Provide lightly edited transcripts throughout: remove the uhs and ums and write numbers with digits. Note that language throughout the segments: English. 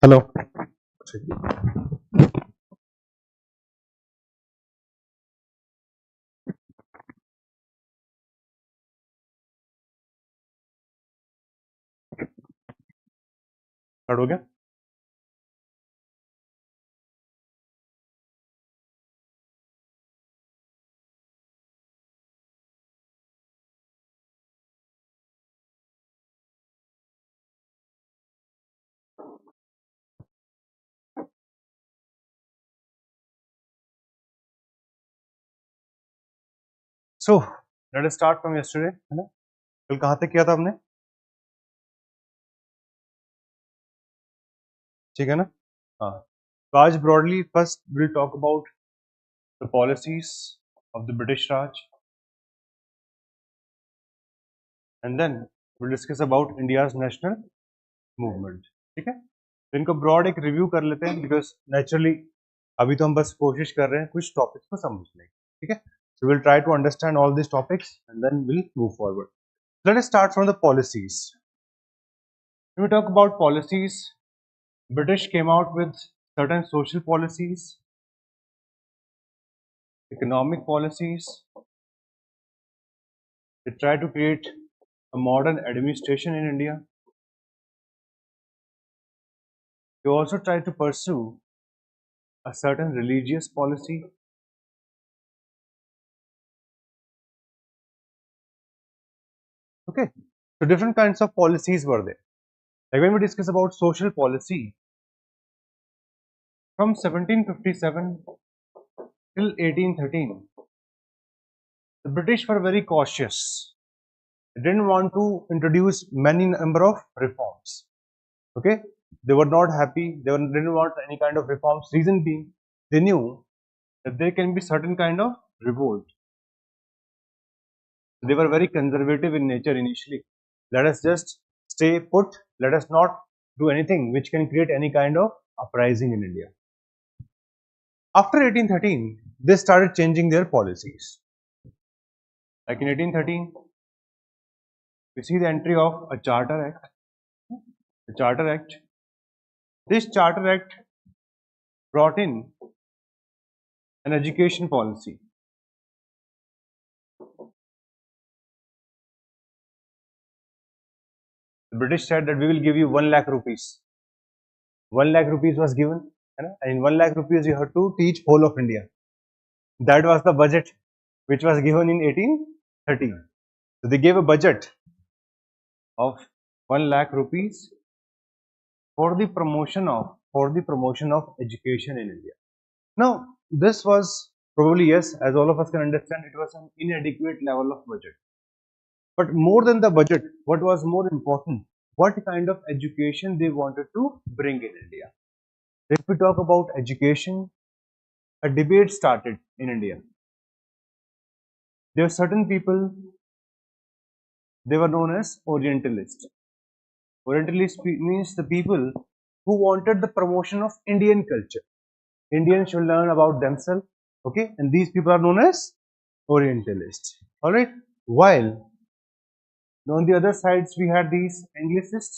Hello. Start हो गया। So let us start from yesterday, है ना। कल कहाँ तक किया था हमने? ठीक है ना। हाँ, तो आज broadly first will talk about the policies of the British Raj and then will discuss about India's national movement. ठीक है, तो इनको ब्रॉड एक रिव्यू कर लेते हैं बिकॉज नेचुरली अभी तो हम बस कोशिश कर रहे हैं कुछ टॉपिक्स को समझने की। ठीक है, so we'll try to understand all these topics and then we'll move forward. Let us start from the policies. When we talk about policies, British came out with certain social policies, economic policies. They tried to create a modern administration in India. They also tried to pursue a certain religious policy. Okay, so different kinds of policies were there. Like when we discuss about social policy, from 1757 till 1813, the British were very cautious. They didn't want to introduce many number of reforms. Okay, they were not happy. Didn't want any kind of reforms. Reason being, they knew that there can be certain kind of revolt. They were very conservative in nature initially. Let us just stay put. Let us not do anything which can create any kind of uprising in India. After 1813, they started changing their policies. Like in 1813, we see the entry of a Charter Act. The Charter Act. This Charter Act brought in an education policy. The British said that we will give you 1 lakh rupees. 1 lakh rupees was given, and in 1 lakh rupees you have to teach whole of India. That was the budget which was given in 1813. So they gave a budget of 1 lakh rupees for the promotion of education in India. Now this was probably, yes, as all of us can understand, it was an inadequate level of budget. But more than the budget, what was more important? What kind of education they wanted to bring in India? If we talk about education, a debate started in India. There were certain people, they were known as Orientalists. Orientalists means the people who wanted the promotion of Indian culture. Indians should learn about themselves, okay? And these people are known as Orientalists, alright? While on the other sides we had these Anglicists.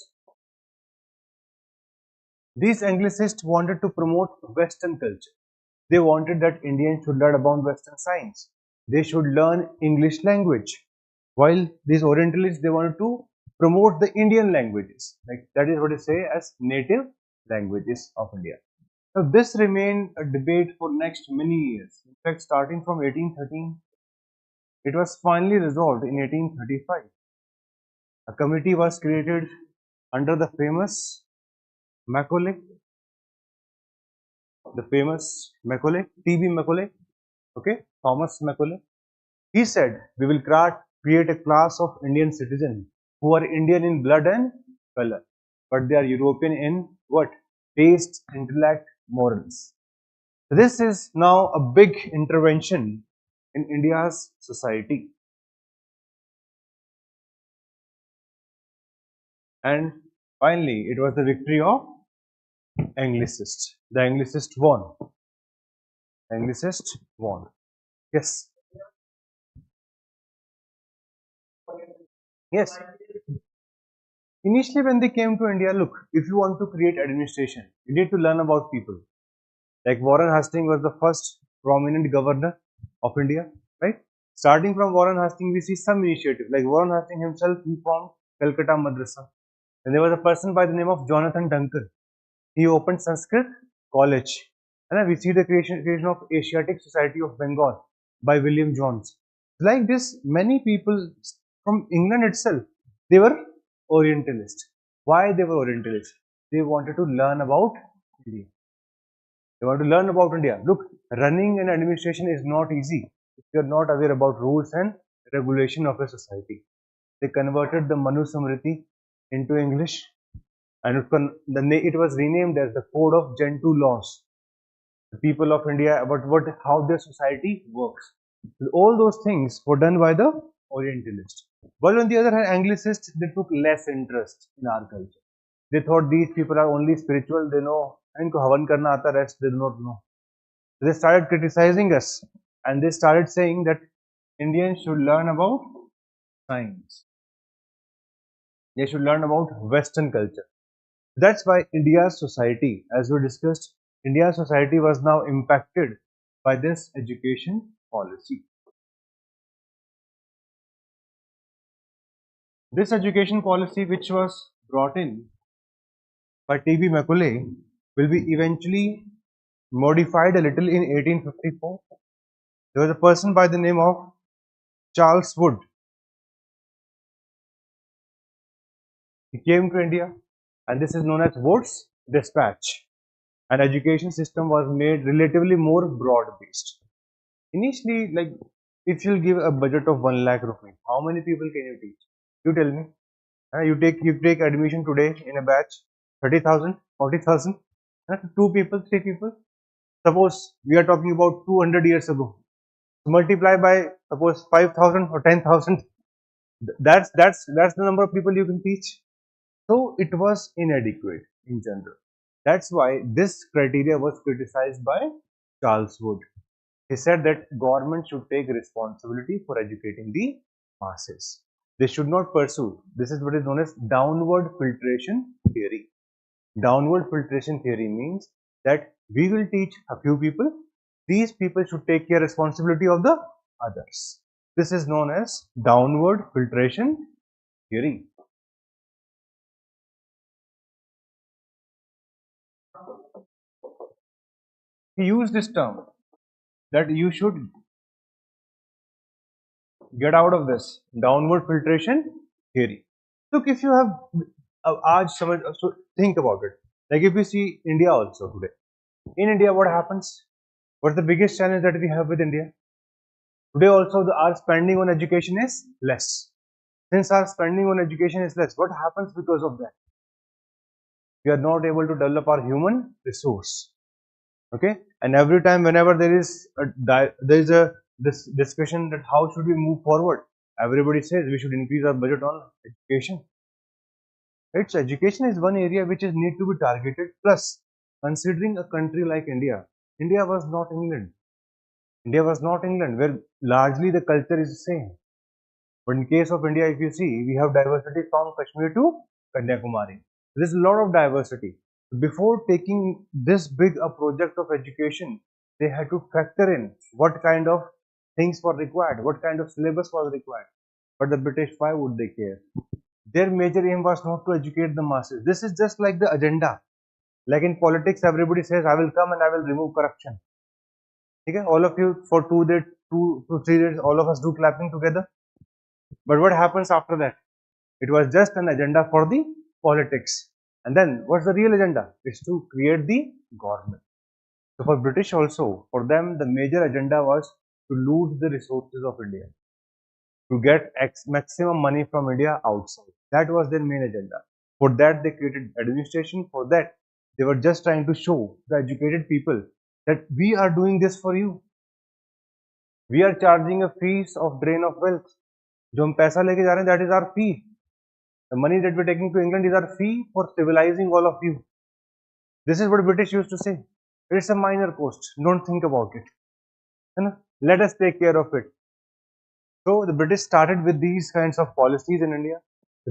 These Anglicists wanted to promote Western culture. They wanted that Indians should learn about Western science. They should learn English language. While these Orientalists, they wanted to promote the Indian languages. Like that is what they say as native languages of India. So this remained a debate for next many years. In fact, starting from 1813, it was finally resolved in 1835. A committee was created under the famous Macaulay, T.B. Macaulay, okay, Thomas Macaulay. He said, we will create a class of Indian citizens who are Indian in blood and color, but they are European in what? Taste, intellect, morals. This is now a big intervention in India's society. And finally, it was the victory of Anglicists. The Anglicists won. Anglicists won. Yes. Yes. Initially, when they came to India, look, if you want to create administration, you need to learn about people. Like Warren Hastings was the first prominent governor of India, right? Starting from Warren Hastings, we see some initiative. Like Warren Hastings himself, he formed Calcutta Madrasa. And there was a person by the name of Jonathan Duncan. He opened Sanskrit College. And then we see the creation of Asiatic Society of Bengal by William Jones. Like this, many people from England itself, they were Orientalists. Why they were Orientalists? They wanted to learn about India. They want to learn about India. Look, running an administration is not easy if you are not aware about rules and regulation of a society. They converted the Manu Smriti into English, and it was renamed as the Code of Gentoo Laws. The people of India, how their society works. All those things were done by the Orientalists. While on the other hand, Anglicists, they took less interest in our culture. They thought these people are only spiritual, they know, इनको हवन करना आता, rest they do not know. They started criticizing us, and they started saying that Indians should learn about science. They should learn about Western culture. That's why India's society, as we discussed, India's society was now impacted by this education policy. This education policy, which was brought in by T.B. Macaulay, will be eventually modified a little in 1854. There was a person by the name of Charles Wood. He came to India, and this is known as Wood's Dispatch. An education system was made relatively more broad-based. Initially, like if you'll give a budget of 1 lakh rupees, how many people can you teach? You tell me. You take admission today in a batch, 30,000, 40,000, 2 people, 3 people. Suppose we are talking about 200 years ago. Multiply by suppose 5,000 or 10,000. That's the number of people you can teach. So it was inadequate in general. That's why this criteria was criticized by Charles Wood. He said that government should take responsibility for educating the masses. They should not pursue. This is what is known as downward filtration theory. Downward filtration theory means that we will teach a few people. These people should take care responsibility of the others. This is known as downward filtration theory. He used this term that you should get out of this downward filtration theory. Look, if you have so think about it. Like if we see India also today. In India, what happens? What's the biggest challenge that we have with India? Today also our spending on education is less. Since our spending on education is less, what happens because of that? We are not able to develop our human resource. Okay, and every time whenever there is this discussion that how should we move forward, everybody says we should increase our budget on education. Right? So education is one area which is need to be targeted. Plus, considering a country like India, India was not England. India was not England, where largely the culture is the same. But in case of India, if you see, we have diversity from Kashmir to Kanyakumari. There is a lot of diversity. Before taking this big a project of education, they had to factor in what kind of things were required, what kind of syllabus was required. But the British, why would they care? Their major aim was not to educate the masses. This is just like the agenda. Like in politics, everybody says, I will come and I will remove corruption. Okay? All of you for 2 to 3 days, all of us do clapping together. But what happens after that? It was just an agenda for the politics. And then what's the real agenda? It's to create the government. So for British also, for them the major agenda was to loot the resources of India, to get maximum money from India outside. That was their main agenda. For that they created administration. For that they were just trying to show the educated people that we are doing this for you. We are charging a fees of drain of wealth. जो हम पैसा लेके जा रहे हैं, that is our fee. The money that we're taking to England is our fee for civilizing all of you. This is what British used to say. It's a minor cost. Don't think about it. Let us take care of it. So the British started with these kinds of policies in India.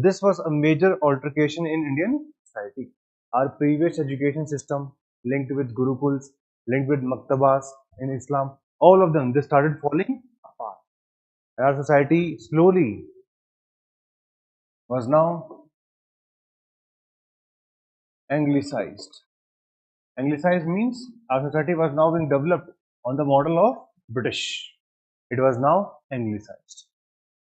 This was a major altercation in Indian society. Our previous education system, linked with gurukuls, linked with maktabas in Islam, all of them, they started falling apart. Our society slowly was now anglicized. Anglicized means our society was now being developed on the model of British. It was now anglicized.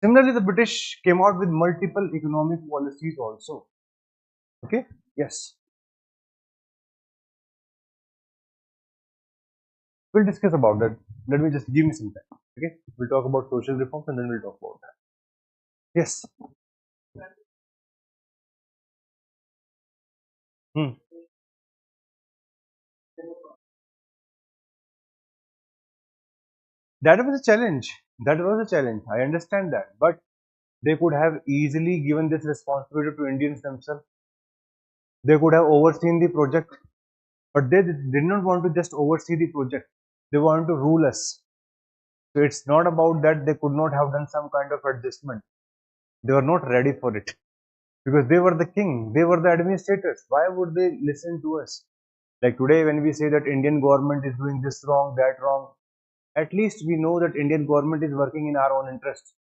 Similarly, the British came out with multiple economic policies also. Okay? Yes. We'll discuss about that. Let me just give me some time. Okay? We'll talk about social reforms and then we'll talk about that. Yes. Hmm. That was a challenge. That was a challenge. I understand that. But they could have easily given this responsibility to Indians themselves. They could have overseen the project, but they did not want to just oversee the project. They wanted to rule us. So it's not about that they could not have done some kind of adjustment. They were not ready for it because they were the king. They were the administrators. Why would they listen to us? Like today, when we say that Indian government is doing this wrong, that wrong, at least we know that Indian government is working in our own interest.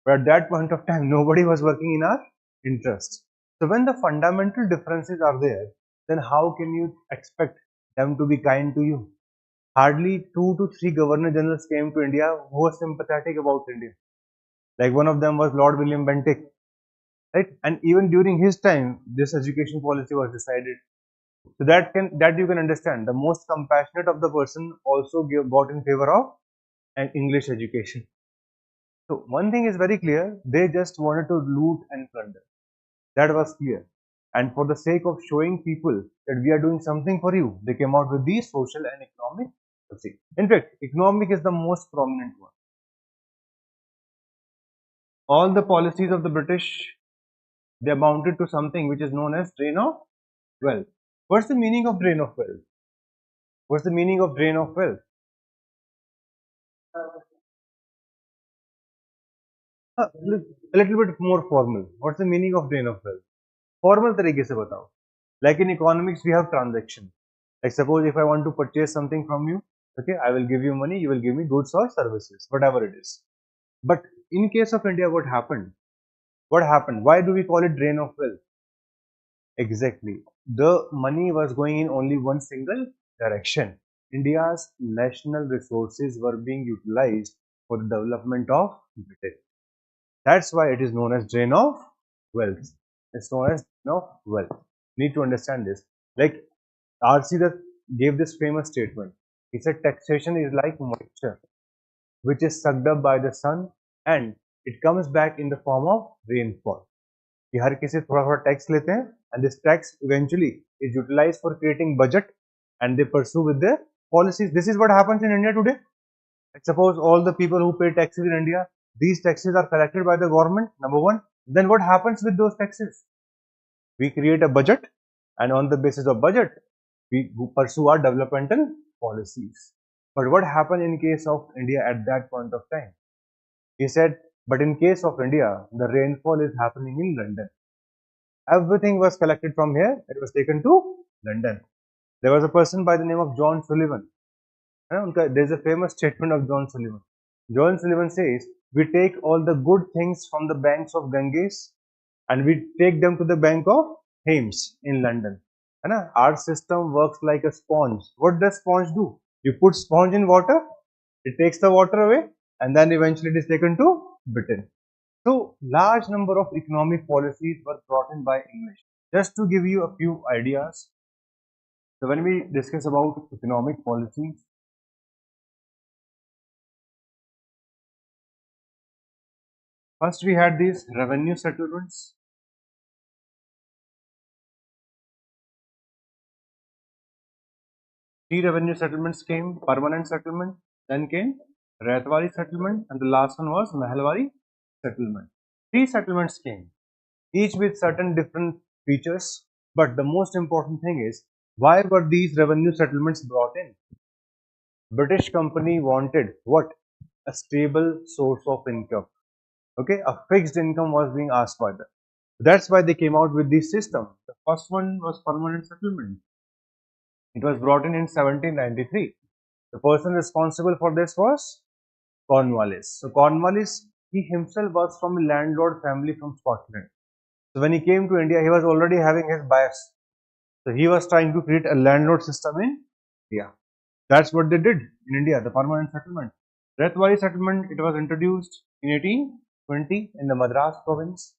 But at that point of time, nobody was working in our interest. So when the fundamental differences are there, then how can you expect them to be kind to you? Hardly 2 to 3 governor generals came to India who were sympathetic about India. Like one of them was Lord William Bentinck, right? And even during his time, this education policy was decided. So that you can understand. The most compassionate of the person also got in favor of an English education. So one thing is very clear: they just wanted to loot and plunder. That was clear. And for the sake of showing people that we are doing something for you, they came out with the social and economic policy. In fact, economic is the most prominent one. All the policies of the British, they amounted to something which is known as drain of wealth. What's the meaning of drain of wealth? What's the meaning of drain of wealth? Look, a little bit more formal. What's the meaning of drain of wealth? Formal तरीके से बताओ. Like in economics, we have transaction. Like suppose if I want to purchase something from you, okay, I will give you money, you will give me goods or services, whatever it is. But in case of India, what happened? What happened? Why do we call it drain of wealth? Exactly. The money was going in only one single direction. India's national resources were being utilized for the development of Britain. That's why it is known as drain of wealth. It's known as drain of wealth. Need to understand this. Like RC that gave this famous statement. He said taxation is like moisture, which is sucked up by the sun and it comes back in the form of rainfall. कि हर किसी थोड़ा थोड़ा tax लेते हैं and this tax eventually is utilized for creating budget and they pursue with their policies. This is what happens in India today. Like suppose all the people who pay taxes in India, these taxes are collected by the government, number one. Then what happens with those taxes? We create a budget and on the basis of budget, we pursue our developmental policies. But what happened in case of India at that point of time? He said, but in case of India, the rainfall is happening in London. Everything was collected from here. It was taken to London. There was a person by the name of John Sullivan. There's a famous statement of John Sullivan. John Sullivan says, we take all the good things from the banks of Ganges and we take them to the bank of Thames in London. Our system works like a sponge. What does sponge do? You put sponge in water, it takes the water away and then eventually it is taken to Britain. So large number of economic policies were brought in by English. Just to give you a few ideas. So when we discuss about economic policies, first we had these revenue settlements. Three revenue settlements came: permanent settlement, then came Raitwari settlement, and the last one was Mahalwari settlement. Three settlements came, each with certain different features. But the most important thing is, why were these revenue settlements brought in? British company wanted what? A stable source of income. Okay, a fixed income was being asked by them. That's why they came out with this system. The first one was permanent settlement. It was brought in 1793. The person responsible for this was Cornwallis. So Cornwallis, he himself was from a landlord family from Scotland. So when he came to India, he was already having his bias. So he was trying to create a landlord system in India. That's what they did in India, the permanent settlement. Rathwari settlement, it was introduced in 1820 in the Madras province,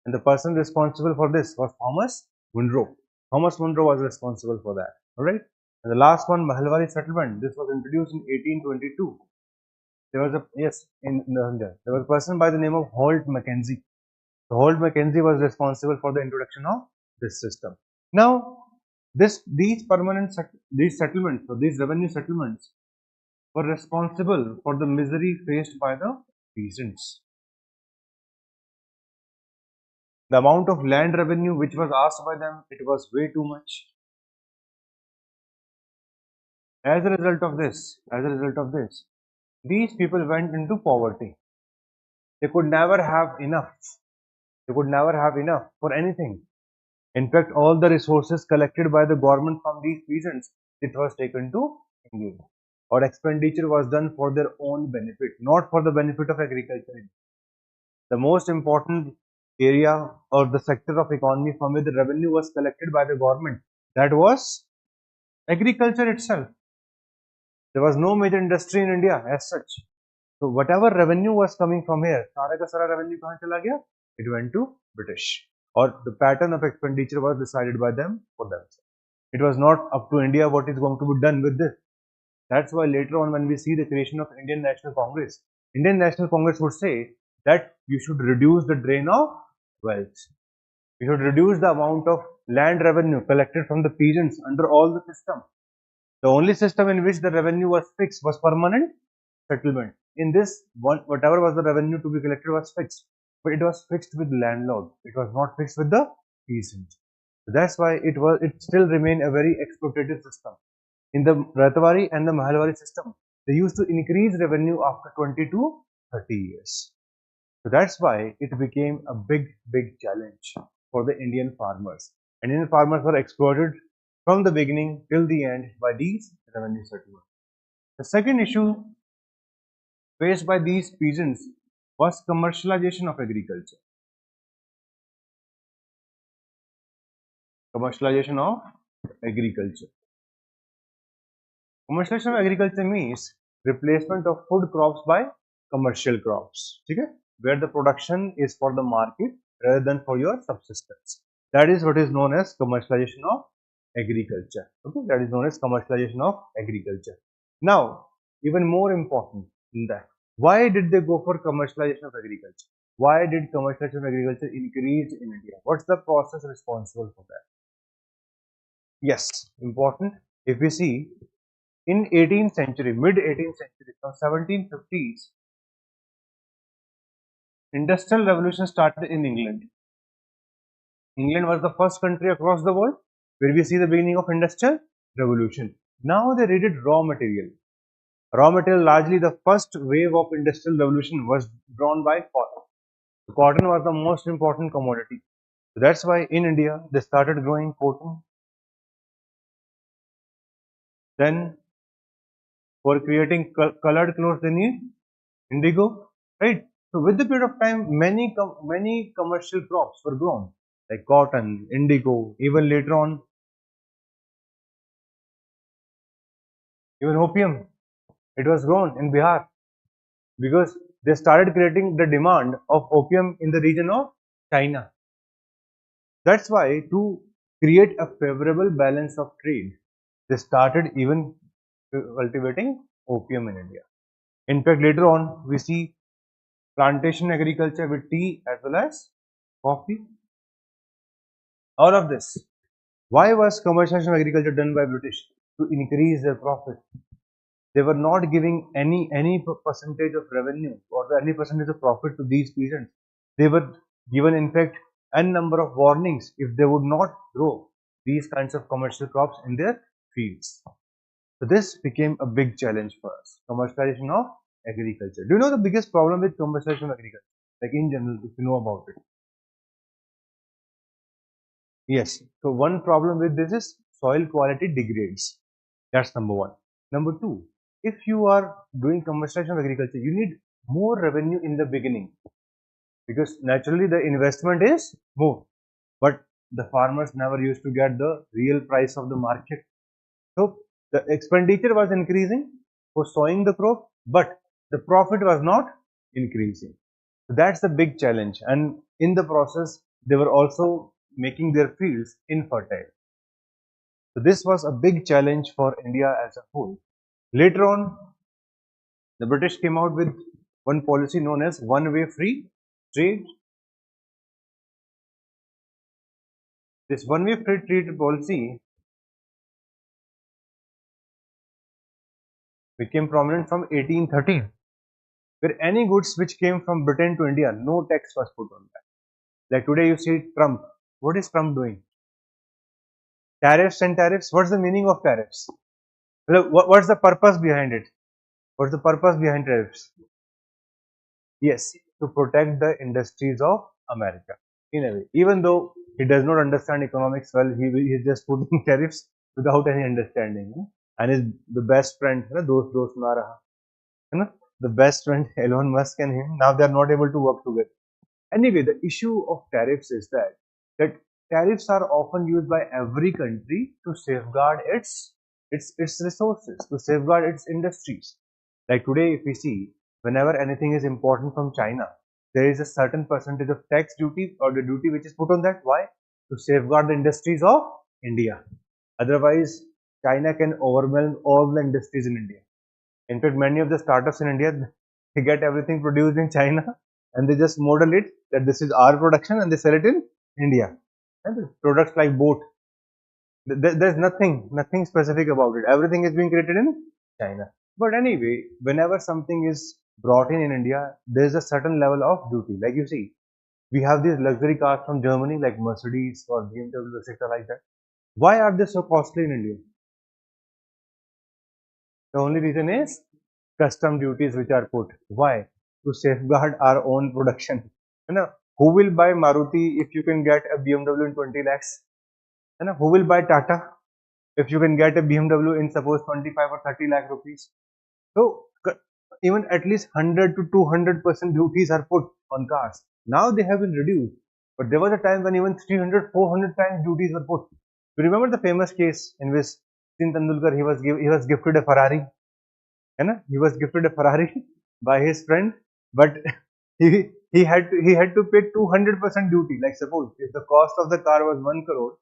and the person responsible for this was Thomas Munro. Thomas Munro was responsible for that. Alright. And the last one, Mahalwari settlement, this was introduced in 1822. There was a there was a person by the name of Holt Mackenzie. So Holt Mackenzie was responsible for the introduction of this system. Now, these settlements, so these revenue settlements, were responsible for the misery faced by the peasants. The amount of land revenue which was asked by them, it was way too much. As a result of this, these people went into poverty. They could never have enough. They could never have enough for anything. In fact, all the resources collected by the government from these peasants, it was taken to England. Or expenditure was done for their own benefit, not for the benefit of agriculture. The most important area or the sector of economy from where the revenue was collected by the government, that was agriculture itself. There was no major industry in India as such. So whatever revenue was coming from here, सारा का सारा revenue कहाँ चला गया? It went to British. Or the pattern of expenditure was decided by them for themselves. It was not up to India what is going to be done with this. That's why later on when we see the creation of Indian National Congress, Indian National Congress would say that you should reduce the drain of wealth. You should reduce the amount of land revenue collected from the peasants under all the system. The only system in which the revenue was fixed was permanent settlement. In this, whatever was the revenue to be collected was fixed, but it was fixed with landlord. It was not fixed with the peasants. So that's why it still remained a very exploitative system. In the Ratwari and the Mahalwari system, they used to increase revenue after 20 to 30 years. So that's why it became a big challenge for the Indian farmers. And Indian farmers were exploited from the beginning till the end by these revenue settlements. The second issue faced by these peasants was commercialization of agriculture. Commercialization of agriculture. Commercialization of agriculture means replacement of food crops by commercial crops. Okay? Where the production is for the market rather than for your subsistence. That is what is known as commercialization of agriculture. Okay? That is known as commercialization of agriculture. Now, even more important in that, why did they go for commercialization of agriculture? Why did commercialization of agriculture increase in India? What's the process responsible for that? Yes, important. If we see in 18th century, mid 18th century, from 1750s, industrial revolution started in England. England was the first country across the world where we see the beginning of industrial revolution. Now they needed raw material. Raw material, largely the first wave of industrial revolution was drawn by cotton. Cotton was the most important commodity. So that's why in India they started growing cotton. Then for creating colored clothes they need indigo, right? So with the period of time, many commercial crops were grown like cotton, indigo, even later on, even opium. It was grown in Bihar because they started creating the demand of opium in the region of China. That's why to create a favorable balance of trade, they started even cultivating opium in India. In fact, later on, we see plantation agriculture with tea as well as coffee. All of this. Why was commercialization of agriculture done by British? To increase their profit. They were not giving any percentage of revenue or any percentage of profit to these peasants. They were given, in fact, n number of warnings if they would not grow these kinds of commercial crops in their fields. So this became a big challenge for us. Commercialization of agriculture. Do you know the biggest problem with commercialization of agriculture? Like in general, if you know about it. Yes. So one problem with this is soil quality degrades. That's number one. Number two, if you are doing commercialization of agriculture, you need more revenue in the beginning because naturally the investment is more, but the farmers never used to get the real price of the market. So the expenditure was increasing for sowing the crop, but the profit was not increasing. So that's the big challenge. And in the process, they were also making their fields infertile. So this was a big challenge for India as a whole. Later on, the British came out with one policy known as one-way free trade. This one-way free trade policy became prominent from 1813, where any goods which came from Britain to India, no tax was put on that. Like today you see Trump. What is Trump doing? Tariffs and tariffs. What's the meaning of tariffs? What's the purpose behind it? What's the purpose behind tariffs? Yes, to protect the industries of America in a way. Even though he does not understand economics well, he is just putting tariffs without any understanding. And his the best friend, those na raha, the best friend Elon Musk and him, now they are not able to work together. Anyway, the issue of tariffs is that tariffs are often used by every country to safeguard its resources, to safeguard its industries. Like today, if we see, whenever anything is important from China, there is a certain percentage of tax duty or the duty which is put on that. Why? To safeguard the industries of India. Otherwise, China can overwhelm all the industries in India. In fact, many of the startups in India, they get everything produced in China and they just model it that this is our production and they sell it in India. And products like boat, there's nothing specific about it. Everything is being created in China. But anyway, whenever something is brought in India, there's a certain level of duty. Like you see, we have these luxury cars from Germany like Mercedes or BMW, etc. like that. Why are they so costly in India? The only reason is custom duties which are put. Why? To safeguard our own production. You know, who will buy Maruti if you can get a BMW in 20 lakhs? You know, who will buy Tata if you can get a BMW in suppose 25 or 30 lakh rupees? So even at least 100 to 200% duties are put on cars. Now they have been reduced, but there was a time when even 300, 400 times duties were put. You remember the famous case in which Sachin Tendulkar he was gifted a Ferrari. He was gifted a Ferrari by his friend, but he had to pay 200% duty. Like suppose if the cost of the car was 1 crore,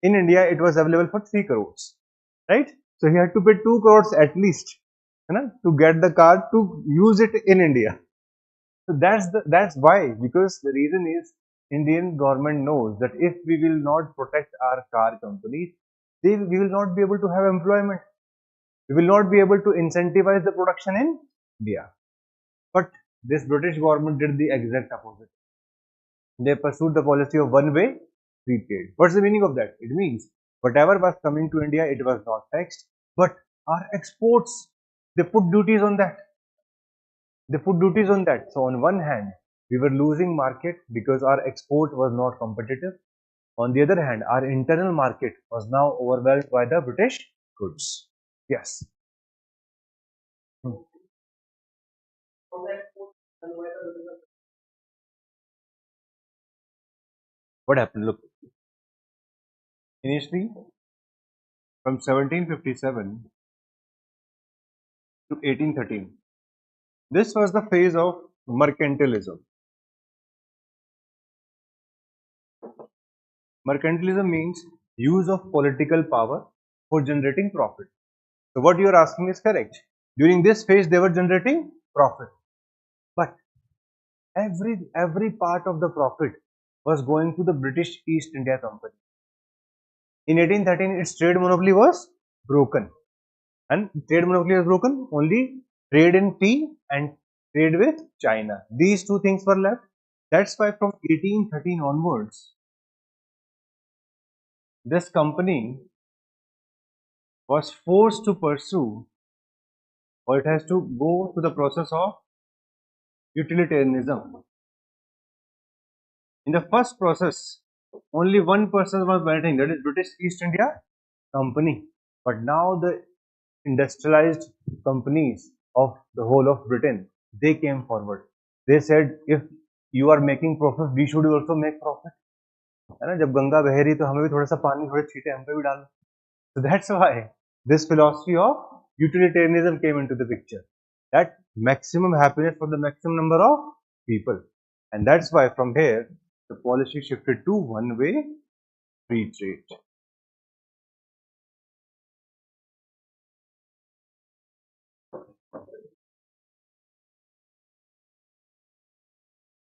in India it was available for 3 crores, right? So he had to pay 2 crores at least, to get the car to use it in India. So that's why, because the reason is Indian government knows that if we will not protect our car companies, we will not be able to have employment. We will not be able to incentivize the production in India. But this British government did the exact opposite. They pursued the policy of one-way free trade. What's the meaning of that? It means whatever was coming to India, it was not taxed, but our exports, they put duties on that. They put duties on that. So on one hand, we were losing market because our export was not competitive. On the other hand, our internal market was now overwhelmed by the British goods. Yes. Hmm. What happened? Look, initially from 1757 to 1813, this was the phase of mercantilism. Mercantilism means use of political power for generating profit. So what you are asking is correct. During this phase, they were generating profit, but every part of the profit was going to the British East India Company. In 1813, its trade monopoly was broken, and trade monopoly was broken. Only trade in tea and trade with China. These two things were left. That's why from 1813 onwards, this company was forced to pursue, or it has to go to the process of utilitarianism. In the first process, Only one person was benefiting, that is British East India Company. But now the industrialized companies of the whole of Britain, they came forward. They said, if you are making profit, we should also make profit. है ना, जब गंगा बह रही तो हमें भी थोड़ा सा पानी, थोड़े छींटे हम पे भी डालो. So that's why this philosophy of utilitarianism came into the picture. That maximum happiness for the maximum number of people. And that's why from here, the policy shifted to one-way free trade.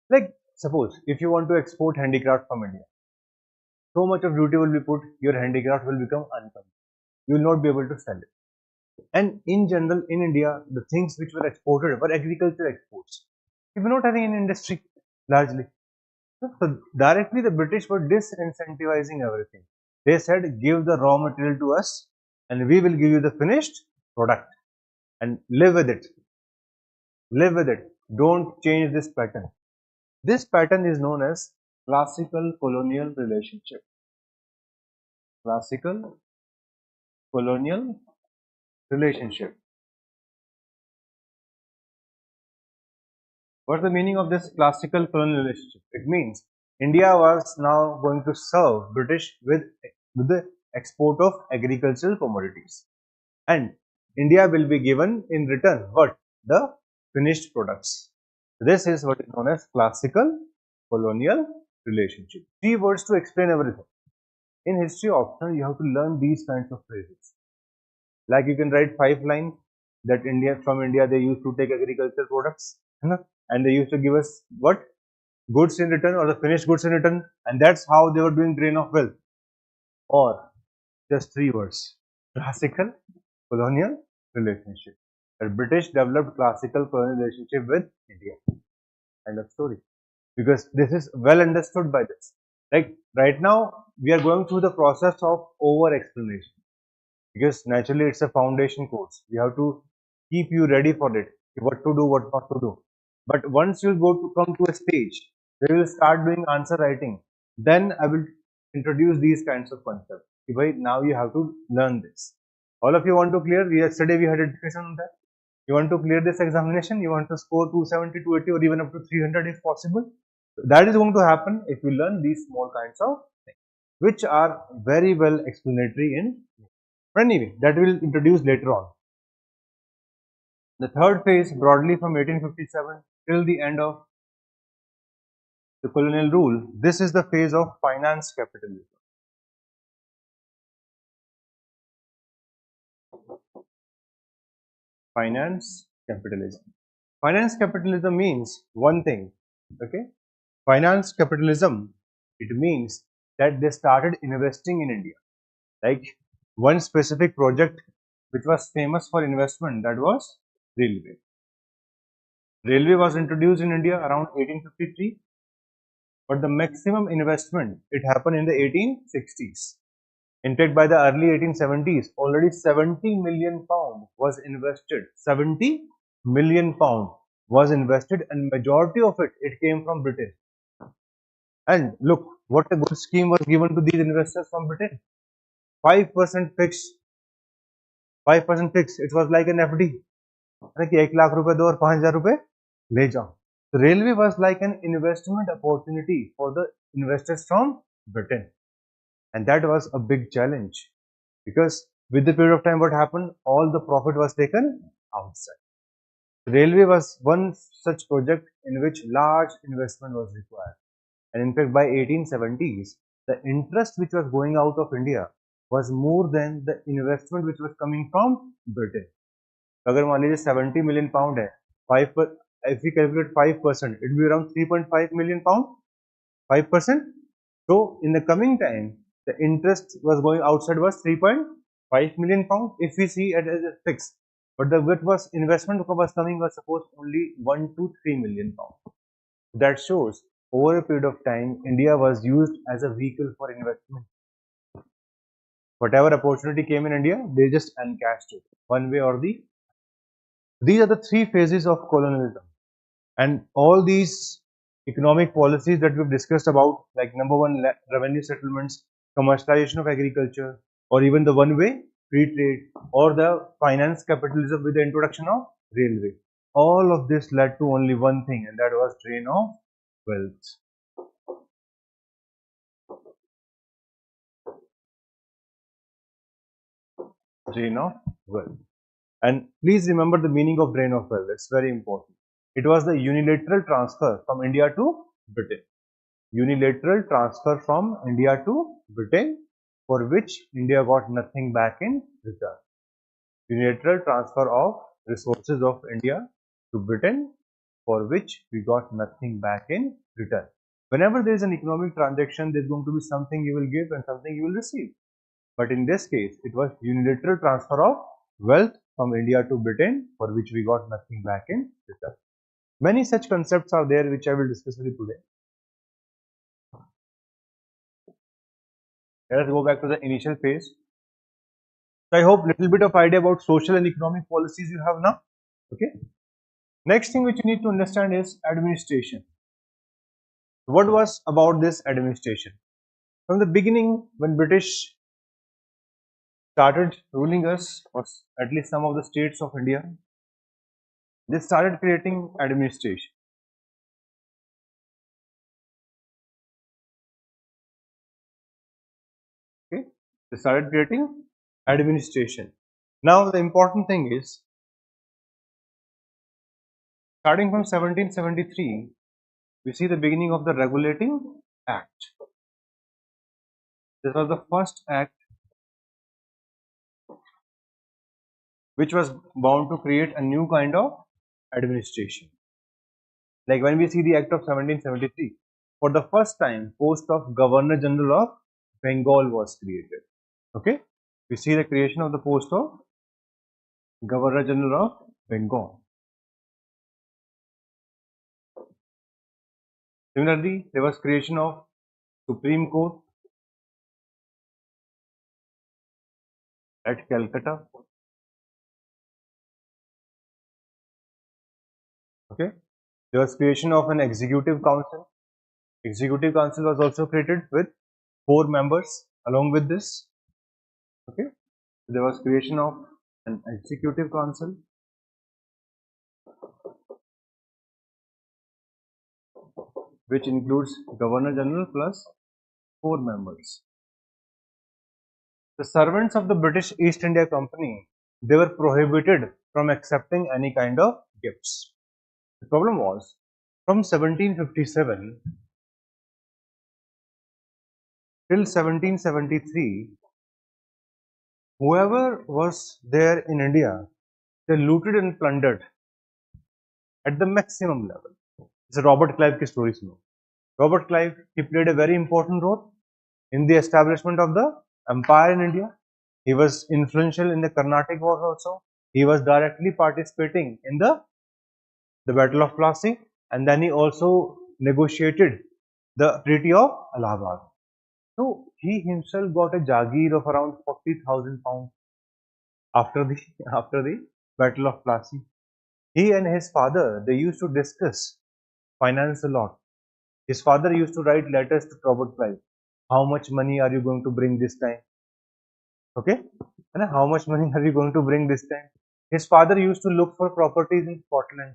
Like, suppose if you want to export handicraft from India, so much of duty will be put, your handicraft will become uncommon. You will not be able to sell it. And in general, in India, the things which were exported were agricultural exports. We were not having an industry largely. So directly the British were disincentivizing everything. They said, give the raw material to us and we will give you the finished product and live with it. Live with it. Don't change this pattern. This pattern is known as classical colonial relationship. Classical colonial relationship. What's the meaning of this classical colonial relationship? It means India was now going to serve British with the export of agricultural commodities. And India will be given in return what? The finished products. This is what is known as classical colonial relationship. Three words to explain everything. In history optional, you have to learn these kinds of phrases. Like you can write 5 lines that from India they used to take agricultural products, and they used to give us what? Goods in return, or the finished goods in return, and that's how they were doing drain of wealth. Or just 3 words: classical colonial relationship. The British developed classical colonial relationship with India. End of story. Because this is well understood by this. Like right now, we are going through the process of over explanation. Because naturally it's a foundation course. We have to keep you ready for it. What to do, what not to do. But once you come to a stage where you will start doing answer writing, then I will introduce these kinds of concepts. Now you have to learn this. All of you want to clear? Yesterday we had a discussion on that. You want to clear this examination? You want to score 270, 280, or even up to 300 if possible? That is going to happen if you learn these small kinds of things, which are very well explanatory in. But anyway, that will introduce later on. The third phase, broadly from 1857 till the end of the colonial rule, this is the phase of finance capitalism. Finance capitalism. Finance capitalism means one thing, okay? Finance capitalism, it means that they started investing in India. Like one specific project which was famous for investment, that was railway. Railway was introduced in India around 1853, but the maximum investment, it happened in the 1860s. In fact, by the early 1870s, already 70 million pound was invested. 70 million pound was invested, and majority of it came from Britain. And look, what a good scheme was given to these investors from Britain. 5% fixed. 5% fixed. It was like an FD. कि 1 लाख रुपए दो और 5,000 रुपए ले जाओ. The railway was like an investment opportunity for the investors from Britain, and that was a big challenge because with the period of time, what happened? All the profit was taken outside. The railway was one such project in which large investment was required, and in fact, by 1870s, the interest which was going out of India was more than the investment which was coming from Britain. अगर मान लीजिए 70 million pound है, 5 पर, if we calculate 5%, it will be around 3.5 million pound. 5%. So in the coming time, the interest was going outside was 3.5 million pound. If we see it as a fixed, but the what was investment was coming was suppose only 1 to 3 million pound. That shows over a period of time, India was used as a vehicle for investment. Whatever opportunity came in India, they just encashed it one way or the. These are the 3 phases of colonialism, and all these economic policies that we've discussed about, like number one, revenue settlements, commercialization of agriculture, or even the one-way free trade, or the finance capitalism with the introduction of railway. All of this led to only one thing, and that was drain of wealth. Drain of wealth. And please remember the meaning of drain of wealth. It's very important. It was the unilateral transfer from India to Britain. Unilateral transfer from India to Britain, for which India got nothing back in return. Unilateral transfer of resources of India to Britain, for which we got nothing back in return. Whenever there is an economic transaction, there is going to be something you will give and something you will receive. But in this case, it was unilateral transfer of wealth from India to Britain, for which we got nothing back in return. Many such concepts are there, which I will discuss with you today. Let us go back to the initial phase. So I hope little bit of idea about social and economic policies you have now. Okay. Next thing which you need to understand is administration. What was about this administration? From the beginning, when British started ruling us, or at least some of the states of India, they started creating administration. Okay. They started creating administration. Now the important thing is, starting from 1773, we see the beginning of the Regulating Act. This was the first act which was bound to create a new kind of administration. Like when we see the Act of 1773, for the first time, post of Governor General of Bengal was created. Okay, we see the creation of the post of Governor General of Bengal. Similarly, there was creation of Supreme Court at Calcutta. Okay, there was creation of an Executive Council. Executive Council was also created with 4 members along with this. Okay, there was creation of an Executive Council which includes Governor General plus 4 members. The servants of the British East India Company, they were prohibited from accepting any kind of gifts. The problem was, from 1757 till 1773, whoever was there in India, they looted and plundered at the maximum level. It's a Robert Clive story. Robert Clive, he played a very important role in the establishment of the empire in India. He was influential in the Carnatic War also. He was directly participating in the Battle of Plassey, and then he also negotiated the Treaty of Allahabad. So he himself got a jagir of around 40,000 pounds after the Battle of Plassey. He and his father, they used to discuss finance a lot. His father used to write letters to Robert Clive. How much money are you going to bring this time? Okay, and how much money are you going to bring this time? His father used to look for properties in Scotland.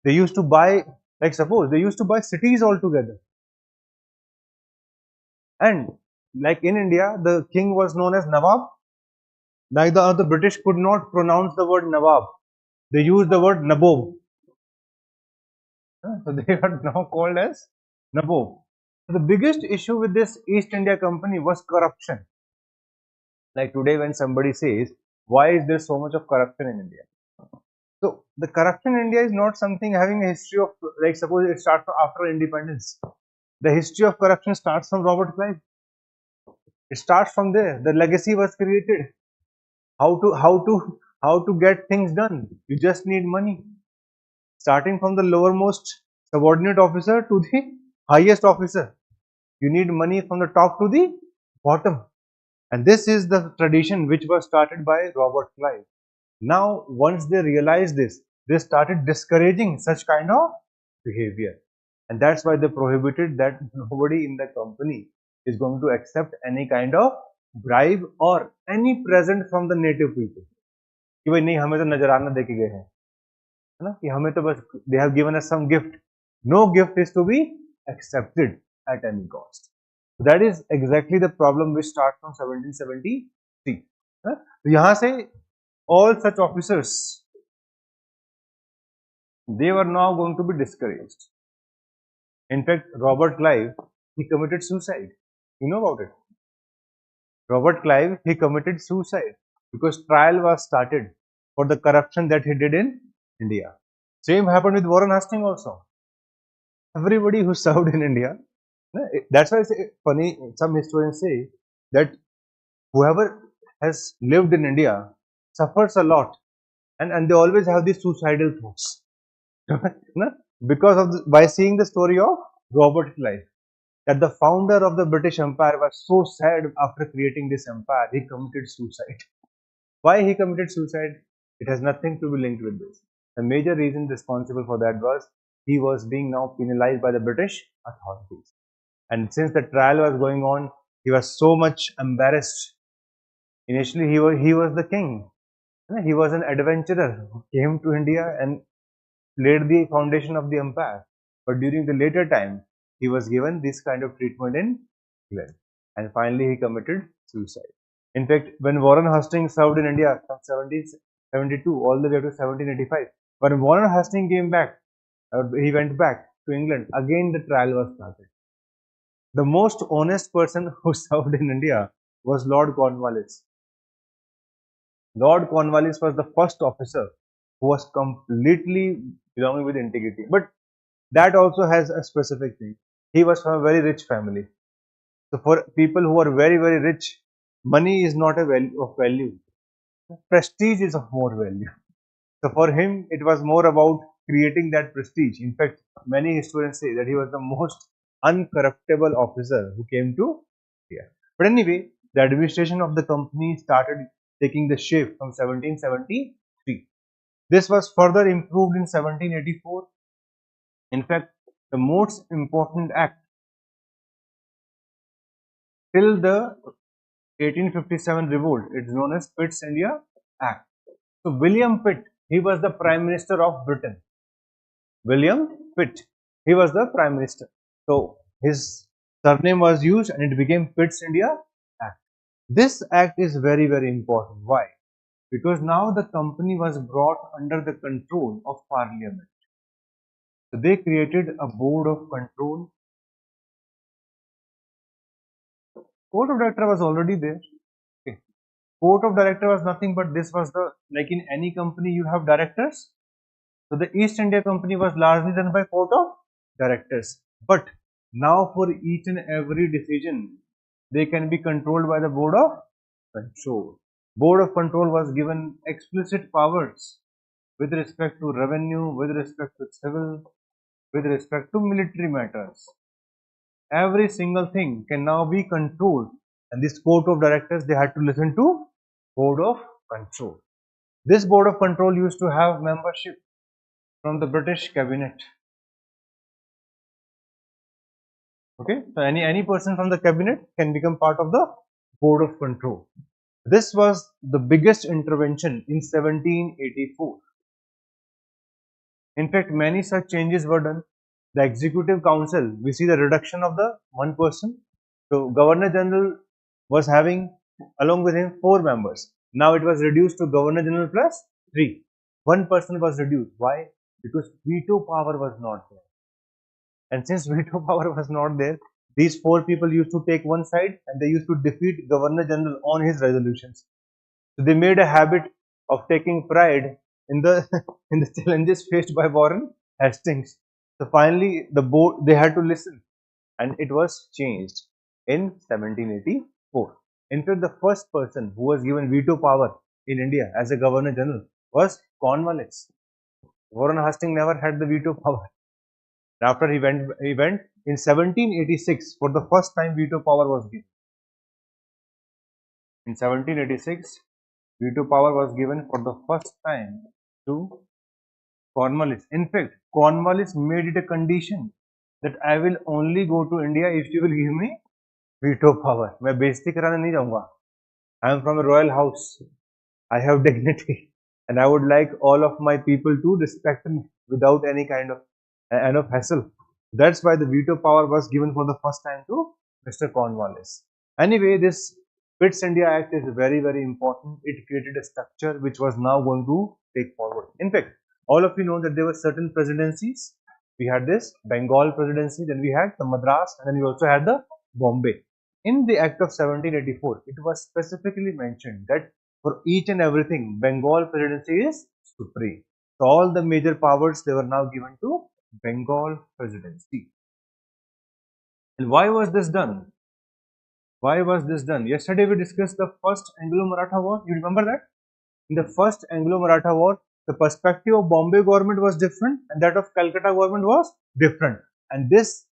They used to buy, like suppose they used to buy cities altogether. And like in India, the king was known as Nawab. Neither the British could not pronounce the word Nawab. They used the word Nabob. So they are now called as Nabob. So the biggest issue with this East India Company was corruption. Like today when somebody says, why is there so much of corruption in India? So the corruption in India is not something having a history of, like suppose it starts after independence. The history of corruption starts from Robert Clive. It starts from there. The legacy was created. How to get things done? You just need money. Starting from the lowermost subordinate officer to the highest officer. You need money from the top to the bottom. And this is the tradition which was started by Robert Clive. Now, once they realized this, they started discouraging such kind of behavior. And that's why they prohibited that nobody in the company is going to accept any kind of bribe or any present from the native people. कि भाई नहीं हमें तो नजराना दे के गए हैं, है ना, कि हमें तो बस they have given us some gift. No gift is to be accepted at any cost. That is exactly the problem which starts from 1773. तो यहाँ से all such officers, they were now going to be discouraged. In fact, Robert Clive, he committed suicide. You know about it? Robert Clive, he committed suicide because trial was started for the corruption that he did in India. Same happened with Warren Hastings also. Everybody who served in India, that's why it's funny, some historians say that whoever has lived in India suffers a lot, and they always have these suicidal thoughts. Because of by seeing the story of Robert Clive, that the founder of the British Empire was so sad after creating this empire, he committed suicide. Why he committed suicide? It has nothing to be linked with this. The major reason responsible for that was he was being now penalized by the British authorities. And since the trial was going on, he was so much embarrassed. Initially, he was the king. He was an adventurer who came to India and laid the foundation of the empire. But during the later time, he was given this kind of treatment in England. And finally, he committed suicide. In fact, when Warren Hastings served in India from 1772 all the way to 1785, when Warren Hastings came back, he went back to England, again the trial was started. The most honest person who served in India was Lord Cornwallis. Lord Cornwallis was the first officer who was completely belonging with integrity. But that also has a specific thing. He was from a very rich family. So for people who are very, very rich, money is not a value of value. Prestige is of more value. So for him, it was more about creating that prestige. In fact, many historians say that he was the most uncorruptible officer who came to India. But anyway, the administration of the company started taking the shape from 1773. This was further improved in 1784. In fact, the most important act till the 1857 revolt, it's known as Pitt's India Act. So William Pitt, he was the Prime Minister of Britain. William Pitt, he was the Prime Minister. So his surname was used and it became Pitt's India Act. This act is very, very important. Why? Because now the company was brought under the control of Parliament. So they created a board of control. Board of director was already there. Okay. Board of director was nothing but this was the, like in any company you have directors. So the East India Company was largely done by board of directors. But now for each and every decision, they can be controlled by the board of control. Board of control was given explicit powers with respect to revenue, with respect to civil, with respect to military matters. Every single thing can now be controlled, and this board of directors, they had to listen to board of control. This board of control used to have membership from the British cabinet. Okay, so any person from the cabinet can become part of the board of control. This was the biggest intervention in 1784. In fact, many such changes were done. The Executive Council, we see the reduction of the one person. So Governor General was having along with him 4 members. Now it was reduced to Governor General plus 3. One person was reduced. Why? Because veto power was not there. And since veto power was not there, these 4 people used to take one side and they used to defeat Governor General on his resolutions. So they made a habit of taking pride in the in the challenges faced by Warren Hastings. So finally, the board, they had to listen, and it was changed in 1784. In fact, the first person who was given veto power in India as a Governor General was Cornwallis. Warren Hastings never had the veto power. After he went in 1786 for the first time veto power was given. In 1786, veto power was given for the first time to Cornwallis. In fact, Cornwallis made it a condition that I will only go to India if you will give me veto power. मैं बेइज्जती कराने नहीं जाऊंगा. I am from a royal house. I have dignity, and I would like all of my people to respect me without any kind of hassle. That's why the veto power was given for the first time to Mr. Cornwallis. Anyway, this Pitt's India Act is very, very important. It created a structure which was now going to take forward. In fact, all of you know that there were certain presidencies. We had this Bengal presidency, then we had the Madras, and then we also had the Bombay. In the Act of 1784, it was specifically mentioned that for each and everything, Bengal presidency is supreme. So all the major powers, they were now given to Bengal presidency. And why was this done? Why was this done? Yesterday we discussed the first Anglo-Maratha War. You remember that? In the first Anglo-Maratha War, the perspective of Bombay government was different and that of Calcutta government was different. And this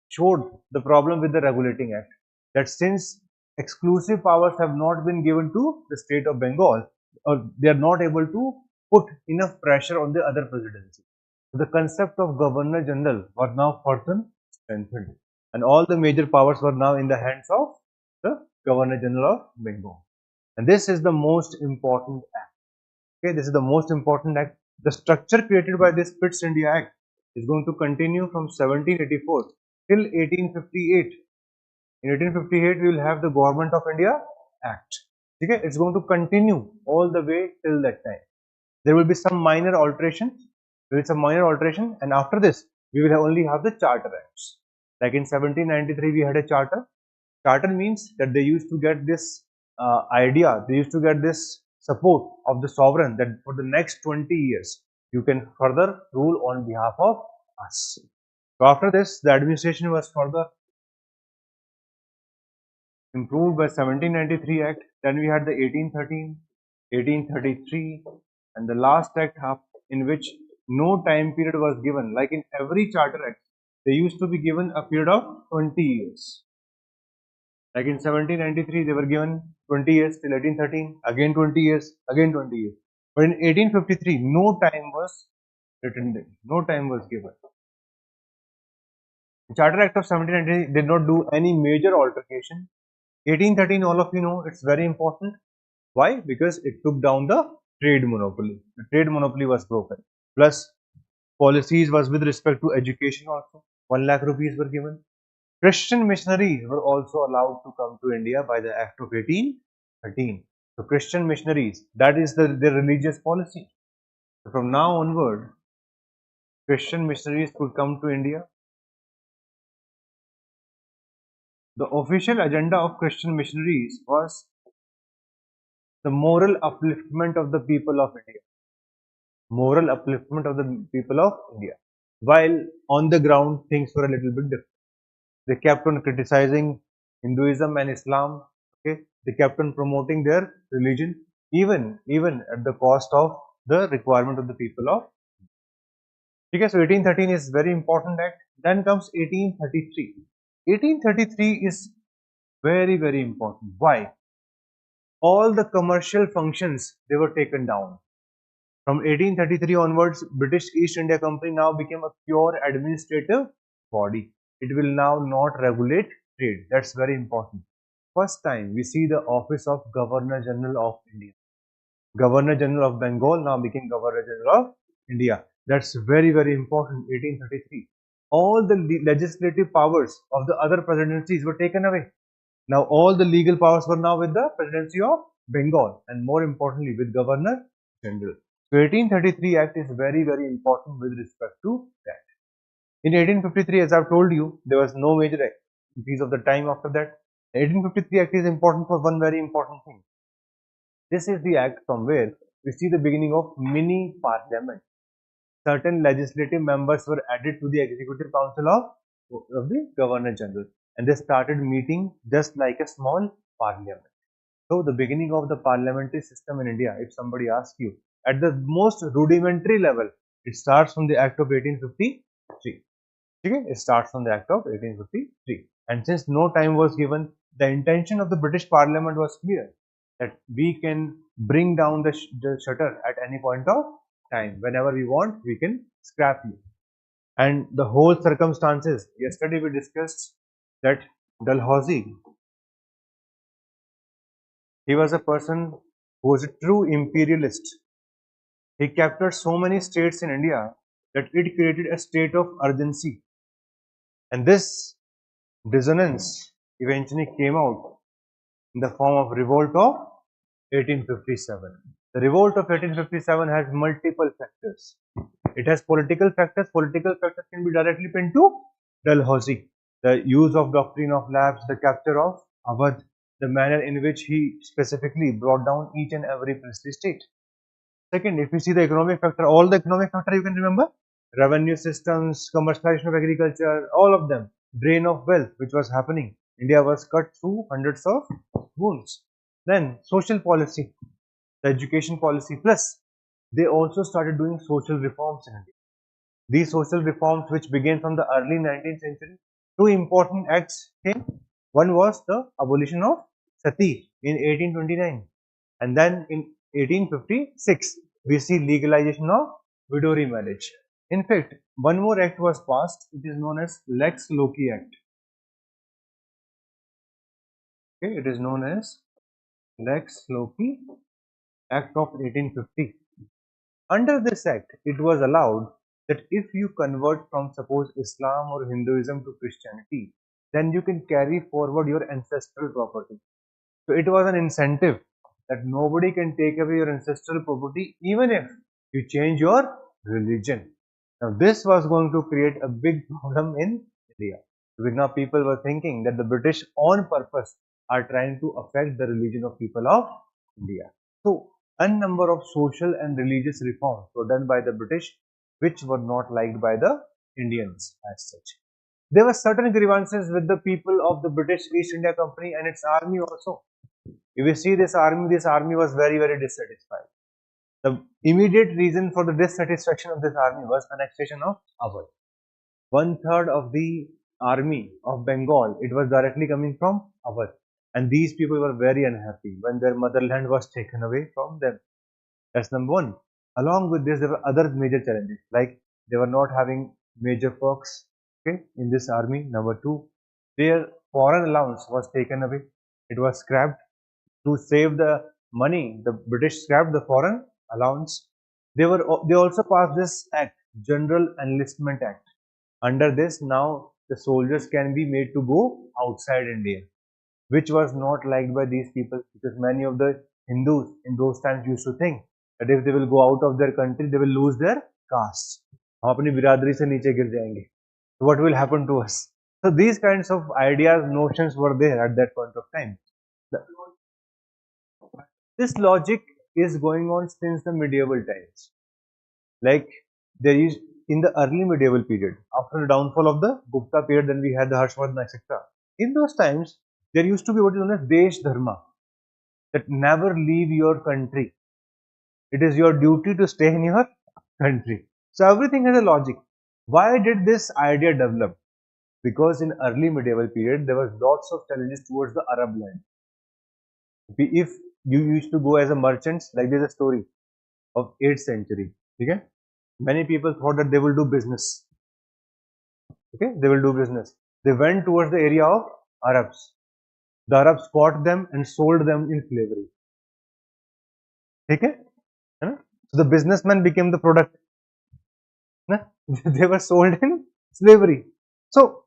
showed the problem with the Regulating Act, that since exclusive powers have not been given to the state of Bengal, or they are not able to put enough pressure on the other presidency. So the concept of Governor General was now further strengthened, and all the major powers were now in the hands of the Governor General of Bengal. And this is the most important act. Okay, this is the most important act. The structure created by this Pitt's India Act is going to continue from 1784 till 1858. In 1858, we will have the Government of India Act. Okay, it's going to continue all the way till that time. There will be some minor alterations. There is some minor alteration, and after this, we will only have the Charter Acts. Like in 1793, we had a charter. Charter means that they used to get this idea, they used to get this support of the sovereign that for the next 20 years, you can further rule on behalf of us. So after this, the administration was further improved by 1793 Act. Then we had the 1813, 1833, and the last act in which no time period was given. Like in every Charter Act, they used to be given a period of 20 years. Like in 1793, they were given 20 years till 1813, again 20 years, again 20 years. But in 1853, no time was written there, no time was given. The Charter Act of 1793 did not do any major altercation. 1813, all of you know, it's very important. Why? Because it took down the trade monopoly. The trade monopoly was broken. Plus, policies was with respect to education also. 1 lakh rupees were given. Christian missionaries were also allowed to come to India by the Act of 1813. So Christian missionaries, that is their religious policy. So from now onward, Christian missionaries could come to India. The official agenda of Christian missionaries was the moral upliftment of the people of India. Moral upliftment of the people of India. While on the ground, things were a little bit different. They kept on criticizing Hinduism and Islam. Okay, they kept on promoting their religion, even at the cost of the requirement of the people of. Okay, so 1813 is very important act. Then comes 1833. 1833 is very important. Why? All the commercial functions, they were taken down. From 1833 onwards, British East India Company now became a pure administrative body. It will now not regulate trade. That's very important. First time we see the office of Governor General of India. Governor General of Bengal now became Governor General of India. That's very important. 1833. All the legislative powers of the other presidencies were taken away. Now all the legal powers were now with the presidency of Bengal, and more importantly with Governor General. So 1833 Act is very important with respect to that. In 1853, as I've told you, there was no major increase of the time after that. The 1853 Act is important for one very important thing. This is the act from where we see the beginning of mini parliament. Certain legislative members were added to the executive council of the Governor General, and they started meeting just like a small parliament. So the beginning of the parliamentary system in India, if somebody asks you, at the most rudimentary level, it starts from the Act of 1853. Okay? It starts from the Act of 1853. And since no time was given, the intention of the British Parliament was clear, that we can bring down the shutter at any point of time. Whenever we want, we can scrap you. and the whole circumstances. Yesterday we discussed that Dalhousie, he was a person who was a true imperialist. He captured so many states in India that it created a state of urgency. And this dissonance eventually came out in the form of revolt of 1857. The revolt of 1857 has multiple factors. It has political factors. Political factors can be directly pinned to Dalhousie. The use of doctrine of lapse, the capture of Awadh, the manner in which he specifically brought down each and every princely state. Second, if you see the economic factor, all the economic factor you can remember, revenue systems, commercialization of agriculture, all of them, drain of wealth which was happening. India was cut through hundreds of wounds. Then social policy, the education policy, plus they also started doing social reforms in India. These social reforms, which began from the early 19th century, two important acts came. One was the abolition of sati in 1829, and then in 1856 we see legalization of widow remarriage. In fact, one more act was passed, it is known as Lex Loci Act. Okay, it is known as Lex Loci Act of 1850. Under this act, it was allowed that if you convert from, suppose, Islam or Hinduism to Christianity, then you can carry forward your ancestral property. So it was an incentive that nobody can take away your ancestral property even if you change your religion. Now this was going to create a big problem in India, because now people were thinking that the British on purpose are trying to affect the religion of people of India. So a number of social and religious reforms were done by the British which were not liked by the Indians as such. There were certain grievances with the people of the British East India Company and its army also. If you see this army was very, very dissatisfied. The immediate reason for the dissatisfaction of this army was annexation of Awadh. One third of the army of Bengal, it was directly coming from Awadh. And these people were very unhappy when their motherland was taken away from them. That's number one. Along with this, there were other major challenges, like they were not having major perks, okay, in this army. Number two, their foreign allowance was taken away. It was scrapped. To save the money, the British scrapped the foreign allowance. They also passed this act, General Enlistment Act. Under this, now the soldiers can be made to go outside India, which was not liked by these people, because many of the Hindus in those times used to think that if they will go out of their country, they will lose their caste. हम अपनी बिरादरी से नीचे गिर जाएंगे. So what will happen to us? So these kinds of ideas, notions were there at that point of time. This logic is going on since the medieval times. Like there is in the early medieval period, after the downfall of the Gupta period, then we had the Harshvardhan, etc. In those times, there used to be what is known as Desh Dharma, that never leave your country. It is your duty to stay in your country. So everything has a logic. Why did this idea develop? Because in early medieval period, there was lots of challenges towards the Arab land. If you used to go as a merchant, like there's a story of 8th century, okay? Many people thought that they will do business, okay? They will do business. They went towards the area of Arabs. The Arabs caught them and sold them in slavery, okay? So the businessman became the product. They were sold in slavery. So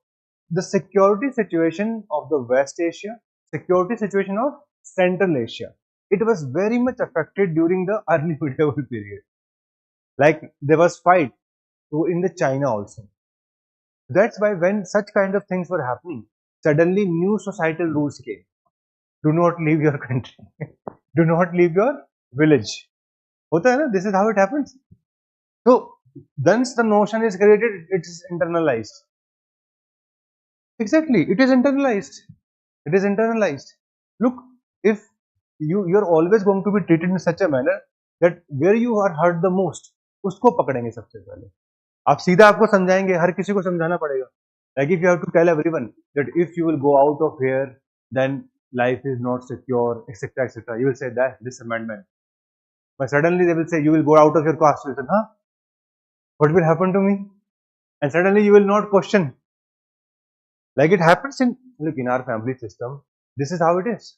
the security situation of the West Asia, security situation of Central Asia, it was very much affected during the early medieval period. Like there was fight in the China also. That's why when such kind of things were happening, suddenly new societal rules came. Do not leave your country. Do not leave your village. This is how it happens. So once the notion is created, it is internalized. Exactly, it is internalized. It is internalized. Look, if you're always going to be treated in such a manner that where you are hurt the most, उसको पकड़ेंगे सबसे पहले. आप सीधा आपको समझाएंगे, हर किसी को समझाना पड़ेगा. Like if you have to tell everyone that if you will go out of here, then life is not secure, etc., etc. You will say that this amendment. But suddenly they will say you will go out of your caste. You say, huh? What will happen to me? and suddenly you will not question. Like it happens in, look, in our family system, this is how it is.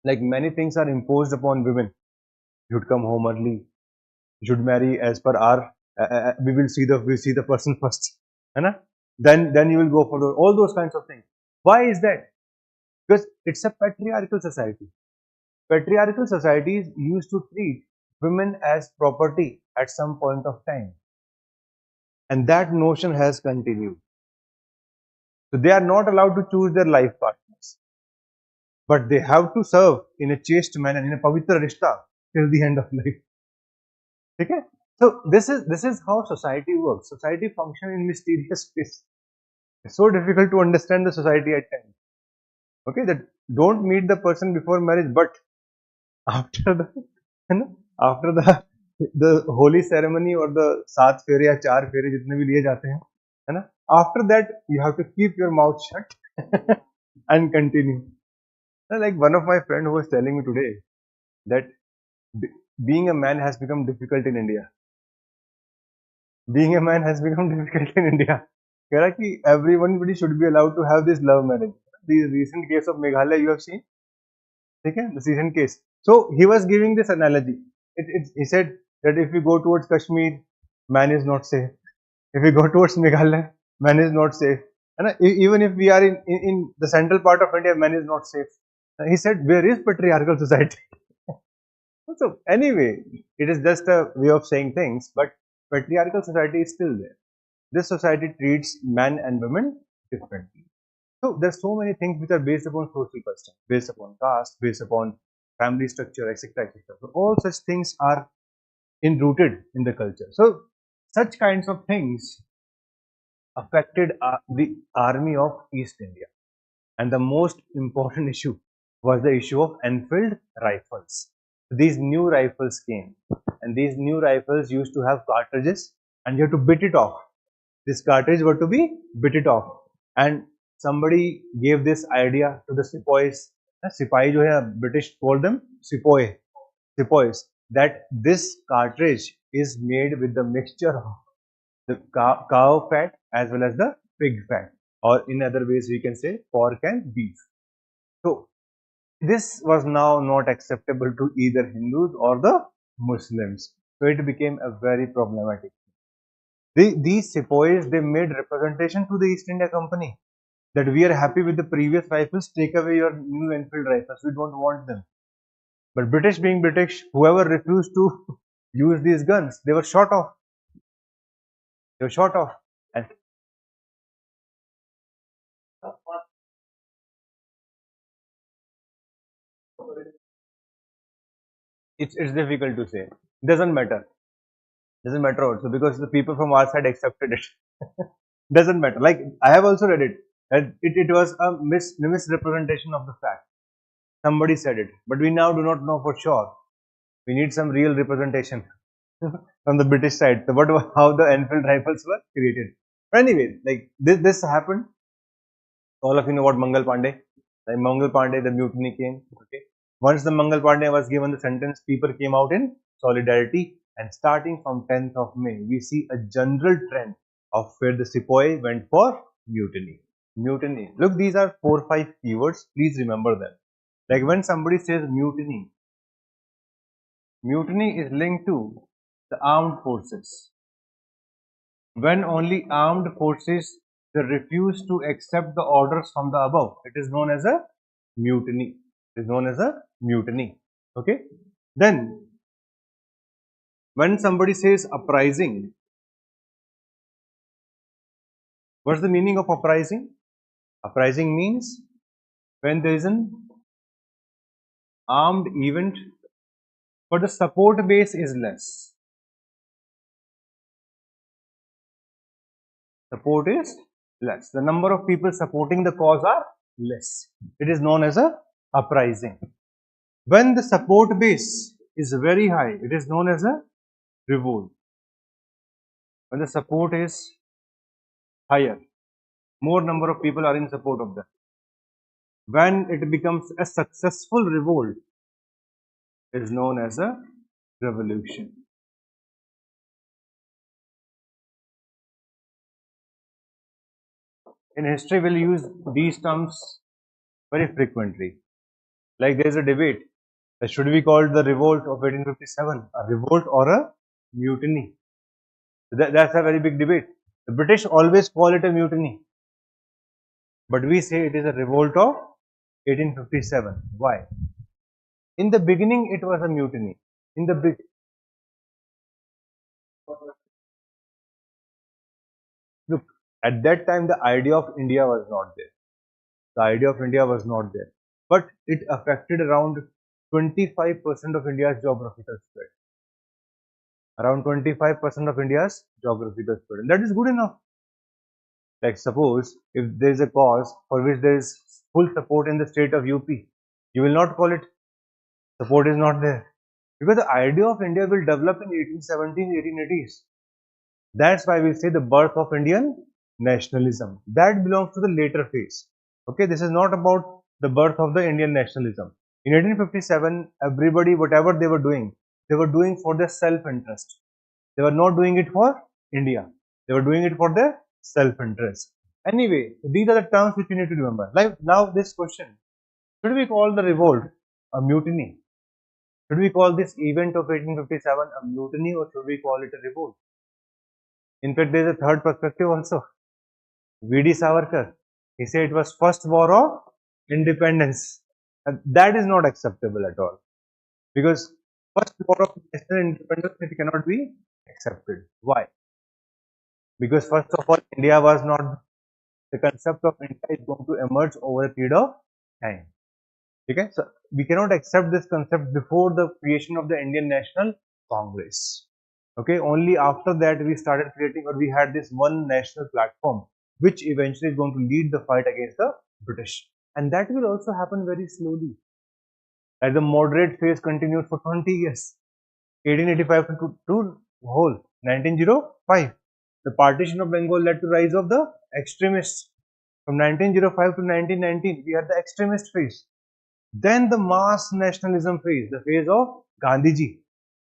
Like many things are imposed upon women. You should come home early. You should marry as per our. We see the person first, है ना? Then you will go for all those kinds of things. Why is that? Because it's a patriarchal society. Patriarchal societies used to treat women as property at some point of time, and that notion has continued. So they are not allowed to choose their life partners, but they have to serve in a chaste manner, in a pavitra rishta till the end of life. Okay? So this is how society works. Society functions in mysterious ways. It's so difficult to understand the society at times. Okay, that don't meet the person before marriage, but after the है ना, after the holy ceremony or the सात फेरे या चार फेरे जितने भी लिए जाते हैं, है ना, after that you have to keep your mouth shut and continue. Like one of my friend who was telling me today that being a man has become difficult in India. Being a man has become difficult in India. कह रहा कि everybody should be allowed to have this love marriage. The recent case of Meghalaya you have seen, ठीक है, the recent case. So he was giving this analogy. He said that if we go towards Kashmir, man is not safe. If we go towards Meghalaya, man is not safe. And even if we are in the central part of India, man is not safe. He said, where is patriarchal society? So anyway, it is just a way of saying things, but patriarchal society is still there. This society treats men and women differently. So there's so many things which are based upon social custom, based upon caste, based upon family structure, etc., etc. So all such things are enrooted in the culture. So such kinds of things affected the army of East India. And the most important issue was the issue of Enfield rifles. These new rifles came, and these new rifles used to have cartridges, and you have to bit it off. This cartridge were to be bit it off, and somebody gave this idea to the sepoys. Sipahi जो है, British called them sepoys, that this cartridge is made with the mixture of the cow fat as well as the pig fat, or in other ways we can say pork and beef. So this was now not acceptable to either Hindus or the Muslims. So it became a very problematic. These sepoys, they made representation to the East India Company that we are happy with the previous rifles, take away your new Enfield rifles, we don't want them. But British being British, whoever refused to use these guns, they were shot off. They were shot off. And it's difficult to say. Doesn't matter. Doesn't matter also, because the people from our side accepted it. Doesn't matter. Like I have also read it. And it was a misrepresentation of the fact. Somebody said it, but we now do not know for sure. We need some real representation from the British side. So how the Enfield rifles were created. But anyway, like this happened. All of you know what Mangal Pandey. Like Mangal Pandey, the mutiny came. Okay. Once the Mangal Pandey was given the sentence, people came out in solidarity. And starting from 10th of May, we see a general trend of where the sepoy went for mutiny. Mutiny. Look, these are 4 or 5 keywords. Please remember them. Like when somebody says mutiny, mutiny is linked to the armed forces. When only armed forces they refuse to accept the orders from the above, it is known as a mutiny. It is known as a mutiny. Okay. Then when somebody says uprising, what's the meaning of uprising? Uprising means when there is an armed event, but the support base is less. Support is less. The number of people supporting the cause are less. It is known as a uprising. When the support base is very high, it is known as a revolt. When the support is higher, more number of people are in support of that. When it becomes a successful revolt, it is known as a revolution. in history we'll use these terms very frequently. Like there is a debate that should we call the revolt of 1857 a revolt or a mutiny. That's a very big debate. The British always call it a mutiny, but we say it is a revolt of 1857. Why? In the beginning, it was a mutiny. In the big look, at that time, the idea of India was not there. The idea of India was not there, but it affected around 25% of India's geographical spread. Around 25% of India's geographical spread, and that is good enough. Like suppose if there is a cause for which there is full support in the state of UP, you will not call it support is not there, because the idea of India will develop in 1870s, 1880s. That's why we say the birth of Indian nationalism. That belongs to the later phase. Okay, this is not about the birth of the Indian nationalism. In 1857, everybody, whatever they were doing for their self-interest. They were not doing it for India. They were doing it for their self-interest. Anyway, these are the terms which you need to remember. Like now, this question: should we call the revolt a mutiny? Should we call this event of 1857 a mutiny, or should we call it a revolt? In fact, there is a third perspective also. V.D. Savarkar, he said it was first war of independence. And that is not acceptable at all, because first war of national independence, it cannot be accepted. Why? Because first of all, India was not, the concept of India is going to emerge over a period of time. Okay, so we cannot accept this concept before the creation of the Indian National Congress. Okay, only after that we started creating, or we had this one national platform which eventually is going to lead the fight against the British, and that will also happen very slowly, as the moderate phase continued for 20 years, 1885 to whole 1905. The partition of Bengal led to rise of the extremists. From 1905 to 1919, we had the extremist phase. Then the mass nationalism phase, the phase of Gandhiji,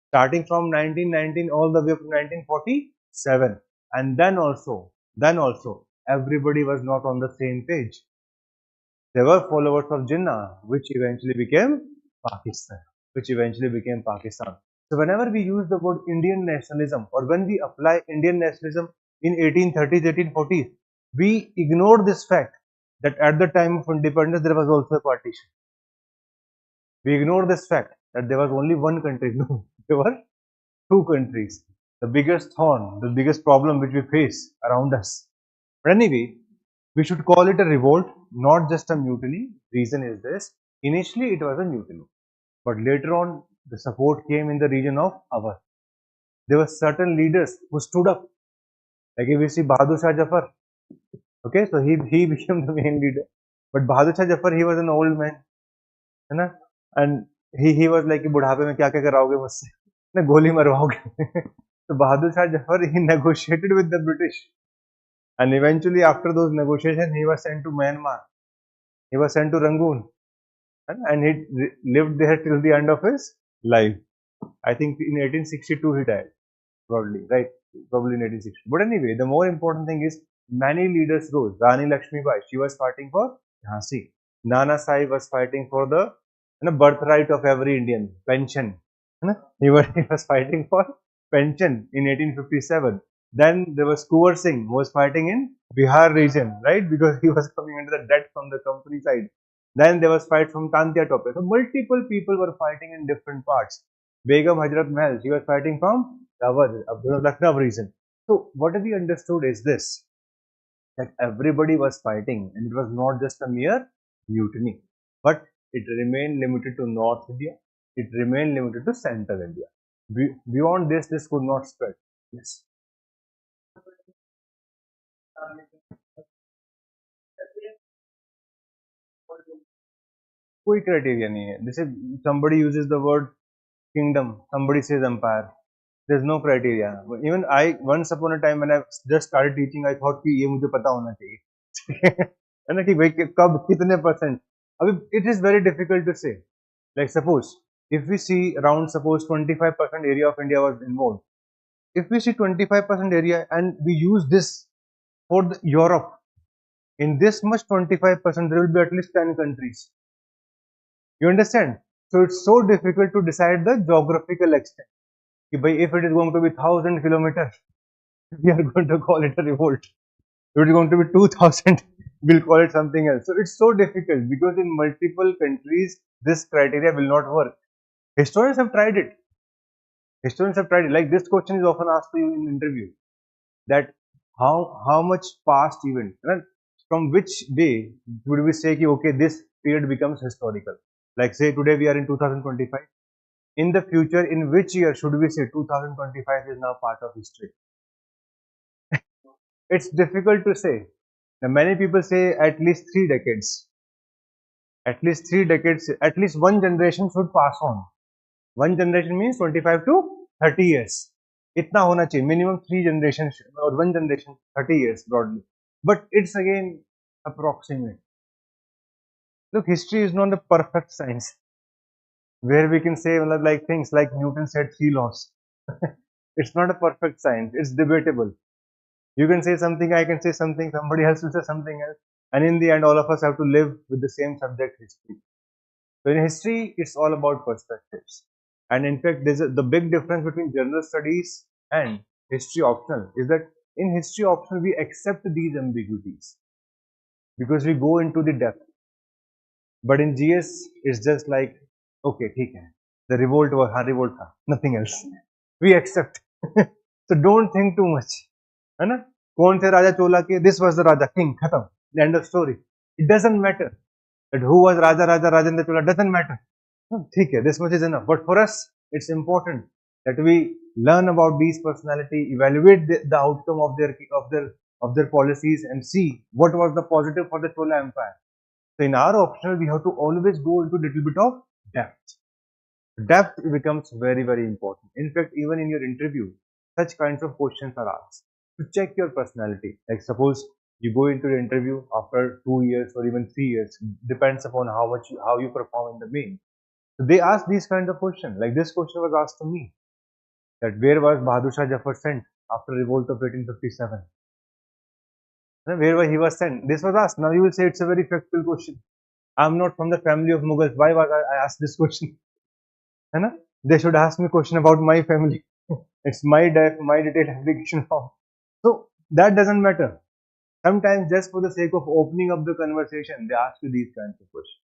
starting from 1919 all the way to 1947. And then also, everybody was not on the same page. There were followers of Jinnah, which eventually became Pakistan. So whenever we use the word Indian nationalism, or when we apply Indian nationalism in 1830s, 1840s, we ignore this fact that at the time of independence there was also a partition. We ignore this fact that there was only one country. No, there were two countries. The biggest thorn, the biggest problem which we face around us. But anyway, we should call it a revolt, not just a mutiny. Reason is this: initially it was a mutiny, but later on the support came in the region of Awadh. There were certain leaders who stood up. Like if we see Bahadur Shah Jafar, okay, so he became the main leader. But Bahadur Shah Jafar, he was an old man, है ना? And he was like, बुढ़ापे में क्या क्या कराओगे मुझसे? ना गोली मरवाओगे? So Bahadur Shah Jafar, he negotiated with the British, and eventually after those negotiations, he was sent to Myanmar. He was sent to Rangoon, and he lived there till the end of his life. I think in 1862 he died, probably, right? Probably in 1860. But anyway, the more important thing is many leaders rose. Rani Lakshmibai, she was fighting for Jhansi. Nana Sahib was fighting for the birthright of every Indian, pension. He was fighting for pension in 1857. Then there was Kuwar Singh, who was fighting in Bihar region, right? Because he was coming under the debt from the company side. Then there was fight from Tantia Tope. So multiple people were fighting in different parts. Begum Hazrat Mahal, she was fighting from Awadh, Lucknow region. So what we understood is this, that everybody was fighting, and it was not just a mere mutiny, but it remained limited to North India, it remained limited to Central India. Beyond this could not spread. Yes. कोई criteria नहीं है. This is, somebody uses the word kingdom, somebody says empire. There's no criteria. Even I, once upon a time when I just started teaching, I thought कि ये मुझे पता होना चाहिए. है ना कि भाई कब कितने परसेंट. अभी it is very difficult to say. Like suppose if we see around, suppose 25% area of India was involved. If we see 25% area and we use this for the Europe, In this much 25%, there will be at least 10 countries. You understand? So it's so difficult to decide the geographical extent. If it is going to be 1,000 kilometers, we are going to call it a revolt. If it is going to be 2,000, we'll call it something else. So it's so difficult because in multiple countries, this criteria will not work. Historians have tried it. Historians have tried it. Like this question is often asked to you in interview, that how much past event, right? From which day would we say ki, okay, this period becomes historical? Like say today we are in 2025. In the future, in which year should we say 2025 is now part of history? It's difficult to say. Now, many people say at least 3 decades. At least 3 decades, at least one generation should pass on. One generation means 25 to 30 years. इतना होना चाहिए, minimum 3 generations or one generation, 30 years broadly. But it's again approximate. Look, history is not a perfect science where we can say like things like Newton said 3 laws. It's not a perfect science. It's debatable. You can say something, I can say something, somebody else will say something else, and in the end, all of us have to live with the same subject, history. So in history, it's all about perspectives. And in fact, the big difference between general studies and history optional is that in history optional, we accept these ambiguities because we go into the depth. But in GS, it's just like, okay, ठीक है, the revolt was revolt था, nothing else. We accept. So don't think too much. है ना? कौन थे राजा चोला के? This was the Raja king. खत्म. The end of story. It doesn't matter that who was Raja Rajendra Chola. Doesn't matter. ठीक है, this much is enough. But for us, it's important that we learn about these personality, evaluate the outcome of their policies, and see what was the positive for the Chola Empire. So in our optional, we have to always go into a little bit of depth. Depth becomes very, very important. In fact, even in your interview, such kinds of questions are asked to check your personality. Like suppose you go into the interview after 2 years or even 3 years, depends upon how you perform in the main. So they ask these kinds of questions. Like this question was asked to me, that where was Bahadur Shah Jafar sent after revolt of 1857? Where he was sent? This was asked. Now you will say it's a very factual question. I'm not from the family of Mughals. Why was I asked this question? They should ask me a question about my family. It's my detailed application form. So that doesn't matter. Sometimes just for the sake of opening up the conversation, they ask you these kinds of questions.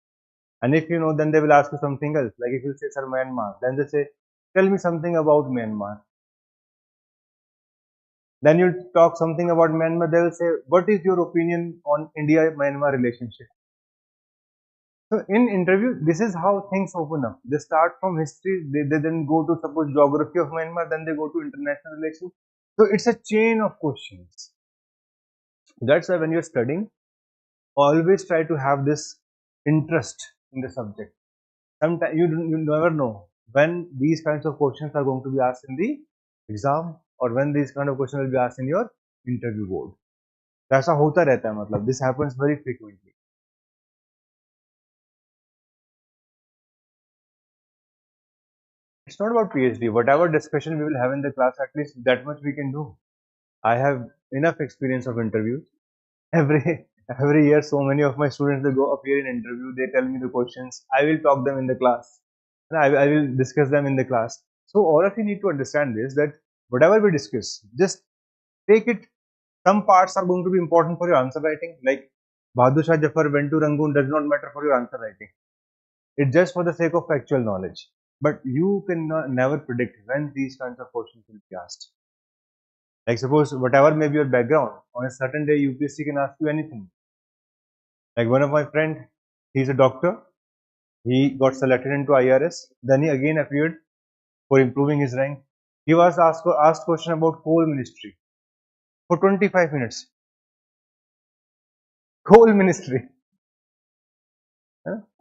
And if you know, then they will ask you something else. Like if you say, sir, Myanmar, then they say, tell me something about Myanmar. Then you talk something about Myanmar, they will say, what is your opinion on India-Myanmar relationship? So in interview, this is how things open up. They start from history, they then go to suppose geography of Myanmar, then they go to international relations. So it's a chain of questions. That's why when you're studying, always try to have this interest in the subject. Sometimes you never know when these kinds of questions are going to be asked in the exam or when these kind of questions will be asked in your interview board. ऐसा होता रहता है, मतलब this happens very frequently. It's not about PhD. Whatever discussion we will have in the class, at least that much we can do. I have enough experience of interviews. Every year, so many of my students, they go appear in interview. They tell me the questions. I will talk them in the class. And I will discuss them in the class. So all of you need to understand this, that whatever we discuss, just take it. Some parts are going to be important for your answer writing. Like Bahadur Shah Jafar went to Rangoon does not matter for your answer writing. It's just for the sake of factual knowledge. But you can never predict when these kinds of questions will be asked. Like suppose whatever may be your background, on a certain day UPSC can ask you anything. Like one of my friend, he's a doctor. He got selected into IRS. Then he again appeared for improving his rank. He was asked question about coal ministry for 25 minutes. Coal ministry.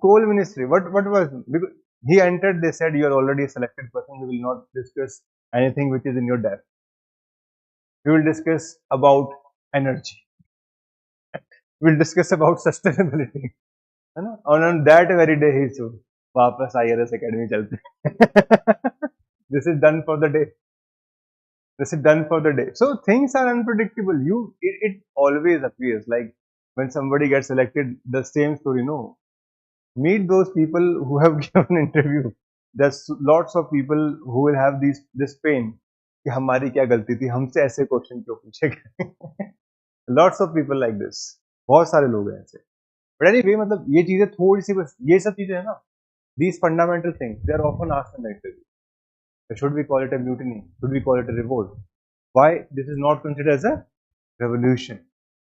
Coal ministry. What was? Because he entered, they said you are already a selected person. We will not discuss anything which is in your depth. We will discuss about energy. We will discuss about sustainability. On that very day he said, "वापस IRS academy चलते." This is done for the day. This is done for the day. So things are unpredictable. It always appears like when somebody gets elected, the same story. No, meet those people who have given interview. There's lots of people who will have this pain कि हमारी क्या गलती थी, हमसे ऐसे question क्यों पूछे गए. Lots of people like this. बहुत सारे लोग हैं ऐसे. But anyway, मतलब ये चीजें थोड़ी सी बस ये सब चीजें है ना, these fundamental things they are often asked in the interview. Should we call it a mutiny? Should we call it a revolt? Why this is not considered as a revolution?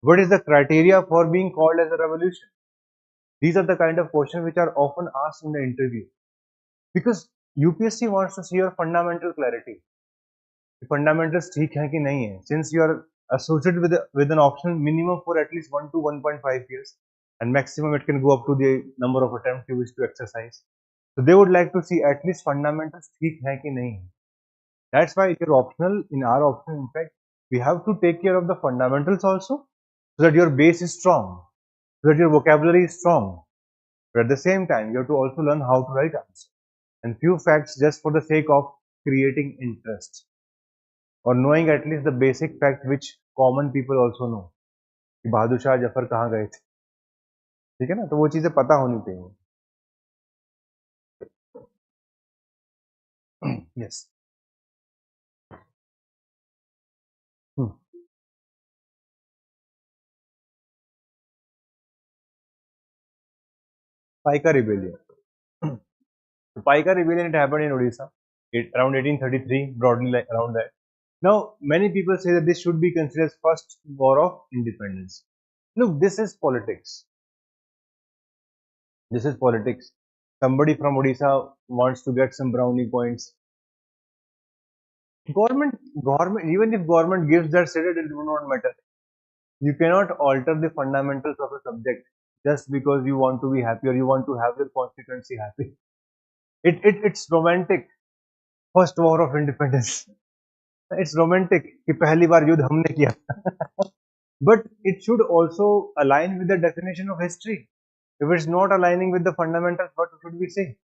What is the criteria for being called as a revolution? These are the kind of questions which are often asked in the interview. Because UPSC wants to see your fundamental clarity. Fundamentals ठीक है कि नहीं है. Since you are associated with an option minimum for at least 1 to 1.5 years, and maximum it can go up to the number of attempts you wish to exercise. So they would like to see at least fundamentals ठीक है कि नहीं है. That's why if you're optional, in our option, in fact, we have to take care of the fundamentals also, so that your base is strong, so that your vocabulary is strong. But at the same time, you have to also learn how to write answers. And few facts just for the sake of creating interest, or knowing at least the basic fact which common people also know कि बहादुर शाह जफर कहाँ गए थे. ठीक है ना, तो वो चीजें पता होनी चाहिए. Yes. Paika rebellion. The Paika rebellion, it happened in Odisha around 1833, broadly like around that. Now, many people say that this should be considered as first war of independence. Look, this is politics. This is politics. Somebody from Odisha wants to get some brownie points. Government, even if government gives that status, it will not matter. You cannot alter the fundamentals of a subject just because you want to be happy or you want to have your constituency happy. It's romantic. First war of independence. It's romantic कि पहली बार युद्ध हमने किया. But it should also align with the definition of history. If it's not aligning with the fundamentals, what should we say?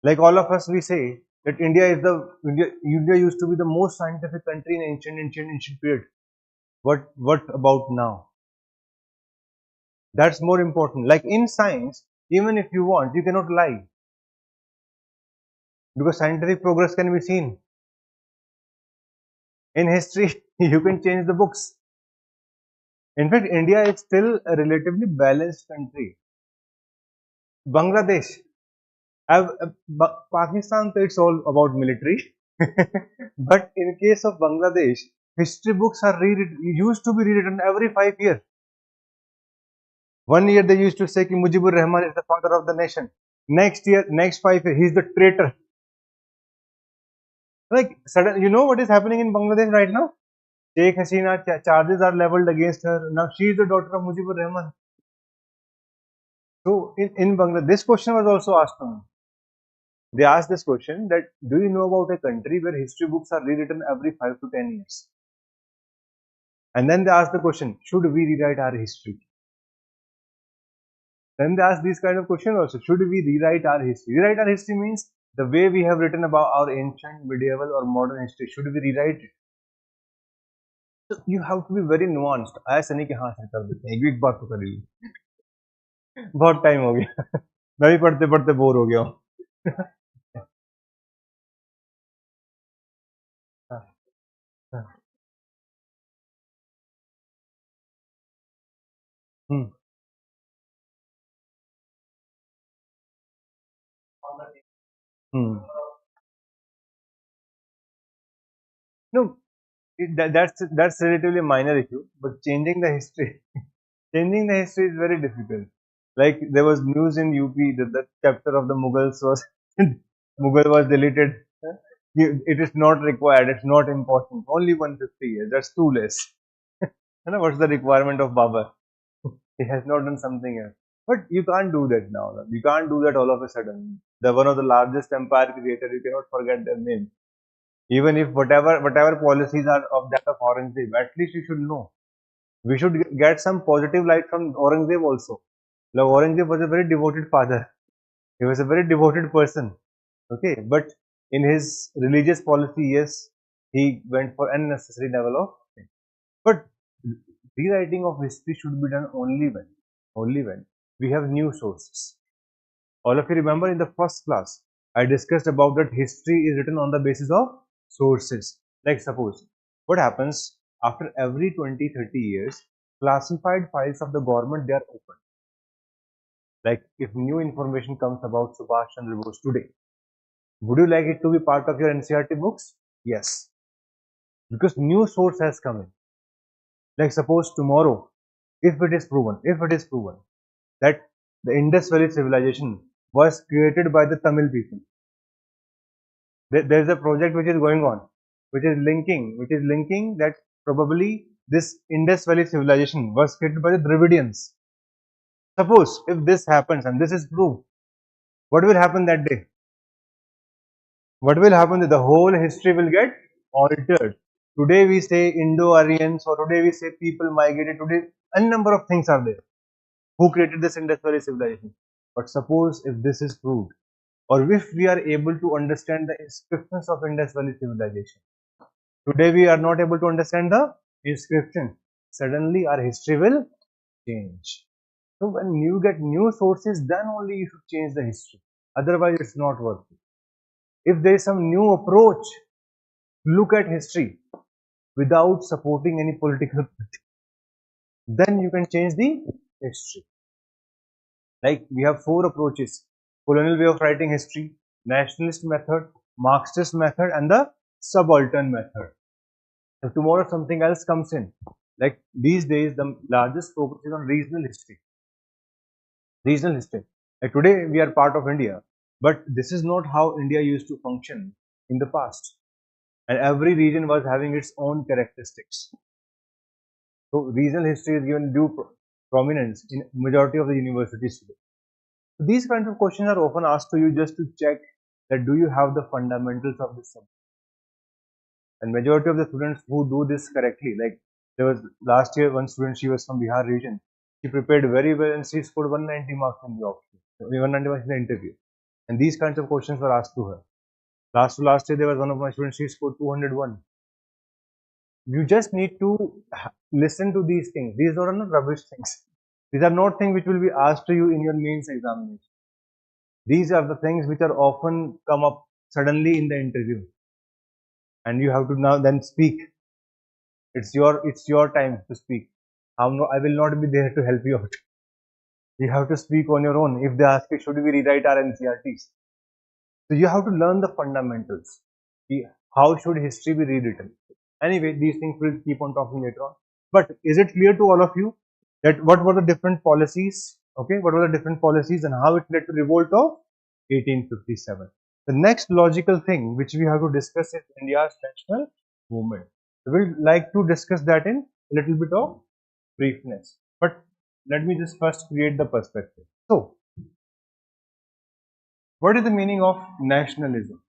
Like all of us, we say that India used to be the most scientific country in ancient period. What about now? That's more important. Like in science, even if you want, you cannot lie, because scientific progress can be seen. In history, you can change the books. In fact, India is still a relatively balanced country. Bangladesh, Pakistan, so it's all about military. But in case of Bangladesh, history books are used to be rewritten every 5 years. 1 year they used to say कि Mujibur Rahman is the father of the nation. Next year, next 5 years, he's the traitor. Like sudden, you know what is happening in Bangladesh right now? Sheikh Hasina charges are leveled against her. Now she is the daughter of Mujibur Rahman. So in Bangladesh, this question was also asked to me. They asked this question that, do you know about a country where history books are rewritten every 5 to 10 years? And then they asked the question, should we rewrite our history? Then they asked these kind of questions also. Should we rewrite our history? Rewrite our history means the way we have written about our ancient, medieval or modern history. Should we rewrite it? So you have to be very nuanced. ऐसा नहीं कि हाँ sir कर देते हैं, एक बार तो कर ली. बहुत टाइम हो गया. मैं भी पढ़ते पढ़ते बोर हो गया हूँ. Hmm. Hmm. No, that's relatively minor issue, but changing the history is very difficult. Like there was news in UP that the chapter of the Mughals was Mughal was deleted. It is not required. It's not important. Only 150 years. That's too less. You know what's the requirement of Babur? He has not done something else. But you can't do that now. You can't do that all of a sudden. The one of the largest empire creator. You cannot forget their name. Even if whatever policies are of that of Aurangzeb, at least you should know. We should get some positive light from Aurangzeb also. Like Aurangzeb was a very devoted father. He was a very devoted person. Okay, but in his religious policy, yes, he went for unnecessary level of thing. But rewriting of history should be done only when we have new sources. All of you remember in the first class, I discussed about that history is written on the basis of sources. Like suppose, what happens after every 20, 30 years, classified files of the government, they are open. Like if new information comes about Subhash Chandra Bose today, would you like it to be part of your NCRT books? Yes, because new source has come in. Like suppose tomorrow, if it is proven that the Indus Valley civilization was created by the Tamil people, there is a project which is going on, which is linking that probably this Indus Valley civilization was created by the Dravidians. Suppose if this happens and this is proved, what will happen that day? What will happen? The whole history will get altered. Today we say Indo-Aryans, or today we say people migrated. Today, a number of things are there. Who created this Indus Valley civilization? But suppose if this is proved, or if we are able to understand the inscriptions of Indus Valley civilization, today we are not able to understand the inscription. Suddenly our history will change. So when you get new sources, then only you should change the history. Otherwise, it's not worth it. If there is some new approach, look at history without supporting any political party, then you can change the history. Like we have four approaches: colonial way of writing history, nationalist method, Marxist method, and the subaltern method. If tomorrow something else comes in, like these days the largest focus is on regional history. Regional history. Like today we are part of India, but this is not how India used to function in the past. And every region was having its own characteristics. So regional history is given due prominence in majority of the universities today. So these kinds of questions are often asked to you just to check that do you have the fundamentals of this subject. And majority of the students who do this correctly, like there was last year one student, she was from Bihar region, she prepared very well and she scored 190 marks in the option, 190 marks in the interview. And these kinds of questions were asked to her. Last to last year, there was one of my students, she scored 201. You just need to listen to these things. These are not rubbish things. These are not things which will be asked to you in your mains examination. These are the things which are often come up suddenly in the interview, and you have to now then speak. It's your time to speak. I will not be there to help you out. You have to speak on your own. If they ask you, should we rewrite our NCRTs? So you have to learn the fundamentals. How should history be rewritten? Anyway, these things we'll keep on talking later on. But is it clear to all of you that what were the different policies? Okay, what were the different policies and how it led to revolt of 1857? The next logical thing which we have to discuss is India's national movement. We'll like to discuss that in a little bit of briefness. But let me just first create the perspective. So, what is the meaning of nationalism?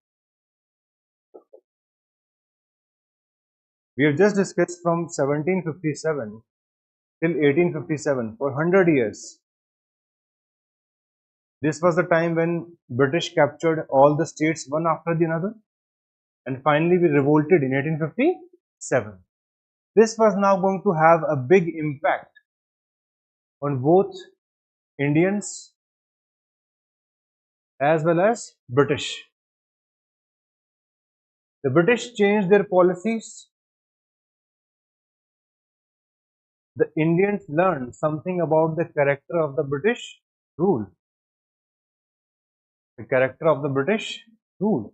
We have just discussed from 1757 till 1857 for 100 years. This was the time when British captured all the states one after the another, and finally we revolted in 1857. This was now going to have a big impact on both Indians as well as British. The British changed their policies. The Indians learned something about the character of the British rule. The character of the British rule.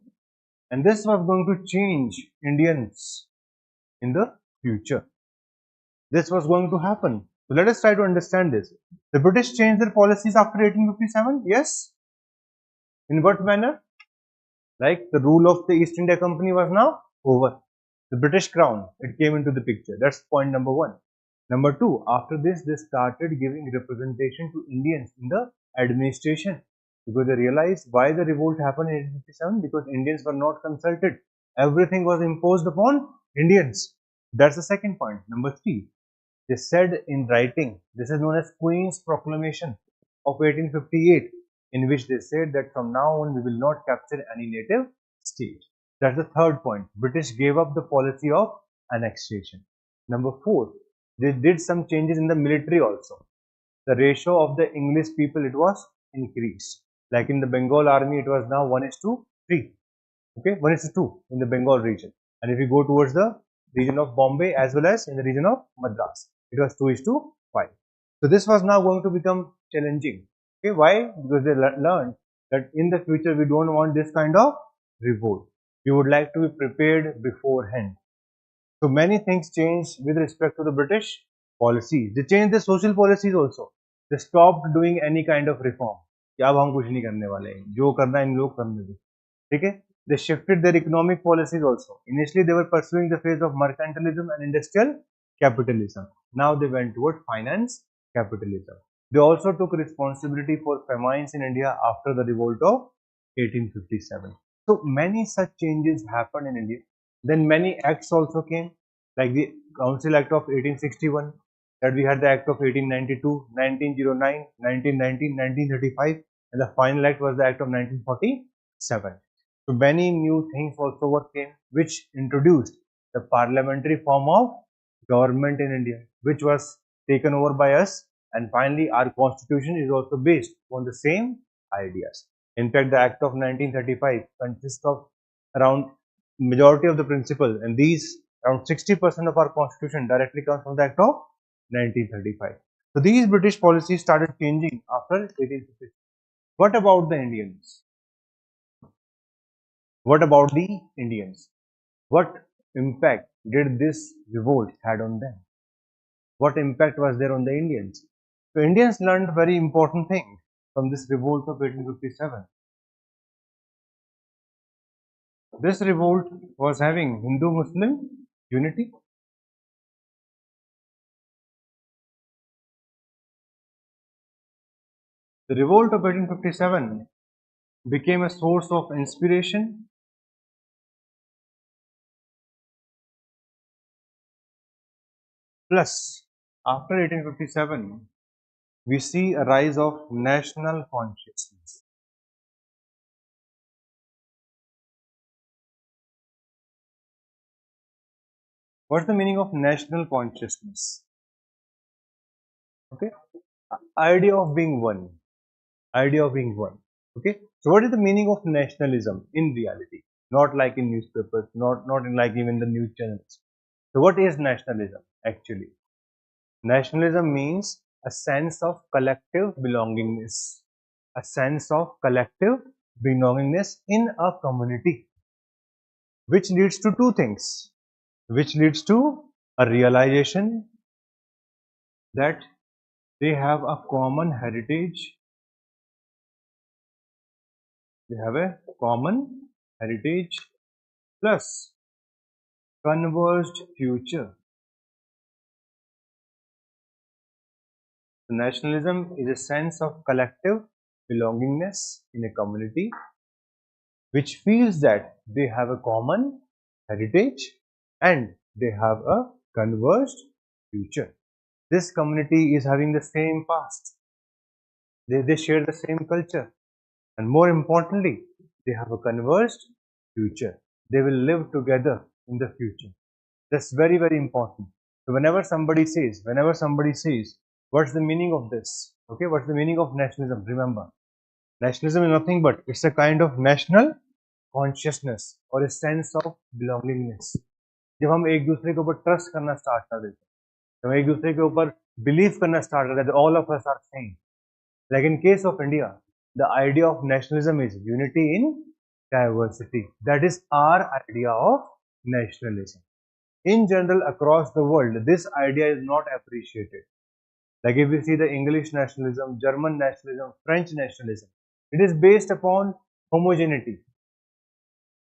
And this was going to change Indians in the future. This was going to happen. So let us try to understand this. The British changed their policies after 1857? Yes. In what manner? Like the rule of the East India Company was now over. The British Crown, it came into the picture. That's point number one. Number two, after this, they started giving representation to Indians in the administration, because they realized why the revolt happened in 1857, because Indians were not consulted. Everything was imposed upon Indians. That's the second point. Number three, they said in writing, this is known as Queen's Proclamation of 1858, in which they said that from now on we will not capture any native state. That's the third point. British gave up the policy of annexation. Number four, They did some changes in the military also. The ratio of the English people, it was increased. Like in the Bengal army, it was now 1 is to 3. Okay, 1 is to 2 in the Bengal region. And if you go towards the region of Bombay as well as in the region of Madras, it was 2 is to 5. So this was now going to become challenging. Okay, why? Because they learned that in the future we don't want this kind of revolt. We would like to be prepared beforehand. So many things changed with respect to the British policies. They changed the social policies also. They stopped doing any kind of reform. कि अब हम कुछ नहीं करने वाले हैं, जो करना है इन लोग करने दो, ठीक है? They shifted their economic policies also. Initially, they were pursuing the phase of mercantilism and industrial capitalism. Now they went toward finance capitalism. They also took responsibility for famines in India after the revolt of 1857. So many such changes happened in India. Then many acts also came, like the Council Act of 1861, that we had the Act of 1892, 1909, 1919, 1935, and the final act was the Act of 1947. So many new things also were came, which introduced the parliamentary form of government in India, which was taken over by us, and finally our constitution is also based on the same ideas. In fact, the Act of 1935 consists of around majority of the principles, and these around 60% of our constitution directly comes from the Act of 1935. So these British policies started changing after 1850. What about the Indians? What about the Indians? What impact did this revolt had on them? What impact was there on the Indians? So Indians learned very important thing from this revolt of 1857. This revolt was having Hindu-Muslim unity. The revolt of 1857 became a source of inspiration. Plus, after 1857, we see a rise of national consciousness. What's the meaning of national consciousness? Okay, idea of being one. Idea of being one. Okay, so what is the meaning of nationalism in reality? Not like in newspapers, not in like even the news channels. So what is nationalism actually? Nationalism means a sense of collective belongingness. A sense of collective belongingness in a community, which leads to two things, which leads to a realization that they have a common heritage, they have a common heritage plus converged future. So nationalism is a sense of collective belongingness in a community which feels that they have a common heritage and they have a converged future. This community is having the same past, they share the same culture, and more importantly, they have a converged future. They will live together in the future. That's very, very important. So whenever somebody says, what's the meaning of this? Okay, what's the meaning of nationalism? Remember, nationalism is nothing but it's a kind of national consciousness or a sense of belongingness. जब हम एक दूसरे के ऊपर trust करना start कर देते हैं, जब हम एक दूसरे के ऊपर बिलीव करना स्टार्ट कर देते हैं, all of us are same. Like in case of India, the idea of nationalism is unity in diversity. That is our idea of nationalism. In general, across the world, this idea is not appreciated. Like if we see the English nationalism, German nationalism, French nationalism, it is based upon homogeneity.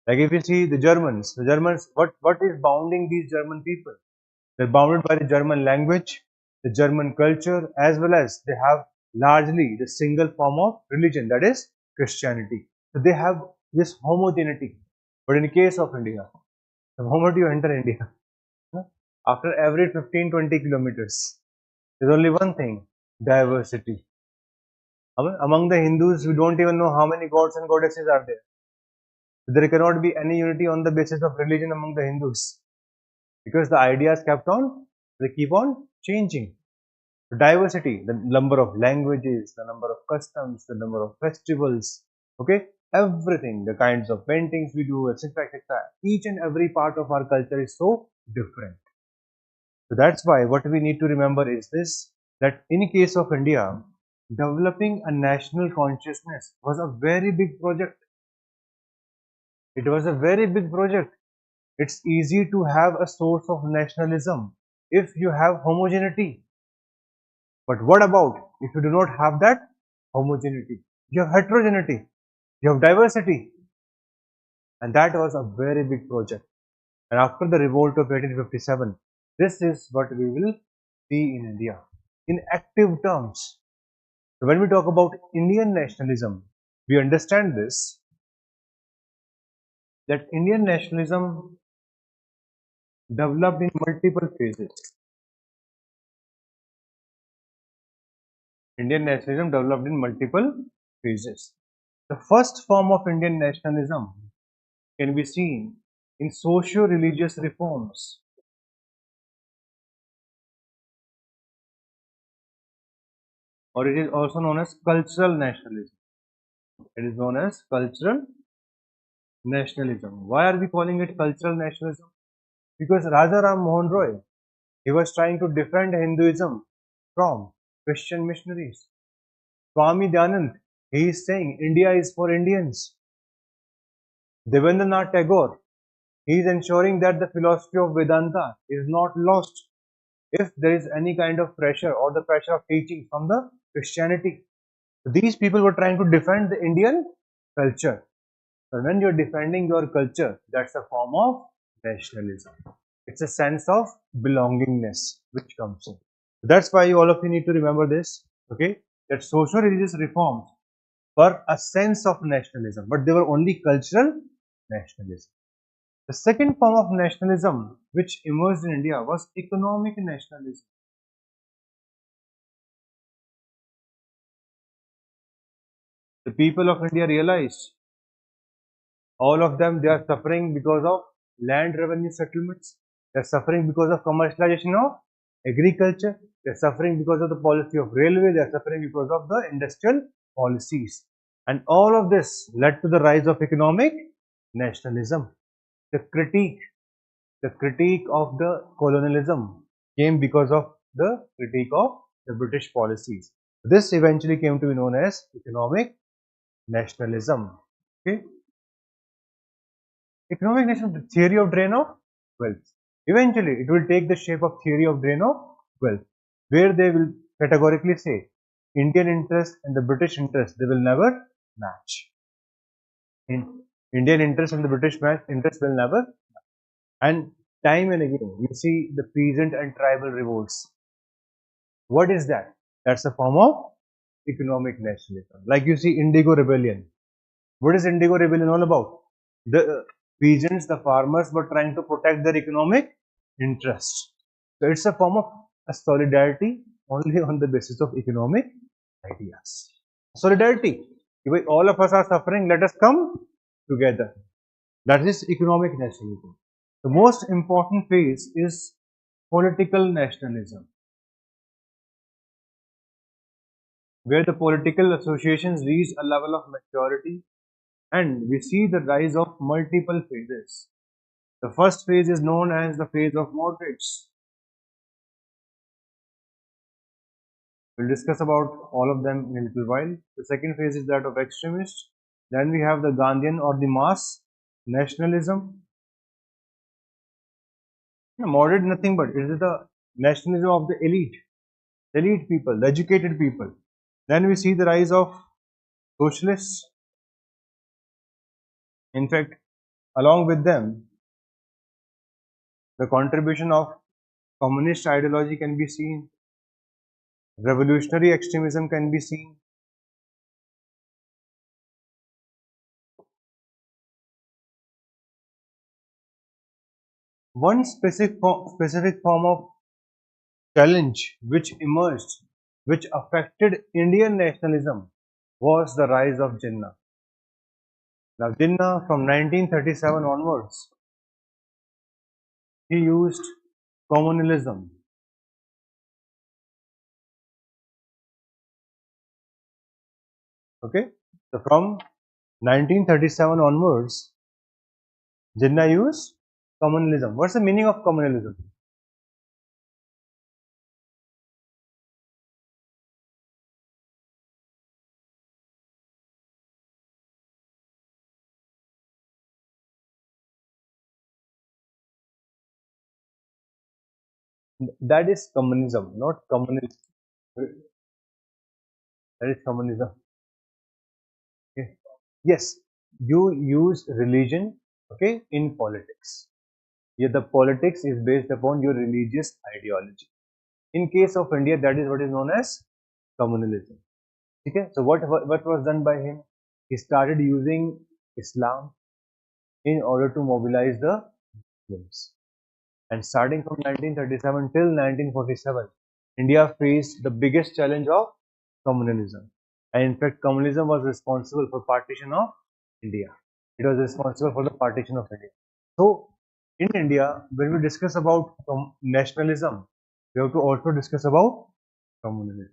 Like if you see the Germans, what is bounding these German people? They're bounded by the German language, the German culture, as well as they have largely the single form of religion, that is Christianity. So they have this homogeneity. But in the case of India, the moment you enter India, after every 15-20 kilometers, there's only one thing, diversity. Among the Hindus, we don't even know how many gods and goddesses are there. There cannot be any unity on the basis of religion among the Hindus, because the idea is kept on They keep on changing. Diversity, the number of languages, the number of customs, the number of festivals, okay, everything, the kinds of paintings we do, etc., etc. Each and every part of our culture is so different. So that's why what we need to remember is this, that in case of India, developing a national consciousness was a very big project. It was a very big project. It's easy to have a source of nationalism if you have homogeneity. But what about if you do not have that homogeneity? You have heterogeneity, you have diversity, and that was a very big project. And after the revolt of 1857, this is what we will see in India in active terms. So when we talk about Indian nationalism, we understand this, that Indian nationalism developed in multiple phases. Indian nationalism developed in multiple phases. The first form of Indian nationalism can be seen in socio-religious reforms, or it is also known as cultural nationalism. It is known as cultural nationalism. Why are we calling it cultural nationalism? Because Raja Ram Mohan Roy, he was trying to defend Hinduism from Christian missionaries. Swami Dyanand, he is saying India is for Indians. Devendranath Tagore, he is ensuring that the philosophy of Vedanta is not lost if there is any kind of pressure or the pressure of teaching from the Christianity. So these people were trying to defend the Indian culture. So when you're defending your culture, that's a form of nationalism. It's a sense of belongingness which comes in. That's why all of you need to remember this, okay? That social religious reforms were a sense of nationalism, but they were only cultural nationalism. The second form of nationalism which emerged in India was economic nationalism. The people of India realized all of them, they are suffering because of land revenue settlements. They are suffering because of commercialization of agriculture. They are suffering because of the policy of railway. They are suffering because of the industrial policies. And all of this led to the rise of economic nationalism. The critique, the critique of the colonialism came because of the critique of the British policies. This eventually came to be known as economic nationalism. Okay. Economic nationalism, the theory of drain of wealth. Eventually, it will take the shape of theory of drain of wealth, where they will categorically say Indian interest and the British interest, they will never match. In Indian interest and the British interest will never. And time and again, you see the peasant and tribal revolts. What is that? That's a form of economic nationalism. Like you see Indigo Rebellion. What is Indigo Rebellion all about? The peasants, the farmers were trying to protect their economic interests. So it's a form of a solidarity only on the basis of economic ideas. Solidarity. If all of us are suffering, let us come together. That is economic nationalism. The most important phase is political nationalism, where the political associations reach a level of maturity and we see the rise of multiple phases. The first phase is known as the phase of moderates. We'll discuss about all of them in a little while. The second phase is that of extremists. Then we have the Gandhian or the mass nationalism. Moderate nothing but it is the nationalism of the elite people, the educated people. Then we see the rise of socialists. In fact, along with them, the contribution of communist ideology can be seen, revolutionary extremism can be seen. One specific form of challenge which emerged, which affected Indian nationalism, was the rise of Jinnah. Now, Jinnah from 1937 onwards, he used communalism Okay, so from 1937 onwards, Jinnah used communalism. What's the meaning of communalism? That is communism, not communism. That is communism. Okay. Yes, you use religion, okay, in politics. Yeah, the politics is based upon your religious ideology. In case of India, that is what is known as communalism. Okay, so what was done by him? He started using Islam in order to mobilize the Muslims. And starting from 1937 till 1947, India faced the biggest challenge of communalism. And in fact, communalism was responsible for partition of India. It was responsible for the partition of India. So, in India, when we discuss about nationalism, we have to also discuss about communalism.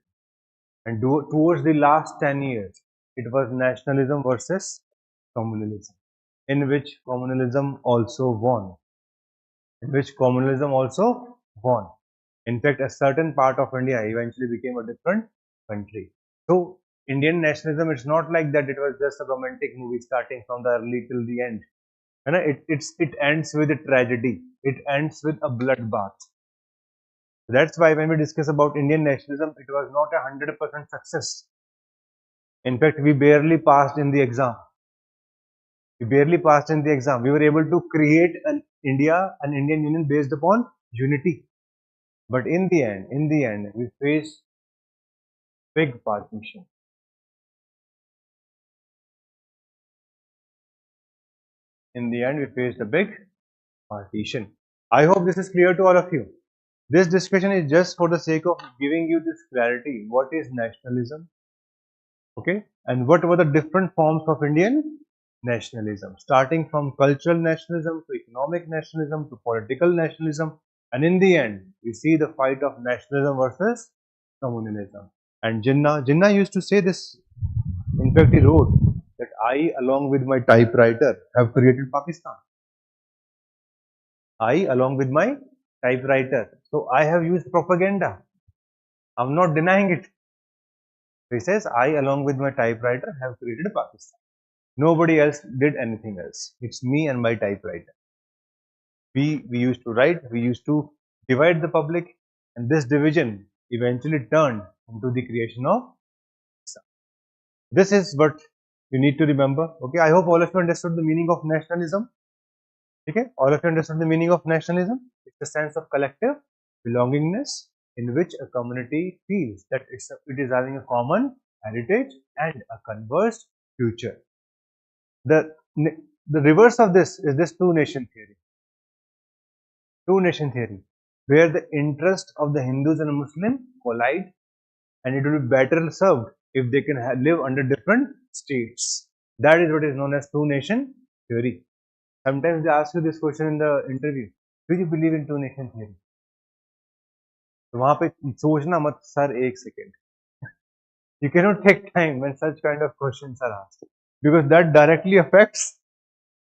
And towards the last 10 years, it was nationalism versus communalism, in which communalism also won. In which communalism also won. In fact, a certain part of India eventually became a different country. So, Indian nationalism, it's not like that it was just a romantic movie starting from the early till the end. And it ends with a tragedy. It ends with a bloodbath. That's why when we discuss about Indian nationalism, it was not a 100% success. In fact, we barely passed in the exam. We barely passed in the exam. We were able to create an Indian Union based upon unity. But in the end, we faced big partition. In the end, we faced a big partition. I hope this is clear to all of you. This discussion is just for the sake of giving you this clarity. What is nationalism? Okay, and what were the different forms of Indian nationalism, starting from cultural nationalism to economic nationalism to political nationalism, and in the end, we see the fight of nationalism versus communalism. And Jinnah used to say this. In fact, he wrote that I, along with my typewriter, have created Pakistan. I, along with my typewriter. So I have used propaganda. I'm not denying it. He says, I, along with my typewriter, have created Pakistan. Nobody else did anything else. It's me and my typewriter. We used to write, we used to divide the public, and this division eventually turned into the creation of Pakistan. This is what you need to remember. Okay, I hope all of you understood the meaning of nationalism. Okay, all of you understood the meaning of nationalism. It's the sense of collective belongingness in which a community feels that it is having a common heritage and a converged future. The, the reverse of this is this two nation theory. Two nation theory, where the interest of the Hindus and Muslims collide, and it will be better served if they can live under different states. That is what is known as two nation theory. Sometimes they ask you this question in the interview, do you believe in two nation theory? तो वहां पे सोचना मत sir एक second. You cannot take time when such kind of questions are asked, because that directly affects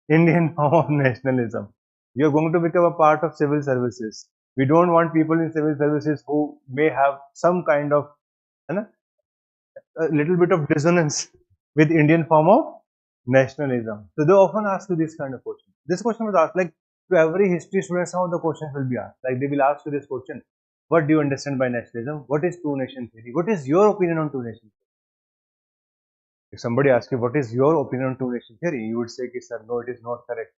Indian form of nationalism. You are going to become a part of civil services. We don't want people in civil services who may have some kind of, you know, a little bit of dissonance with Indian form of nationalism. So they often ask you this kind of question. This question was asked like to every history student. Some of the questions will be asked. Like they will ask you this question: what do you understand by nationalism? What is two nation theory? What is your opinion on two nation theory? If somebody asks you what is your opinion on two nation theory, you would say, "Sir, no, it is not correct."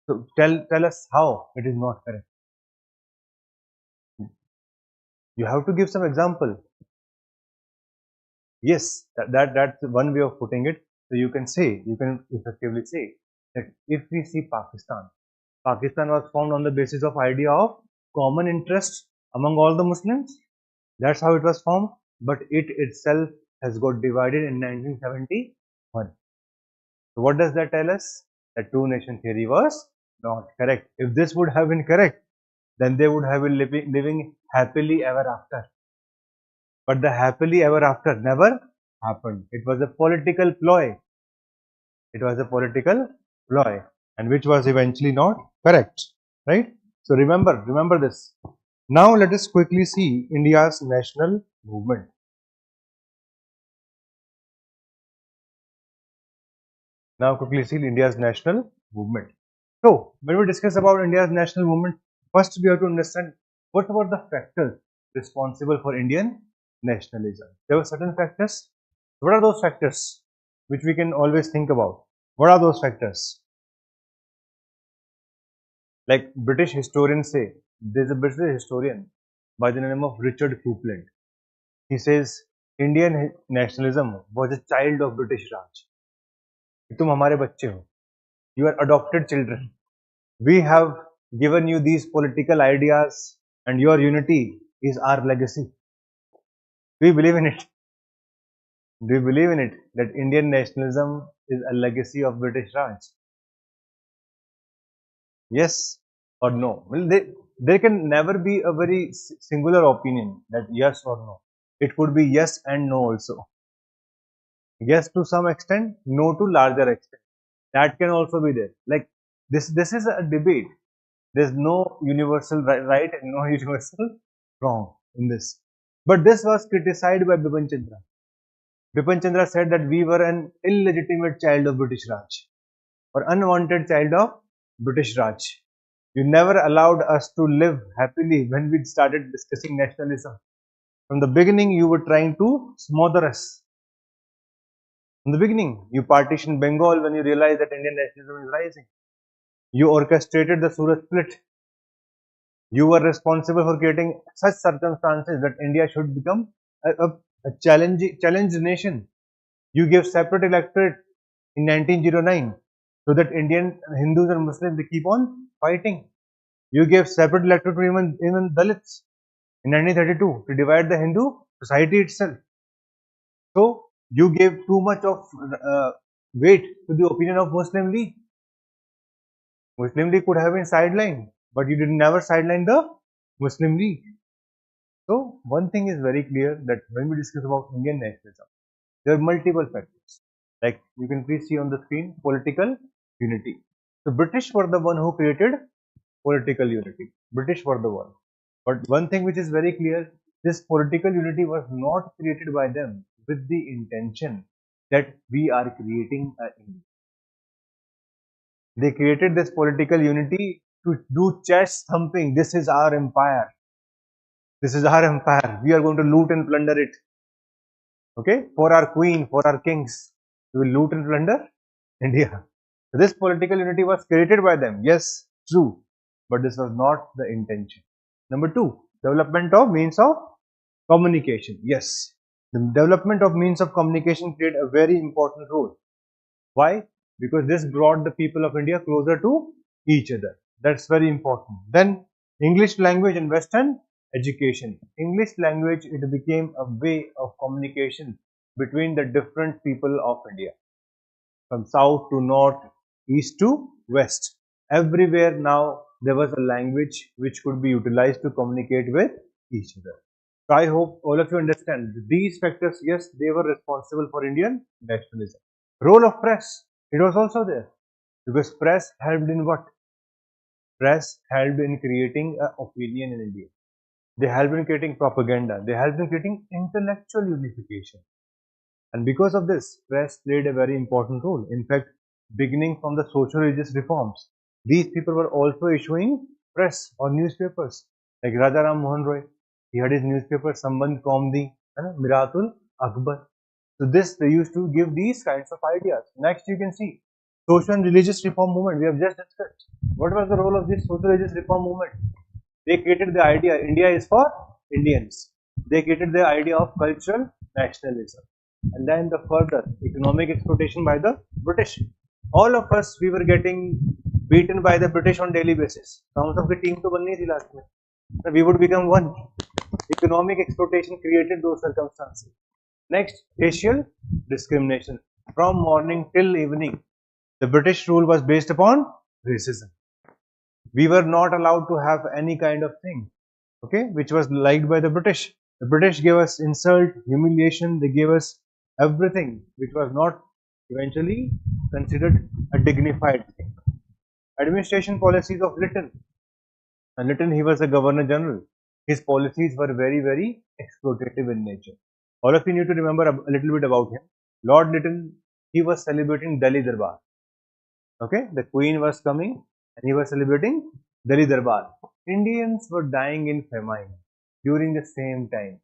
So tell us how it is not correct. You have to give some example. Yes, that's one way of putting it. So you can effectively say that if we see Pakistan was formed on the basis of idea of common interest among all the Muslims. That's how it was formed, but it itself has got divided in 1971. So what does that tell us? That two nation theory was not correct. If this would have been correct, then they would have been living happily ever after. But the happily ever after never happened. It was a political ploy. It was a political ploy, and which was eventually not correct, right? So remember this. Now let us quickly see India's national movement. Now quickly see India's national movement. So when we discuss about India's national movement, first we have to understand what were the factors responsible for Indian nationalism. There were certain factors. What are those factors which we can always think about? What are those factors? Like British historians say, there's a British historian by the name of Richard Coupland. He says Indian nationalism was a child of British Raj. तुम हमारे बच्चे हो. You are adopted children. We have given you these political ideas, and your unity is our legacy. We believe in it. Do you believe in it that Indian nationalism is a legacy of British Raj? Yes or no? Well, there can never be a very singular opinion that yes or no. It could be yes and no also. Yes to some extent, no to larger extent. That can also be there. Like this is a debate. There's no universal right and no universal wrong in this. But this was criticized by Bipin Chandra. Bipin Chandra said that we were an illegitimate child of British Raj or unwanted child of British Raj. You never allowed us to live happily when we started discussing nationalism. From the beginning, you were trying to smother us. From the beginning, you partitioned Bengal when you realized that Indian nationalism is rising. You orchestrated the Surat split. You were responsible for creating such circumstances that India should become a challenged nation. You gave separate electorate in 1909 so that Indian Hindus and Muslims they keep on fighting. You gave separate electorate to even Dalits in 1932 to divide the Hindu society itself. So you gave too much of weight to the opinion of Muslim League. Muslim League could have been sidelined, but you did never sideline the Muslim League. So one thing is very clear that when we discuss about Indian nationalism, there are multiple factors. Like you can please see on the screen, political unity. The British were the one who created political unity. British were the one. But one thing which is very clear, this political unity was not created by them with the intention that we are creating a India. They created this political unity to do chest thumping. This is our empire. This is our empire. We are going to loot and plunder it. Okay, for our queen, for our kings, we will loot and plunder India. So this political unity was created by them. Yes, true, but this was not the intention. Number two, development of means of communication. Yes, the development of means of communication played a very important role. Why? Because this brought the people of India closer to each other. That's very important. Then English language and Western education. English language, it became a way of communication between the different people of India. From south to north, east to west. Everywhere now there was a language which could be utilized to communicate with each other. So I hope all of you understand these factors, yes, they were responsible for Indian nationalism. Role of press, it was also there because press helped in what? Press helped in creating an opinion in India. They helped in creating propaganda. They helped in creating intellectual unification. And because of this, press played a very important role. In fact, beginning from the social religious reforms, these people were also issuing press or newspapers. Like Raja Ram Mohan Roy, he had his newspaper Sambandh Kaumdi, Miratul Akbar. So this, they used to give these kinds of ideas. Next you can see social and religious reform movement. We have just discussed. What was the role of this social religious reform movement? They created the idea India is for Indians. They created the idea of cultural nationalism. And then the further economic exploitation by the British. All of us, we were getting beaten by the British on daily basis. Some of the team to banni thi last mein. We would become one. Economic exploitation created those circumstances. Next, racial discrimination. From morning till evening, the British rule was based upon racism. We were not allowed to have any kind of thing, okay, which was liked by the British. The British gave us insult, humiliation, they gave us everything which was not eventually considered a dignified thing. Administration policies of Lytton. And Lytton, he was a governor general. His policies were very, very exploitative in nature. All of you need to remember a little bit about him. Lord Lytton, he was celebrating Delhi Darbar. Okay, the Queen was coming and he was celebrating Delhi Darbar. Indians were dying in famine during the same time.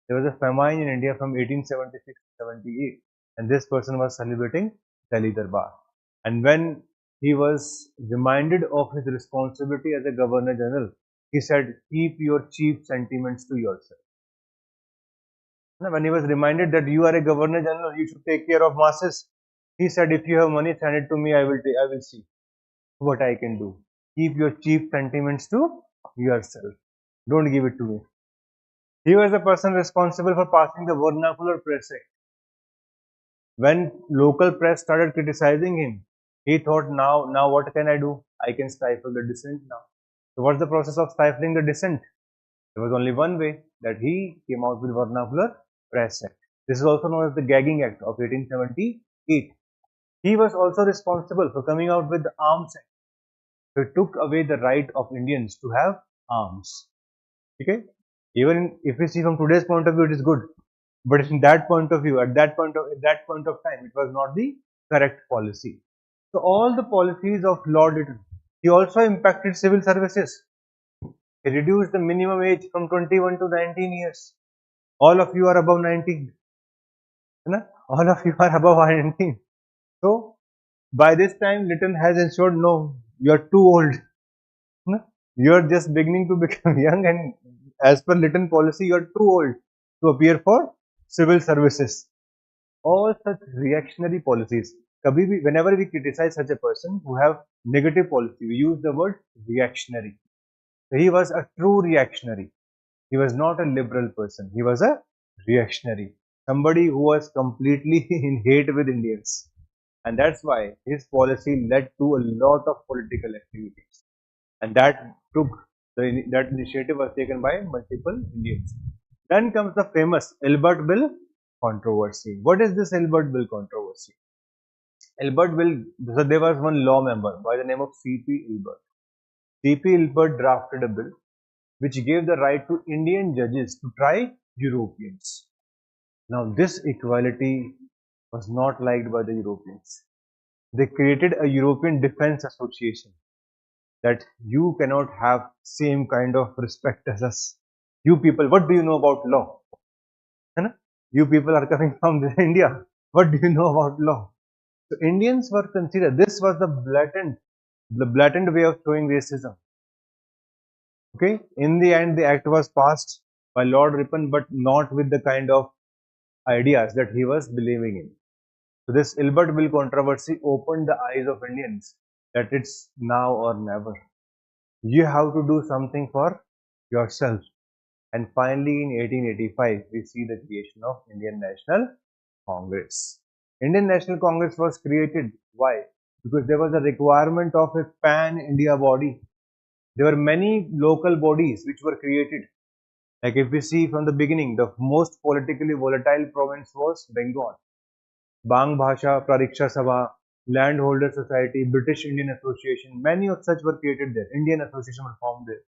There was a famine in India from 1876 to 78, and this person was celebrating Delhi Darbar. And when he was reminded of his responsibility as a Governor General, he said, "Keep your cheap sentiments to yourself." When he was reminded that you are a Governor General, you should take care of masses, he said, "If you have money, send it to me. I will see what I can do. Keep your cheap sentiments to yourself. Don't give it to me." He was the person responsible for passing the Vernacular Press Act. When local press started criticizing him, he thought, now what can I do? I can stifle the dissent now. So what's the process of stifling the dissent? There was only one way, that he came out with Vernacular Press Act. This is also known as the Gagging Act of 1878. He was also responsible for coming out with the Arms Act. So he took away the right of Indians to have arms. Okay? Even if we see from today's point of view, it is good. But in that point of view, at that point of time, it was not the correct policy. So all the policies of Lord Lytton. He also impacted civil services. He reduced the minimum age from 21 to 19 years. All of you are above 19. All of you are above 19. So by this time, Lytton has ensured, no, you are too old. You are just beginning to become young, and as per Lytton policy, you are too old to appear for civil services. All such reactionary policies. Whenever we criticize such a person who have negative policy, we use the word reactionary. So he was a true reactionary. He was not a liberal person. He was a reactionary. Somebody who was completely in hate with Indians. And that's why his policy led to a lot of political activities. And that initiative was taken by multiple Indians. Then comes the famous Albert Bill controversy. What is this Albert Bill controversy? Albert Bill, so there was one law member by the name of C.P. Albert. C.P. Albert drafted a bill which gave the right to Indian judges to try Europeans. Now this equality was not liked by the Europeans. They created a European Defense Association, that you cannot have same kind of respect as us. You people, what do you know about law? You people are coming from India. What do you know about law? So Indians were considered, this was the blatant way of showing racism. Okay, in the end, the act was passed by Lord Ripon, but not with the kind of ideas that he was believing in. So this Albert Bill controversy opened the eyes of Indians that it's now or never. You have to do something for yourself. And finally, in 1885, we see the creation of Indian National Congress. Indian National Congress was created. Why? Because there was a requirement of a pan-India body. There were many local bodies which were created. Like if we see from the beginning, the most politically volatile province was Bengal. Bang Bhasha, Prariksha Sabha, Landholder Society, British Indian Association, many of such were created there. Indian Association was formed there.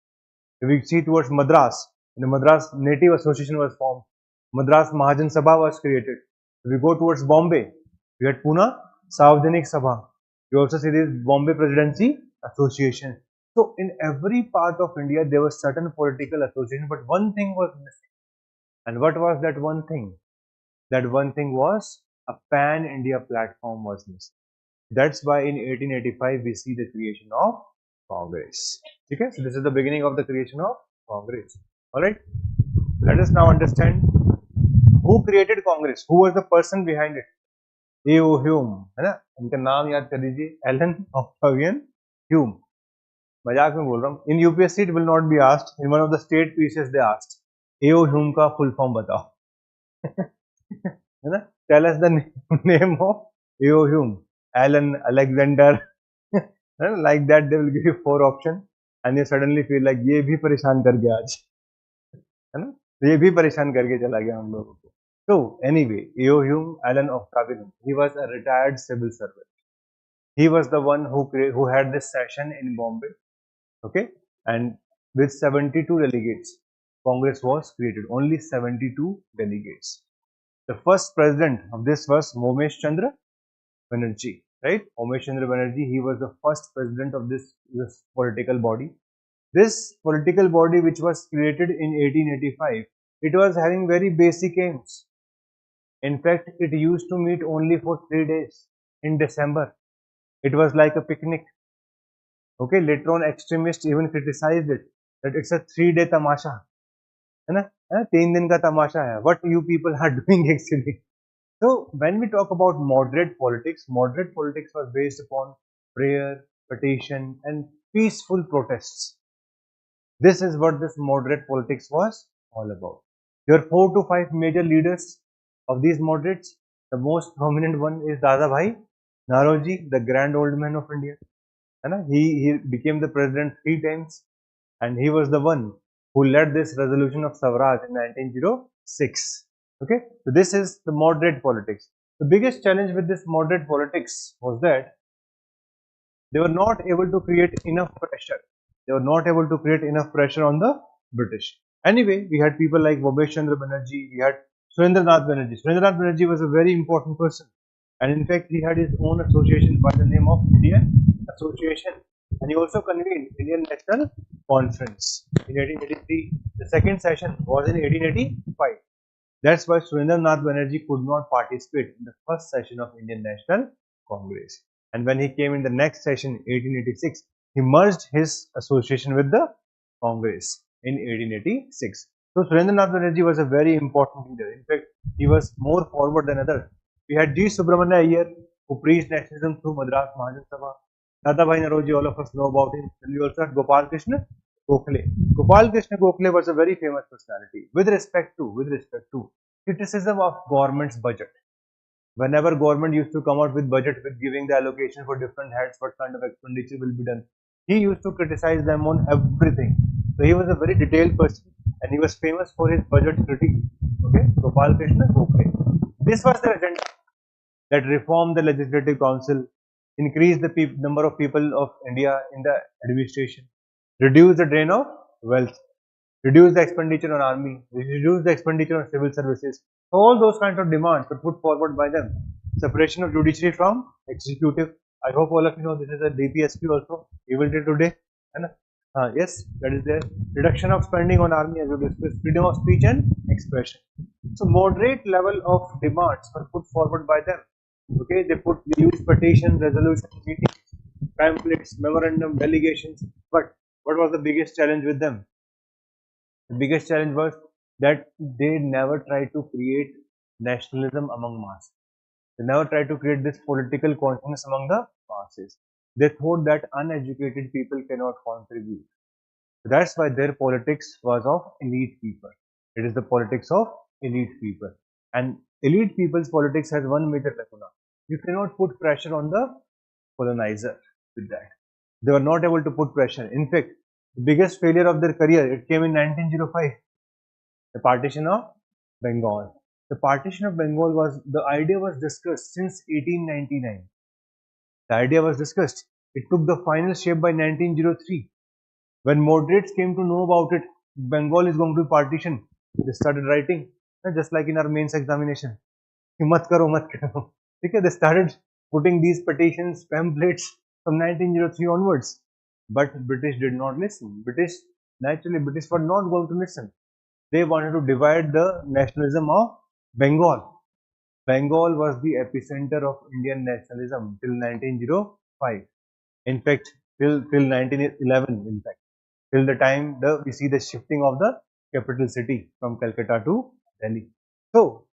If we see towards Madras, the Madras Native Association was formed. Madras Mahajan Sabha was created. If we go towards Bombay, we had Pune Savjanik Sabha. You also see this Bombay Presidency Association. So in every part of India, there was certain political association, but one thing was missing. And what was that one thing? That one thing was a pan-India platform was missing. That's why in 1885 we see the creation of Congress. Okay, so this is the beginning of the creation of Congress. Alright, let us now understand who created Congress, who was the person behind it. A.O. Hume, है ना, उनका नाम याद कर लीजिए, Elon Octavian Hume. मजाक में बोल रहा हूँ. In UPSC it will not be asked. In one of the state pieces they asked, A.O. Hume का full form बताओ. है ना? Tell us the name of A.O. Hume. Alan, Alexander, like that they will give you 4 options and you suddenly feel like ये भी परेशान कर गया आज, है ना? ये भी परेशान करके चला गया हम लोगों को. So anyway, Eohung Allen of Kavilan, he was a retired civil servant. He was the one who had this session in Bombay, okay, and with 72 delegates, Congress was created. Only 72 delegates. The first president of this was Momesh Chandra Banerjee, right? Momesh Chandra Banerjee, he was the first president of this political body. This political body, which was created in 1885, it was having very basic aims. In fact, it used to meet only for 3 days in December. It was like a picnic. Okay, later on, extremists even criticized it that it's a 3 day tamasha. है ना? 3 दिन का तमाशा है. What you people are doing actually? So when we talk about moderate politics was based upon prayer, petition, and peaceful protests. This is what this moderate politics was all about. There are 4 to 5 major leaders of these moderates. The most prominent one is Dada Bhai Naroji, the grand old man of India. He became the president 3 times, and he was the one who led this resolution of Swaraj in 1906. Okay, so this is the moderate politics. The biggest challenge with this moderate politics was that they were not able to create enough pressure. They were not able to create enough pressure on the British. Anyway, we had people like Bobbesh Chandra Banerjee, we had Surendranath Banerjee. Surendranath Banerjee was a very important person, and in fact, he had his own association by the name of Indian Association, and he also convened Indian National Conference in 1883. The second session was in 1885. That's why Surendranath Banerjee could not participate in the first session of Indian National Congress. And when he came in the next session, 1886, he merged his association with the Congress in 1886. So Surendranath Banerjee was a very important leader. In fact, he was more forward than others. We had G. Subramania Iyer, who preached nationalism through Madras Mahajan Sabha. Dadabhai Naroji, all of us know about him. And we also had Gopal Krishna Gokhale. Gopal Krishna Gokhale was a very famous personality with respect to criticism of government's budget. Whenever government used to come out with budget with giving the allocation for different heads, what kind of expenditure will be done, he used to criticize them on everything. So he was a very detailed person, and he was famous for his budget critique. Okay, Gopal Krishna Gokhale. This was the agenda that reform the legislative council, increase the number of people of India in the administration, reduce the drain of wealth, reduce the expenditure on army, reduce the expenditure on civil services. All those kinds of demands were put forward by them. Separation of judiciary from executive. I hope all of you know this is a DPSP also. We will do today. Yes, that is there. Reduction of spending on army, as we discussed, freedom of speech and expression. So moderate level of demands were put forward by them. Okay, they use petitions, resolutions, meetings, pamphlets, memorandum, delegations. But what was the biggest challenge with them? The biggest challenge was that they never tried to create nationalism among masses. They never tried to create this political consciousness among the masses. They thought that uneducated people cannot contribute. That's why their politics was of elite people. It is the politics of elite people. And elite people's politics has one major lacuna. You cannot put pressure on the colonizer with that. They were not able to put pressure. In fact, the biggest failure of their career, it came in 1905, the partition of Bengal. The partition of Bengal the idea was discussed since 1899. The idea was discussed. It took the final shape by 1903. When moderates came to know about it, Bengal is going to be partitioned. They started writing, just like in our mains examination. Mat karo, mat karo. Okay, they started putting these petitions, pamphlets from 1903 onwards. But British did not listen. British were not going to listen. They wanted to divide the nationalism of Bengal. Bengal was the epicenter of Indian nationalism till 1905. In fact, till 1911. In fact, till the time we see the shifting of the capital city from Calcutta to Delhi. So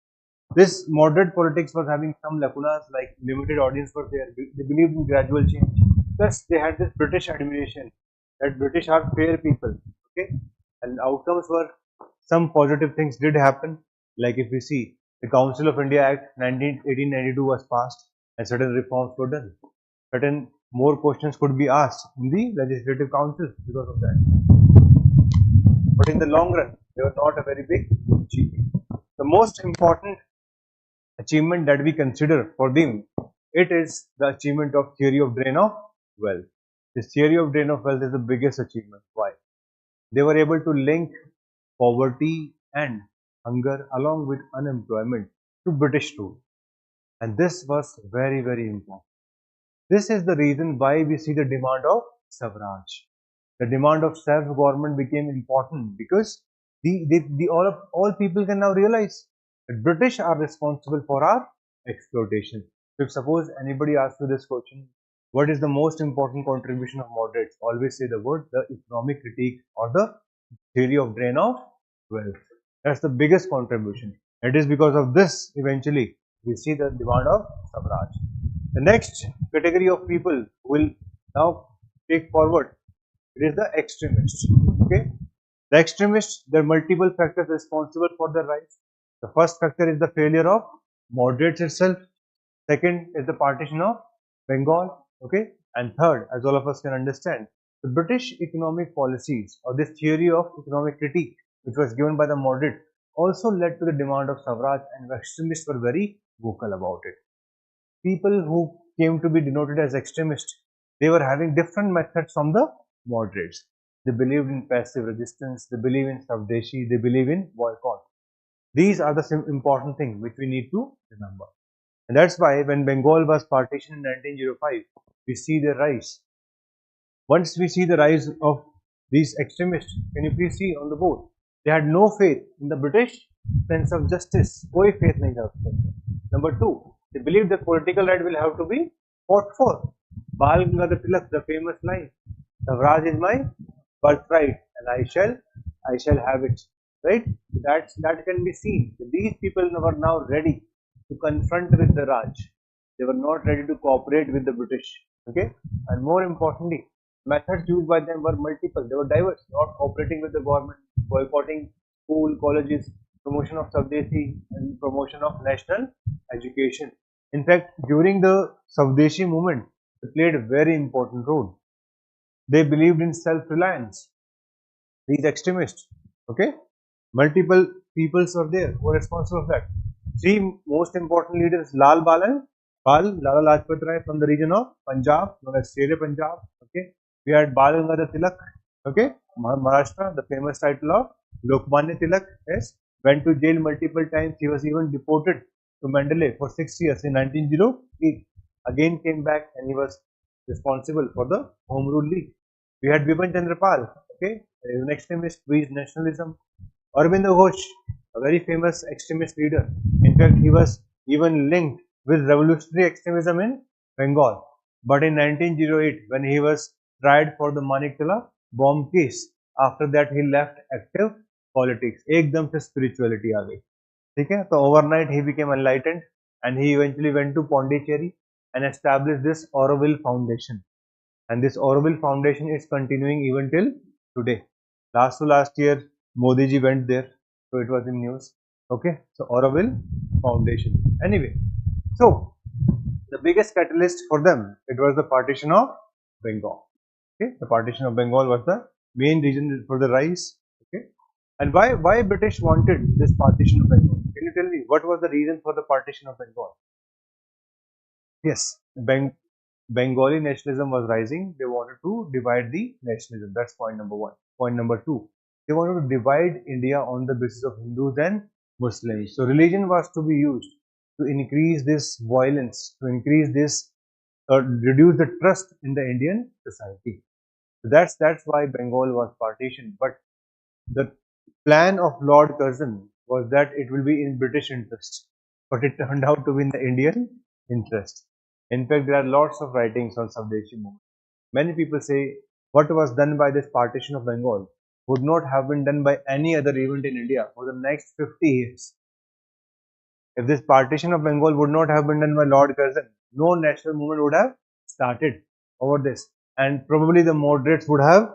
this moderate politics was having some lacunas, like limited audience was there. They believed in gradual change. Plus, they had this British admiration that British are fair people. Okay, and outcomes were some positive things did happen. Like if we see the Council of India Act 1892 was passed, and certain reforms were done. Certain more questions could be asked in the legislative council because of that. But in the long run, they were not a very big achievement. the most important achievement that we consider for them, it is the achievement of theory of drain of wealth. This theory of drain of wealth is the biggest achievement. Why? They were able to link poverty and hunger along with unemployment to British rule. And this was very, very important. This is the reason why we see the demand of Swaraj. The demand of self-government became important because all people can now realize that British are responsible for our exploitation. So if suppose anybody asks you this question, what is the most important contribution of moderates? Always say the word the economic critique or the theory of drain of wealth. That's the biggest contribution. It is because of this eventually we see the demand of Swaraj. The next category of people will now take forward, it is the extremists. Okay, the extremists, there are multiple factors responsible for their rise. The first factor is the failure of moderates itself. Second is the partition of Bengal. Okay, and third, as all of us can understand, the British economic policies or this theory of economic critique, which was given by the moderate, also led to the demand of Swaraj, and the extremists were very vocal about it. People who came to be denoted as extremists, they were having different methods from the moderates. They believed in passive resistance, they believe in Savdeshi, they believe in boycott. These are the important things which we need to remember. And that's why when Bengal was partitioned in 1905, we see the rise. Once we see the rise of these extremists, can you please see on the board? They had no faith in the British sense of justice. कोई faith नहीं था उसमें. Number two, they believe that political right will have to be fought for. Bal Gangadhar Tilak, the famous line, Swaraj is my birthright and I shall have it. Right? That can be seen. These people were now ready to confront with the Raj. They were not ready to cooperate with the British. Okay? And more importantly, methods used by them were multiple. They were diverse, not cooperating with the government, boycotting school, colleges, promotion of Savdeshi, and promotion of national education. In fact, during the Savdeshi movement, they played a very important role. They believed in self-reliance. These extremists, okay, multiple peoples were there who were responsible for that. Three most important leaders: Lal Lala Lajpat Rai from the region of Punjab, known as Shere Punjab. Okay, we had Bal Gangadhar Tilak. Okay, Maharashtra, the famous title of Lokmanya Tilak. Yes, went to jail multiple times. He was even deported to Mandalay for 6 years in 1908. Again came back and he was responsible for the Home Rule League. We had Bipan Chandra Pal. Okay, an extremist with nationalism. Aurobindo Ghosh, a very famous extremist leader. In fact, he was even linked with revolutionary extremism in Bengal. But in 1908, when he was tried for the Manikala bomb case, after that he left active politics. एकदम से spirituality आ गई. ठीक है? तो overnight he became enlightened and he eventually went to Pondicherry and established this Auroville Foundation. And this Auroville Foundation is continuing even till today. Last to last year, Modi ji went there, so it was in news. Okay, so Auroville Foundation. Anyway, so the biggest catalyst for them, it was the partition of Bengal. Okay, the partition of Bengal was the main reason for the rise. Okay, and why British wanted this partition of Bengal? Can you tell me what was the reason for the partition of Bengal? Yes, Bengali nationalism was rising. They wanted to divide the nationalism. That's point number one. Point number two, they wanted to divide India on the basis of Hindus and Muslims. So religion was to be used to increase this violence, to increase this, reduce the trust in the Indian society. So that's why Bengal was partitioned. But the plan of Lord Curzon was that it will be in British interest, but it turned out to be in the Indian interest. In fact, there are lots of writings on Savdeshi movement. Many people say what was done by this partition of Bengal would not have been done by any other event in India for the next 50 years. If this partition of Bengal would not have been done by Lord Curzon, no national movement would have started over this, and probably the moderates would have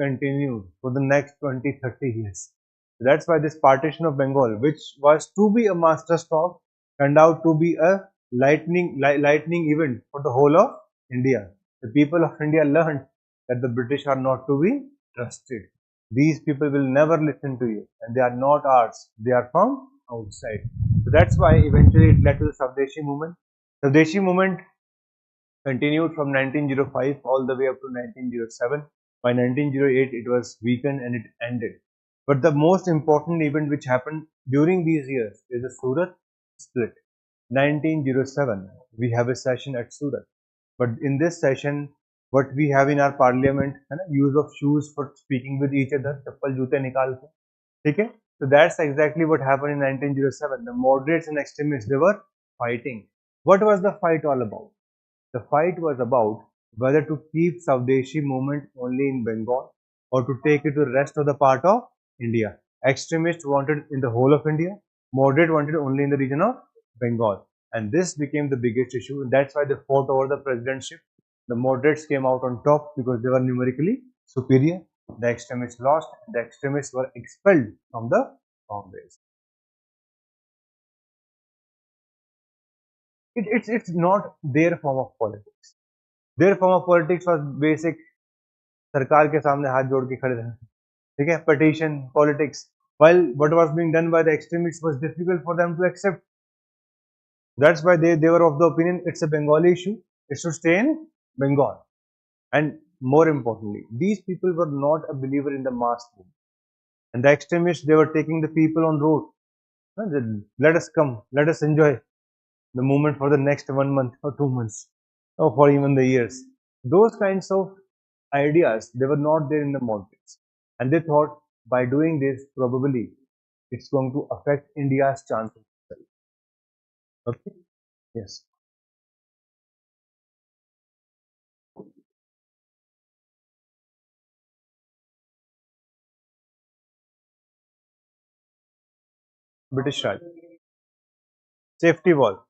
continued for the next 20-30 years. So that's why this partition of Bengal, which was to be a masterstroke, turned out to be a lightning event for the whole of India. The people of India learned that the British are not to be trusted. These people will never listen to you, and they are not ours. They are from outside. So that's why eventually it led to the Swadeshi movement. Swadeshi movement continued from 1905 all the way up to 1907. By 1908, it was weakened and it ended. But the most important event which happened during these years is the Surat split. 1907, we have a session at Surat. But in this session, what we have in our parliament, use of shoes for speaking with each other, chappal joote nikal ke. Okay? So that's exactly what happened in 1907. The moderates and extremists, they were fighting. What was the fight all about? The fight was about whether to keep Swadeshi movement only in Bengal or to take it to the rest of the part of India. Extremists wanted in the whole of India, moderate wanted only in the region of Bengal. And this became the biggest issue. And that's why they fought over the presidentship. The moderates came out on top because they were numerically superior. The extremists lost. The extremists were expelled from the Congress. It's not their form of politics. Their form of politics was basic सरकार के सामने हाथ जोड़ के खड़े रहना, ठीक है, petition politics, while what was being done by the extremists was difficult for them to accept. That's why they were of the opinion it's a Bengali issue, it should stay in Bengal. And more importantly, these people were not a believer in the mass movement, and the extremists, they were taking the people on road. Let us come, let us enjoy the movement for the next 1 month or 2 months or for even the years. Those kinds of ideas, they were not there in the moderates, and they thought by doing this probably it's going to affect India's chances. Okay. Yes. British Raj. Safety wall.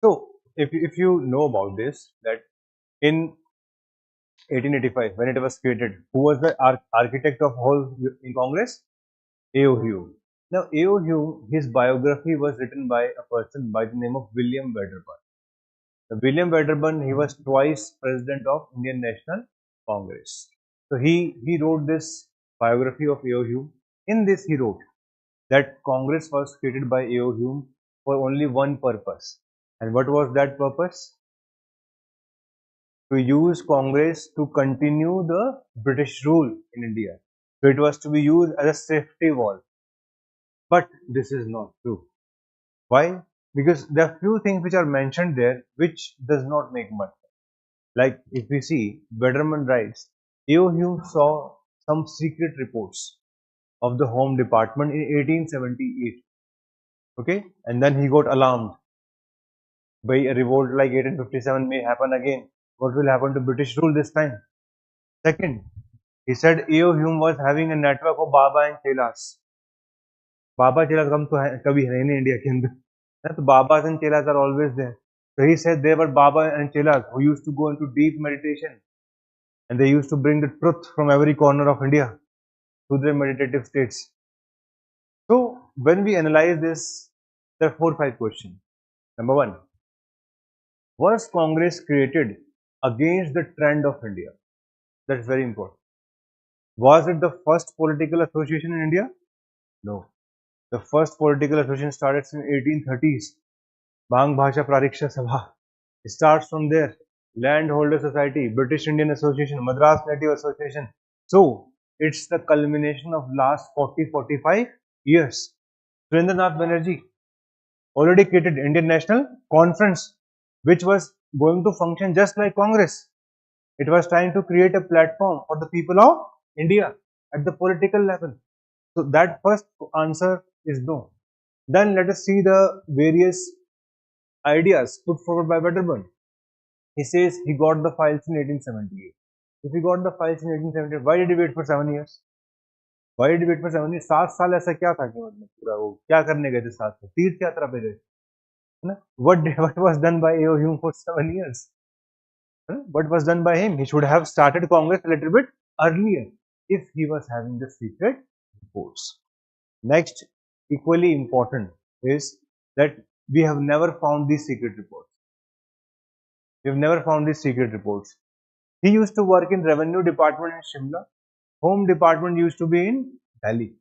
So if you know about this, that in 1885 when it was created, who was the architect of whole in Congress? A.O. Hume. Now A.O. Hume, his biography was written by a person by the name of William Wedderburn. William Wedderburn, he was twice president of Indian National Congress. So he wrote this biography of A.O. Hume. In this, he wrote that Congress was created by A.O. Hume for only one purpose. And what was that purpose? To use Congress to continue the British rule in India. So it was to be used as a safety wall. But this is not true. Why? Because there are few things which are mentioned there which does not make much. Like if we see, Betterman writes, A.O. Hume saw some secret reports of the Home Department in 1878. Okay, and then he got alarmed by a revolt like 1857 may happen again. What will happen to British rule this time? Second, he said A.O. Hume was having a network of Baba and Chelas. Baba Chelas हम तो कभी है नहीं India के अंदर, तो Babas and Chelas are always there. So he said there were Baba and Chelas who used to go into deep meditation, and they used to bring the truth from every corner of India to their meditative states. So when we analyze this, there are 4 or 5 questions. Number one, was Congress created against the trend of India? That's very important. Was it the first political association in India? No. The first political association started in 1830s. Bang Bhasha Prariksha Sabha. It starts from there. Landholder Society, British Indian Association, Madras Native Association. So it's the culmination of last 40-45 years. Surendranath Banerjee already created Indian National Conference, which was going to function just like Congress. It was trying to create a platform for the people of India at the political level. So that first answer is no. Then let us see the various ideas put forward by Wedderburn. He says he got the files in 1878. If he got the files in 1878, why did he wait for 7 years? Why did he wait for 7 years? 7 साल ऐसा क्या था कि मतलब पूरा वो क्या करने गए थे 7 साल? तीर्थ यात्रा पे गए, है ना? What was done by A.O. Hume for 7 years? What was done by him? He should have started Congress a little bit earlier if he was having the secret reports. Next, equally important is that we have never found these secret reports. We have never found these secret reports. He used to work in revenue department in Shimla. Home department used to be in Delhi.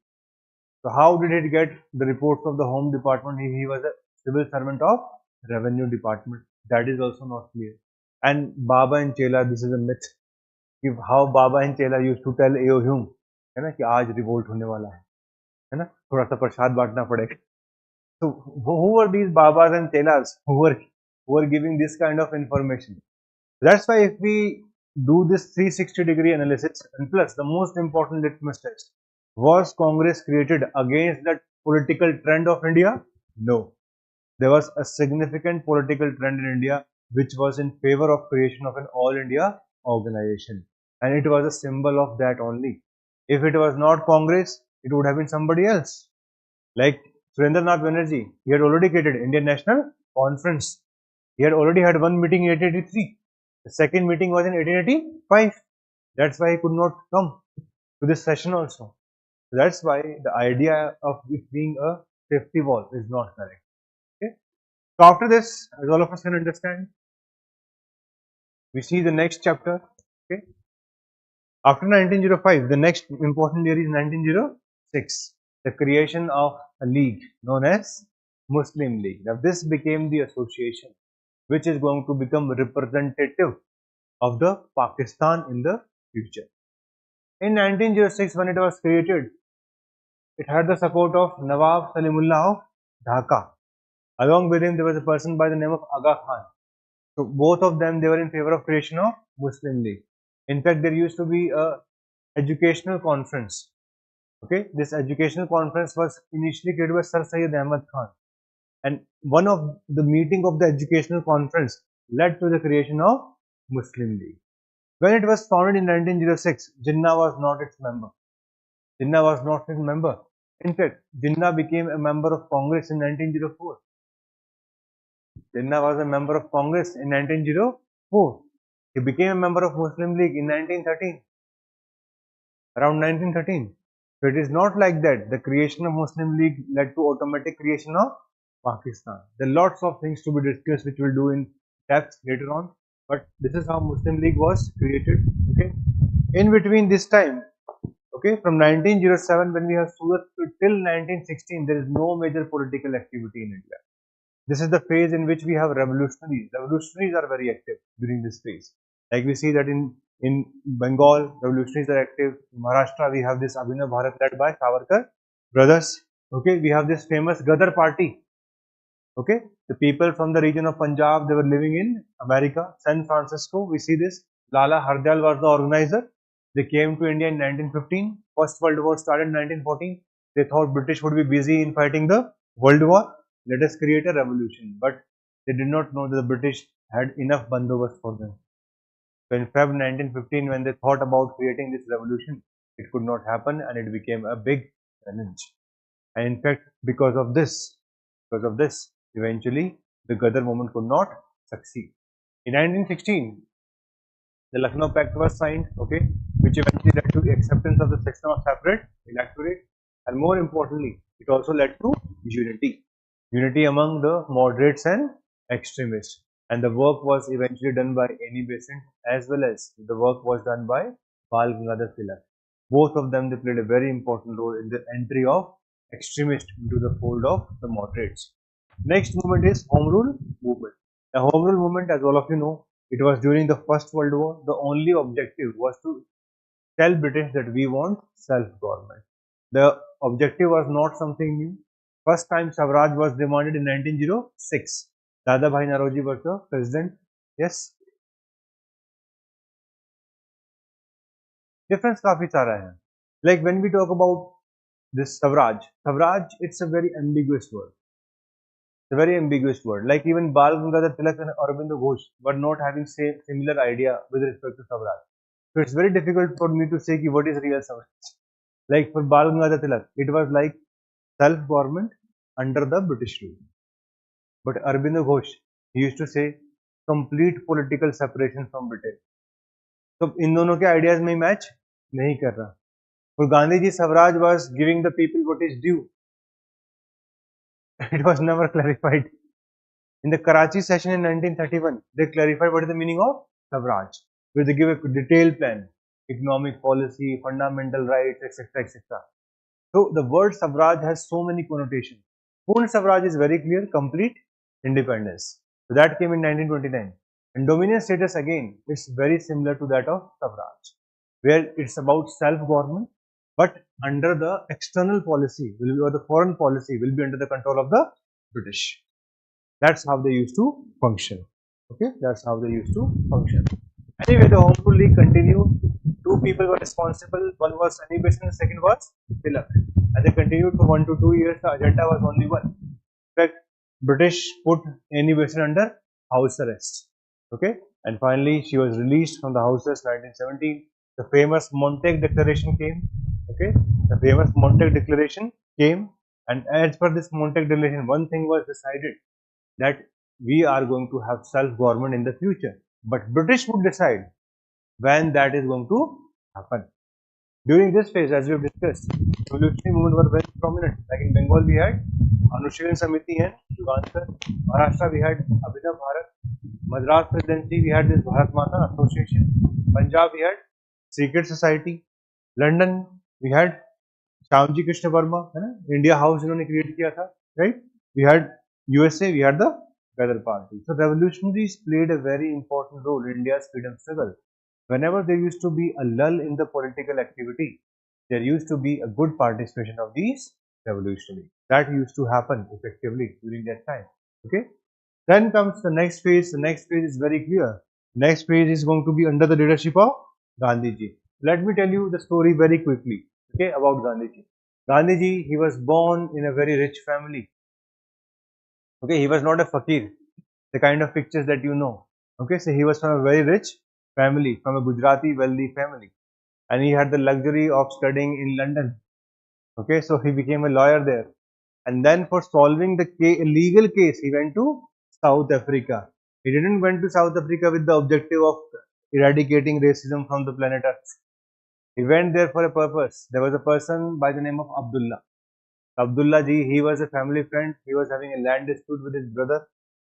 So how did he get the reports of the Home Department? He was a civil servant of Revenue Department. That is also not clear. And Baba and Chela, this is a myth. कि how Baba and Chela used to tell AO Hume, है ना, कि आज revolt होने वाला है ना, थोड़ा सा प्रसाद बांटना पड़ेगा. So who were these Babas and Chelas who were giving this kind of information? That's why if we do this 360-degree analysis, and plus the most important litmus test, was Congress created against the political trend of India? No. There was a significant political trend in India which was in favor of creation of an all India organization, and it was a symbol of that only. If it was not Congress, it would have been somebody else. Like Surendranath Banerjee, he had already created Indian National Conference. He had already had one meeting in 1883. The second meeting was in 1885. That's why he could not come to this session also. So that's why the idea of it being a safety wall is not correct. Okay. So after this, as all of us can understand, we see the next chapter. Okay. After 1905, the next important year is 1906, the creation of a league known as Muslim League. Now this became the association which is going to become representative of the Pakistan in the future. In 1906, when it was created, it had the support of Nawab Salimullah of Dhaka. Along with him, there was a person by the name of Aga Khan. So both of them, they were in favor of creation of Muslim League. In fact, there used to be a educational conference. Okay, this educational conference was initially created by Sir Syed Ahmad Khan, and one of the meeting of the educational conference led to the creation of Muslim League. When it was founded in 1906, Jinnah was not its member. Jinnah was not its member. In fact, Jinnah became a member of Congress in 1904. Jinnah was a member of Congress in 1904. He became a member of Muslim League in 1913. Around 1913. So it is not like that. The creation of Muslim League led to automatic creation of Pakistan. There are lots of things to be discussed which we'll do in depth later on. But this is how Muslim League was created. Okay. In between this time, okay, from 1907 when we have Surat till 1916, there is no major political activity in India. This is the phase in which we have revolutionaries. Revolutionaries are very active during this phase. Like we see that in Bengal, revolutionaries are active. In Maharashtra, we have this Abhinav Bharat led by Savarkar brothers. Okay, we have this famous Gadar party. Okay, the people from the region of Punjab, they were living in America, San Francisco. We see this. Lala Hardayal was the organizer. They came to India in 1915. First World War started in 1914. They thought British would be busy in fighting the World War. Let us create a revolution. But they did not know that the British had enough bandobast for them. So in Feb 1915, when they thought about creating this revolution, it could not happen and it became a big challenge. And in fact, because of this, eventually the Gadar movement could not succeed. In 1916, the Lucknow Pact was signed, okay, which eventually led to the acceptance of the system of separate electorate, and more importantly, it also led to unity among the moderates and extremists. And the work was eventually done by Annie Besant as well as the work was done by Bal Gangadhar Tilak. Both of them, they played a very important role in the entry of extremists into the fold of the moderates. Next movement is Home Rule movement. The Home Rule movement, as all of you know, it was during the First World War. The only objective was to tell British that we want self-government. The objective was not something new. First time Swaraj was demanded in 1906. Dada Bhai Naroji was the president. Yes. Difference काफी सारा है. Like when we talk about this Swaraj, it's a very ambiguous word. It's a very ambiguous word. Like even Bal Gangadhar Tilak and Aurobindo Ghosh were not having similar idea with respect to Swaraj. So it's very difficult for me to say what is real Swaraj. Like for Bal Gangadhar Tilak, it was like self-government under the British rule. But Aurobindo Ghosh, he used to say complete political separation from Britain. So इन दोनों के ideas में match नहीं कर रहा. For Gandhiji, Swaraj was giving the people what is due. It was never clarified. In the Karachi session in 1931, they clarified what is the meaning of Swaraj, where they give a detailed plan, economic policy, fundamental rights, etc., etc. So the word Swaraj has so many connotations. Purna Swaraj is very clear, complete independence. So that came in 1929. And dominion status again, it's very similar to that of Swaraj, where it's about self-government, but under the external policy will be, or the foreign policy will be under the control of the British. That's how they used to function. Okay, that's how they used to function. Anyway, the Home Rule League continued. Two people were responsible. One was Sunny Besant, second was Tilak. And they continued for 1 to 2 years. The agenda was only one. In fact, British put Annie Besant under house arrest. Okay, and finally she was released from the house arrest 1917. The famous Montague Declaration came. Okay, the famous Montague Declaration came, and as per this Montague Declaration, one thing was decided that we are going to have self-government in the future. But British would decide when that is going to happen. During this phase, as we have discussed, revolutionary movement were very prominent. Like in Bengal, we had Anushiryan Samiti and Yugankar. Maharashtra, we had Abhinav Bharat. Madras Presidency, we had this Bharat Mata Association. Punjab, we had Secret Society. London, we had Shyamji Krishna Verma है ना, India house इन्होंने create किया था, right. We had USA, we had the Ghadar party. So revolutionaries played a very important role in India's freedom struggle. Whenever there used to be a lull in the political activity, there used to be a good participation of these revolutionaries. That used to happen effectively during that time. Okay. Then comes the next phase. The next phase is very clear. Next phase is going to be under the leadership of Gandhiji. Let me tell you the story very quickly. Okay, about Gandhiji. Gandhiji, he was born in a very rich family. Okay, he was not a fakir, the kind of pictures that you know. Okay, so he was from a very rich family, from a Gujarati wealthy family, and he had the luxury of studying in London. Okay, so he became a lawyer there, and then for solving the legal case, he went to South Africa. He didn't went to South Africa with the objective of eradicating racism from the planet Earth. He went there for a purpose. There was a person by the name of Abdullah. Abdullah ji, he was a family friend. He was having a land dispute with his brother,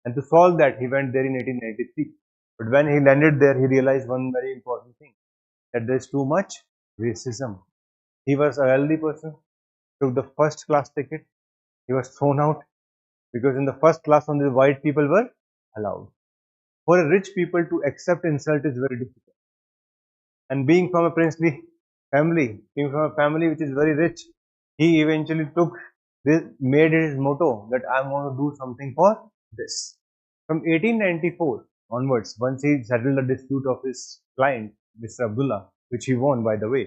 and to solve that, he went there in 1893. But when he landed there, he realized one very important thing, that there is too much racism. He was a wealthy person, took the first class ticket. He was thrown out because in the first class only the white people were allowed. For a rich people to accept insult is very difficult. And being from a princely family, being from a family which is very rich, he eventually made it his motto that I'm going to do something for this. From 1894 onwards, once he settled the dispute of his client, Mr. Abdullah, which he won, by the way.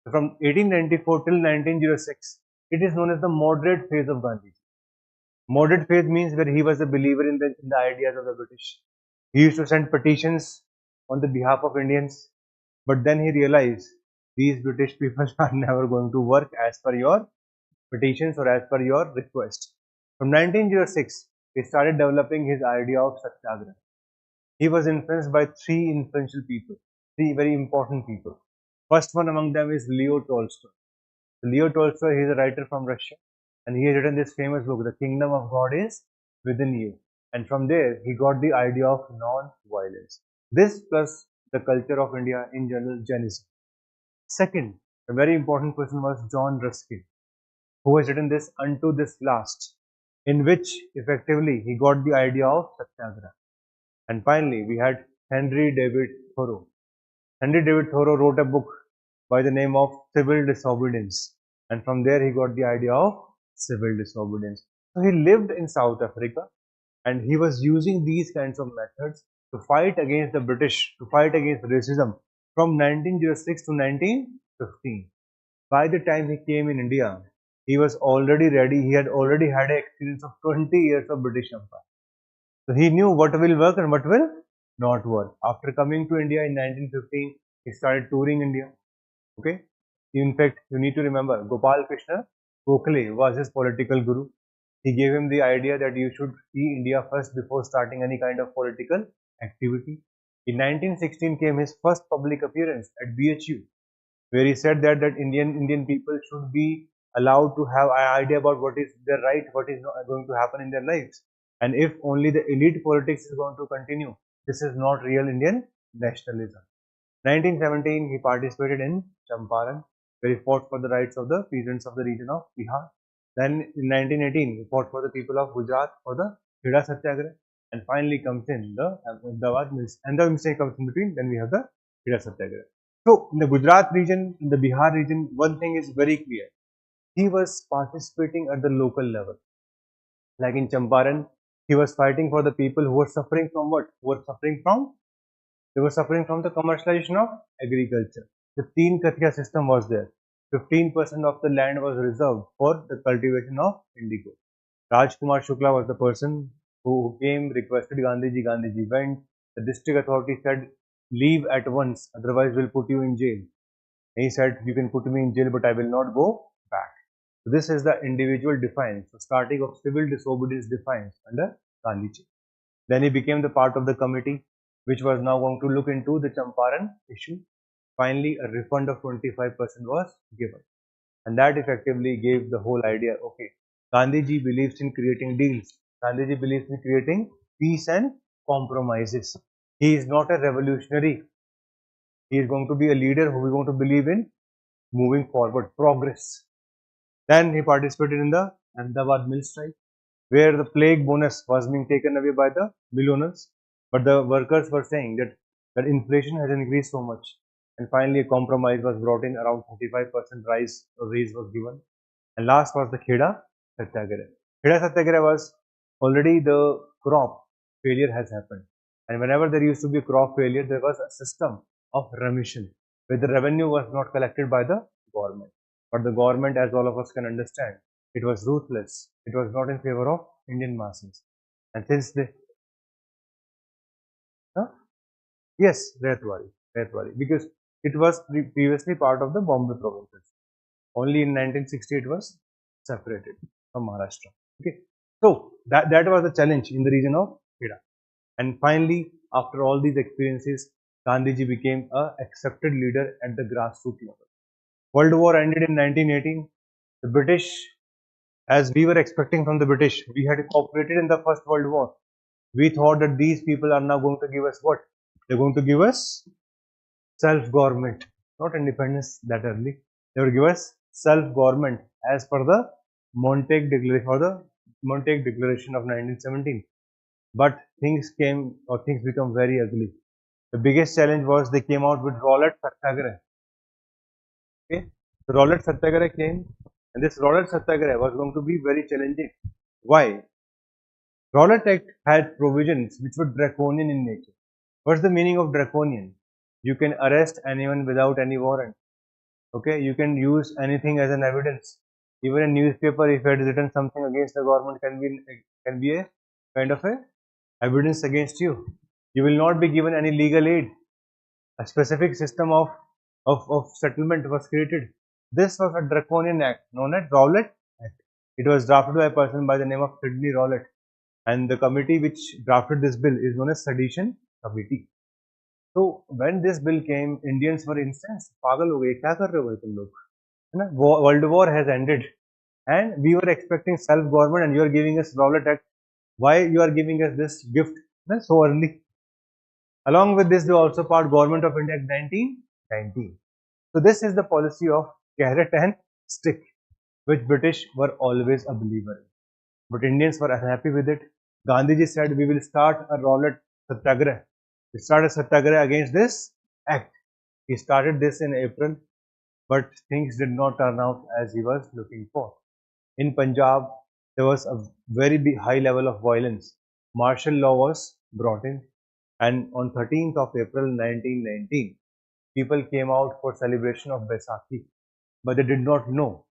So from 1894 till 1906, it is known as the moderate phase of Gandhi. Moderate phase means where he was a believer in the ideas of the British. He used to send petitions on the behalf of Indians, but then he realized these British people are never going to work as per your petitions or as per your request. From 1906, he started developing his idea of Satyagraha. He was influenced by three influential people, three very important people. First one among them is Leo Tolstoy. Leo Tolstoy, he is a writer from Russia, and he has written this famous book, The Kingdom of God is Within You. And from there, he got the idea of non-violence. This plus the culture of India in general, Jainism. Second, a very important person was John Ruskin, who has written this Unto This Last, in which effectively he got the idea of Satyagraha. And finally, we had Henry David Thoreau. Henry David Thoreau wrote a book by the name of Civil Disobedience, and from there he got the idea of civil disobedience. So he lived in South Africa, and he was using these kinds of methods to fight against the British, to fight against racism from 1906 to 1915. By the time he came in India, he was already ready. He had already had an experience of 20 years of British Empire. So he knew what will work and what will not work. After coming to India in 1915, he started touring India. Okay. In fact, you need to remember, Gopal Krishna Gokhale was his political guru. He gave him the idea that you should see India first before starting any kind of political activity. In 1916 came his first public appearance at BHU, where he said that Indian people should be allowed to have an idea about what is their right, what is going to happen in their lives. And if only the elite politics is going to continue, this is not real Indian nationalism. 1917, he participated in Champaran. where he fought for the rights of the peasants of the region of Bihar. Then in 1918, he fought for the people of Gujarat for the Kheda Satyagraha, and finally comes in the Ahmedabad mills, and the mistake comes in between. Then we have the Kheda Satyagraha. So in the Gujarat region, in the Bihar region, one thing is very clear: he was participating at the local level. Like in Champaran, he was fighting for the people who were suffering from what? Who were suffering from? They were suffering from the commercialization of agriculture. The Teen Kathiya system was there. 15% of the land was reserved for the cultivation of indigo. Rajkumar Shukla was the person who came, requested Gandhiji. Gandhiji went. The district authority said, leave at once, otherwise we'll put you in jail. And he said, you can put me in jail, but I will not go back. So this is the individual defiance. So starting of civil disobedience defiance under Gandhiji. Then he became the part of the committee, which was now going to look into the Champaran issue. Finally, a refund of 25% was given. And that effectively gave the whole idea, okay, Gandhiji believes in creating deals. Gandhiji believes in creating peace and compromises. He is not a revolutionary. He is going to be a leader who is going to believe in moving forward, progress. Then he participated in the Ahmedabad mill strike, where the plague bonus was being taken away by the mill owners, but the workers were saying that inflation has increased so much, and finally a compromise was brought in, around 35% raise was given, and last was the Kheda Satyagraha. Kheda Satyagraha was already the crop failure has happened, and whenever there used to be a crop failure, there was a system of remission where the revenue was not collected by the government, but the government, as all of us can understand, it was ruthless. It was not in favor of Indian masses. And since they, huh? Yes, Raitwari, because it was previously part of the Bombay provinces. Only in 1960 it was separated from Maharashtra. Okay, so that was the challenge in the region of Kheda. And finally, after all these experiences, Gandhiji became a accepted leader at the grassroots level. World War ended in 1918. The British, as we were expecting from the British, we had cooperated in the First World War. We thought that these people are now going to give us what? They're going to give us self-government, not independence that early. They will give us self-government as per the Montague Declaration of 1917. But things become very ugly. The biggest challenge was they came out with Rowlatt Satyagraha. Okay, the Rowlatt Satyagraha came, and this Rowlatt Satyagraha was going to be very challenging. Why? Rowlatt Act had provisions which were draconian in nature. What's the meaning of draconian? You can arrest anyone without any warrant. Okay, you can use anything as an evidence. Even a newspaper, if it has written something against the government, can be a kind of a evidence against you. You will not be given any legal aid. A specific system of settlement was created. This was a draconian act known as Rowlatt Act. It was drafted by a person by the name of Sidney Rowlatt, and the committee which drafted this bill is known as Sedition Committee. So when this bill came, Indians were incensed. पागल हो गए, क्या कर रहे हो तुम लोग? है ना? World War has ended, and we were expecting self-government, and you are giving us Rowlatt Act. Why you are giving us this gift so early? Along with this, they also passed Government of India Act 1919. So this is the policy of carrot and stick, which British were always a believer in. But Indians were unhappy with it. Gandhiji said, we will start a Rowlatt Satyagraha. We started Satyagraha against this act. He started this in April, but things did not turn out as he was looking for. In Punjab, there was a very high level of violence. Martial law was brought in, and on 13th of April 1919, people came out for celebration of Baisakhi, but they did not know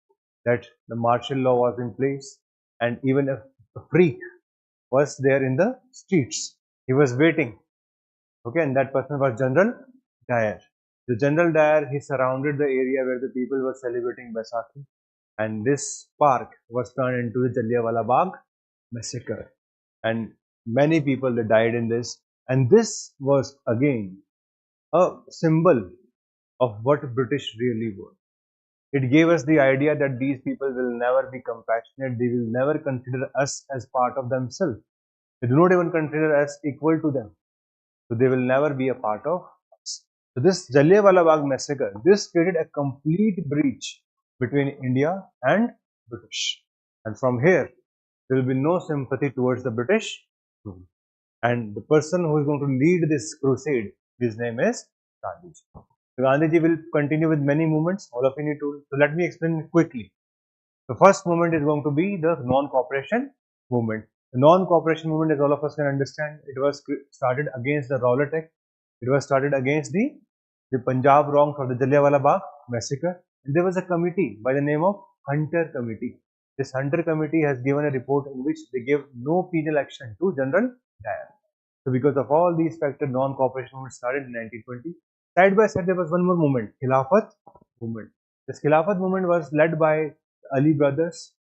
that the martial law was in place, and even a freak was there in the streets. He was waiting. Okay, and that person was General Dyer. The General Dyer, he surrounded the area where the people were celebrating Baisakhi, and this park was turned into the Jallianwala Bagh massacre, and many people they died in this. And this was again a symbol of what British really were. It gave us the idea that these people will never be compassionate. They will never consider us as part of themselves. They do not even consider us equal to them. So they will never be a part of us. So this Jallianwala Bagh massacre, this created a complete breach between India and British. And from here, there will be no sympathy towards the British. And the person who is going to lead this crusade, his name is Gandhiji. So Gandhiji will continue with many movements. All of you need to. So let me explain quickly. The first movement is going to be the non-cooperation movement. The non-cooperation movement, as all of us can understand, it was started against the Rowlatt Act. It was started against the Punjab wrongs of the Jallianwala Bagh massacre. And there was a committee by the name of Hunter Committee. This Hunter Committee has given a report in which they gave no penal action to General Dyer. So because of all these factors, non-cooperation movement started in 1920. Side by side, there was one more movement, Khilafat movement. This Khilafat movement was led by Ali brothers.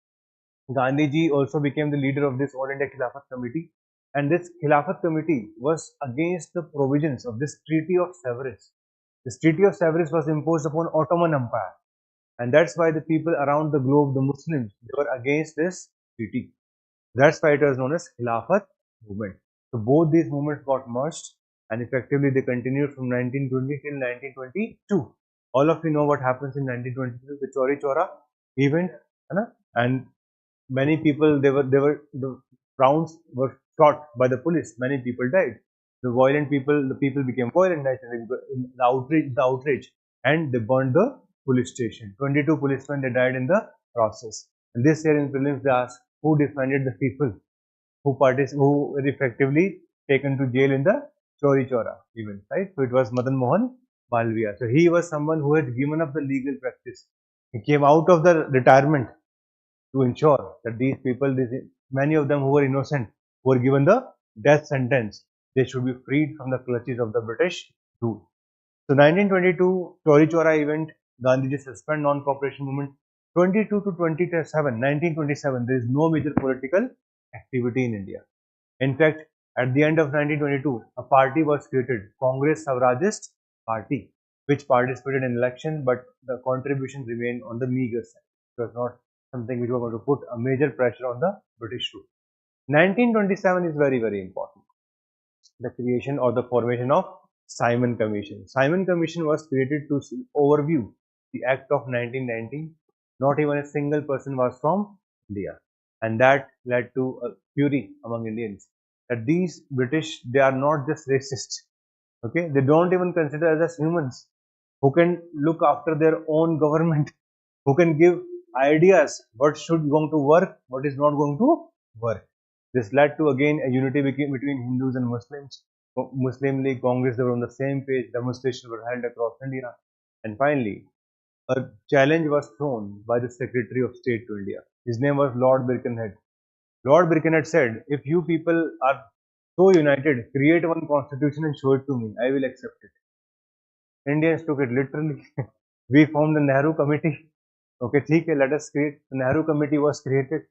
Gandhiji also became the leader of this All India Khilafat Committee. And this Khilafat Committee was against the provisions of this Treaty of Sevres. This Treaty of Sevres was imposed upon Ottoman Empire. And that's why the people around the globe, the Muslims, they were against this treaty. That's why it was known as Khilafat movement. So both these movements got merged and effectively they continued from 1920 till 1922. All of you know what happens in 1922, the Chori Chora event, and many people the rounds were shot by the police. Many people died. The people became violent naturally, the outrage, and they burned the police station. 22 policemen they died in the process. And this year in prelims they asked who defended the people who were effectively taken to jail in the Chori Chora event, right? So it was Madan Mohan Malviya. So he was someone who had given up the legal practice. He came out of the retirement to ensure that these people, many of them who were innocent, who were given the death sentence, they should be freed from the clutches of the British rule. So 1922 Chori Chora event, Gandhiji suspend non-cooperation movement. 22 to 27, 1927, there is no major political activity in India. In fact, at the end of 1922, a party was created, Congress Swarajist Party, which participated in election, but the contribution remained on the meager side. It was not something which was going to put a major pressure on the British rule. 1927 is very, very important. The creation or the formation of Simon Commission. Simon Commission was created to overview the Act of 1919. Not even a single person was from India, and that led to a fury among Indians that these British, they are not just racist. Okay, they don't even consider us as humans who can look after their own government, who can give ideas what should going to work, what is not going to work. This led to again a unity between Hindus and Muslims. Muslim League, Congress, they were on the same page. Demonstrations were held across India. And finally, a challenge was thrown by the Secretary of State to India. His name was Lord Birkenhead. Lord Birkenhead said, if you people are so united, create one constitution and show it to me. I will accept it. Indians took it literally. We formed the Nehru Committee. Okay, okay, let us create. The Nehru Committee was created.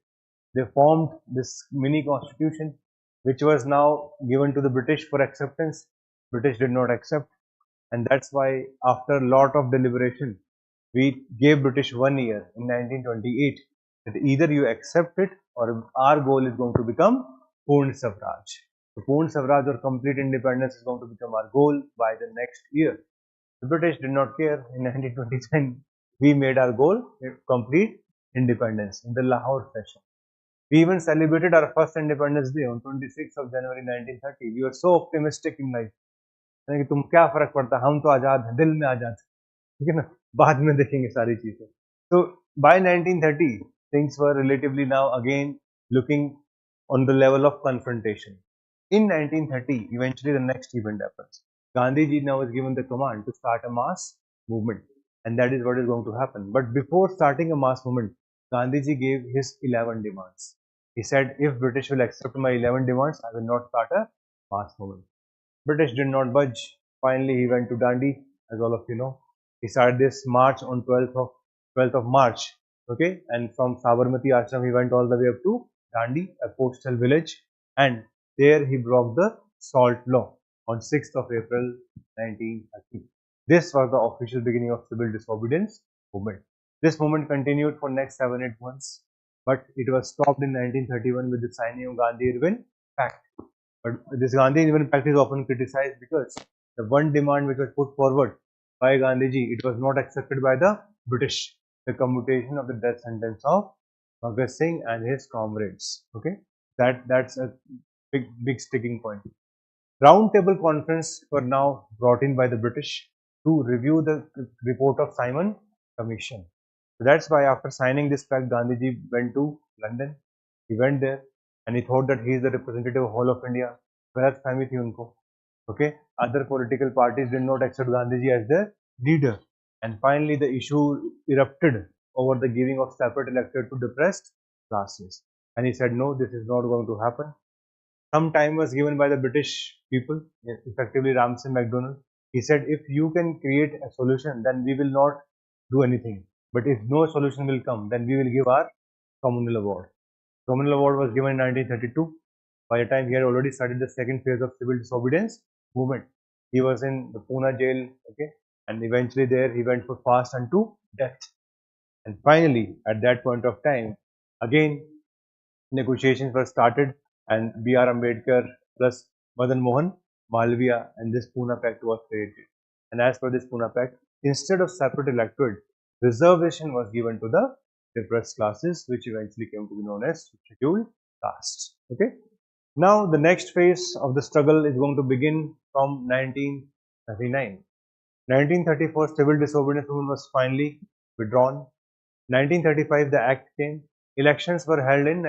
They formed this mini constitution, which was now given to the British for acceptance. British did not accept, and that's why after a lot of deliberation, we gave British 1 year in 1928 that either you accept it or our goal is going to become Purn Swaraj. So Purn Swaraj or complete independence is going to become our goal by the next year. The British did not care. In 1929, we made our goal complete independence in the Lahore session. We even celebrated our first Independence Day on 26th of January 1930. We were so optimistic in life. कि तुम क्या फर्क पड़ता, हम तो आजाद हैं, दिल में आजाद, ठीक है ना, बाद में देखेंगे सारी चीजें. So by 1930, things were relatively now again looking on the level of confrontation. In 1930, eventually the next event happens. Gandhiji now is given the command to start a mass movement, and that is what is going to happen. But before starting a mass movement, Gandhiji gave his 11 demands. He said, if British will accept my 11 demands, I will not start a mass movement. British did not budge. Finally, he went to Dandi, as all of you know. He started this march on 12th of March. Okay, and from Sabarmati Ashram, he went all the way up to Dandi, a coastal village, and there he broke the salt law on 6th of April 1930. This was the official beginning of civil disobedience movement. This movement continued for next 7-8 months, but it was stopped in 1931 with the signing of Gandhi-Irwin Pact. But this Gandhi-Irwin Pact is often criticized because the one demand which was put forward by Gandhiji, it was not accepted by the British. The commutation of the death sentence of Bhagat Singh and his comrades. Okay, that's a big sticking point. Round table conference were now brought in by the British to review the report of Simon Commission. So that's why after signing this pact, Gandhiji went to London. He went there and he thought that he is the representative of whole of India. गलत फहमी थी उनको. Okay, other political parties did not accept Gandhiji as their leader, and finally the issue erupted over the giving of separate electorate to depressed classes. And he said, no, this is not going to happen. Some time was given by the British people, effectively Ramsay MacDonald. He said, if you can create a solution, then we will not do anything. But if no solution will come, then we will give our communal award. Communal award was given in 1932. By the time he had already started the second phase of civil disobedience movement, he was in the Pune jail, okay, and eventually there he went for fast unto death. And finally, at that point of time, again negotiations were started, and B.R. Ambedkar plus Madan Mohan Malviya, and this Pune Pact was created. And as per this Pune Pact, instead of separate electorate, reservation was given to the depressed classes, which eventually came to be known as scheduled castes. Okay. Now the next phase of the struggle is going to begin from 1939. 1934 civil disobedience movement was finally withdrawn. 1935 the act came. Elections were held in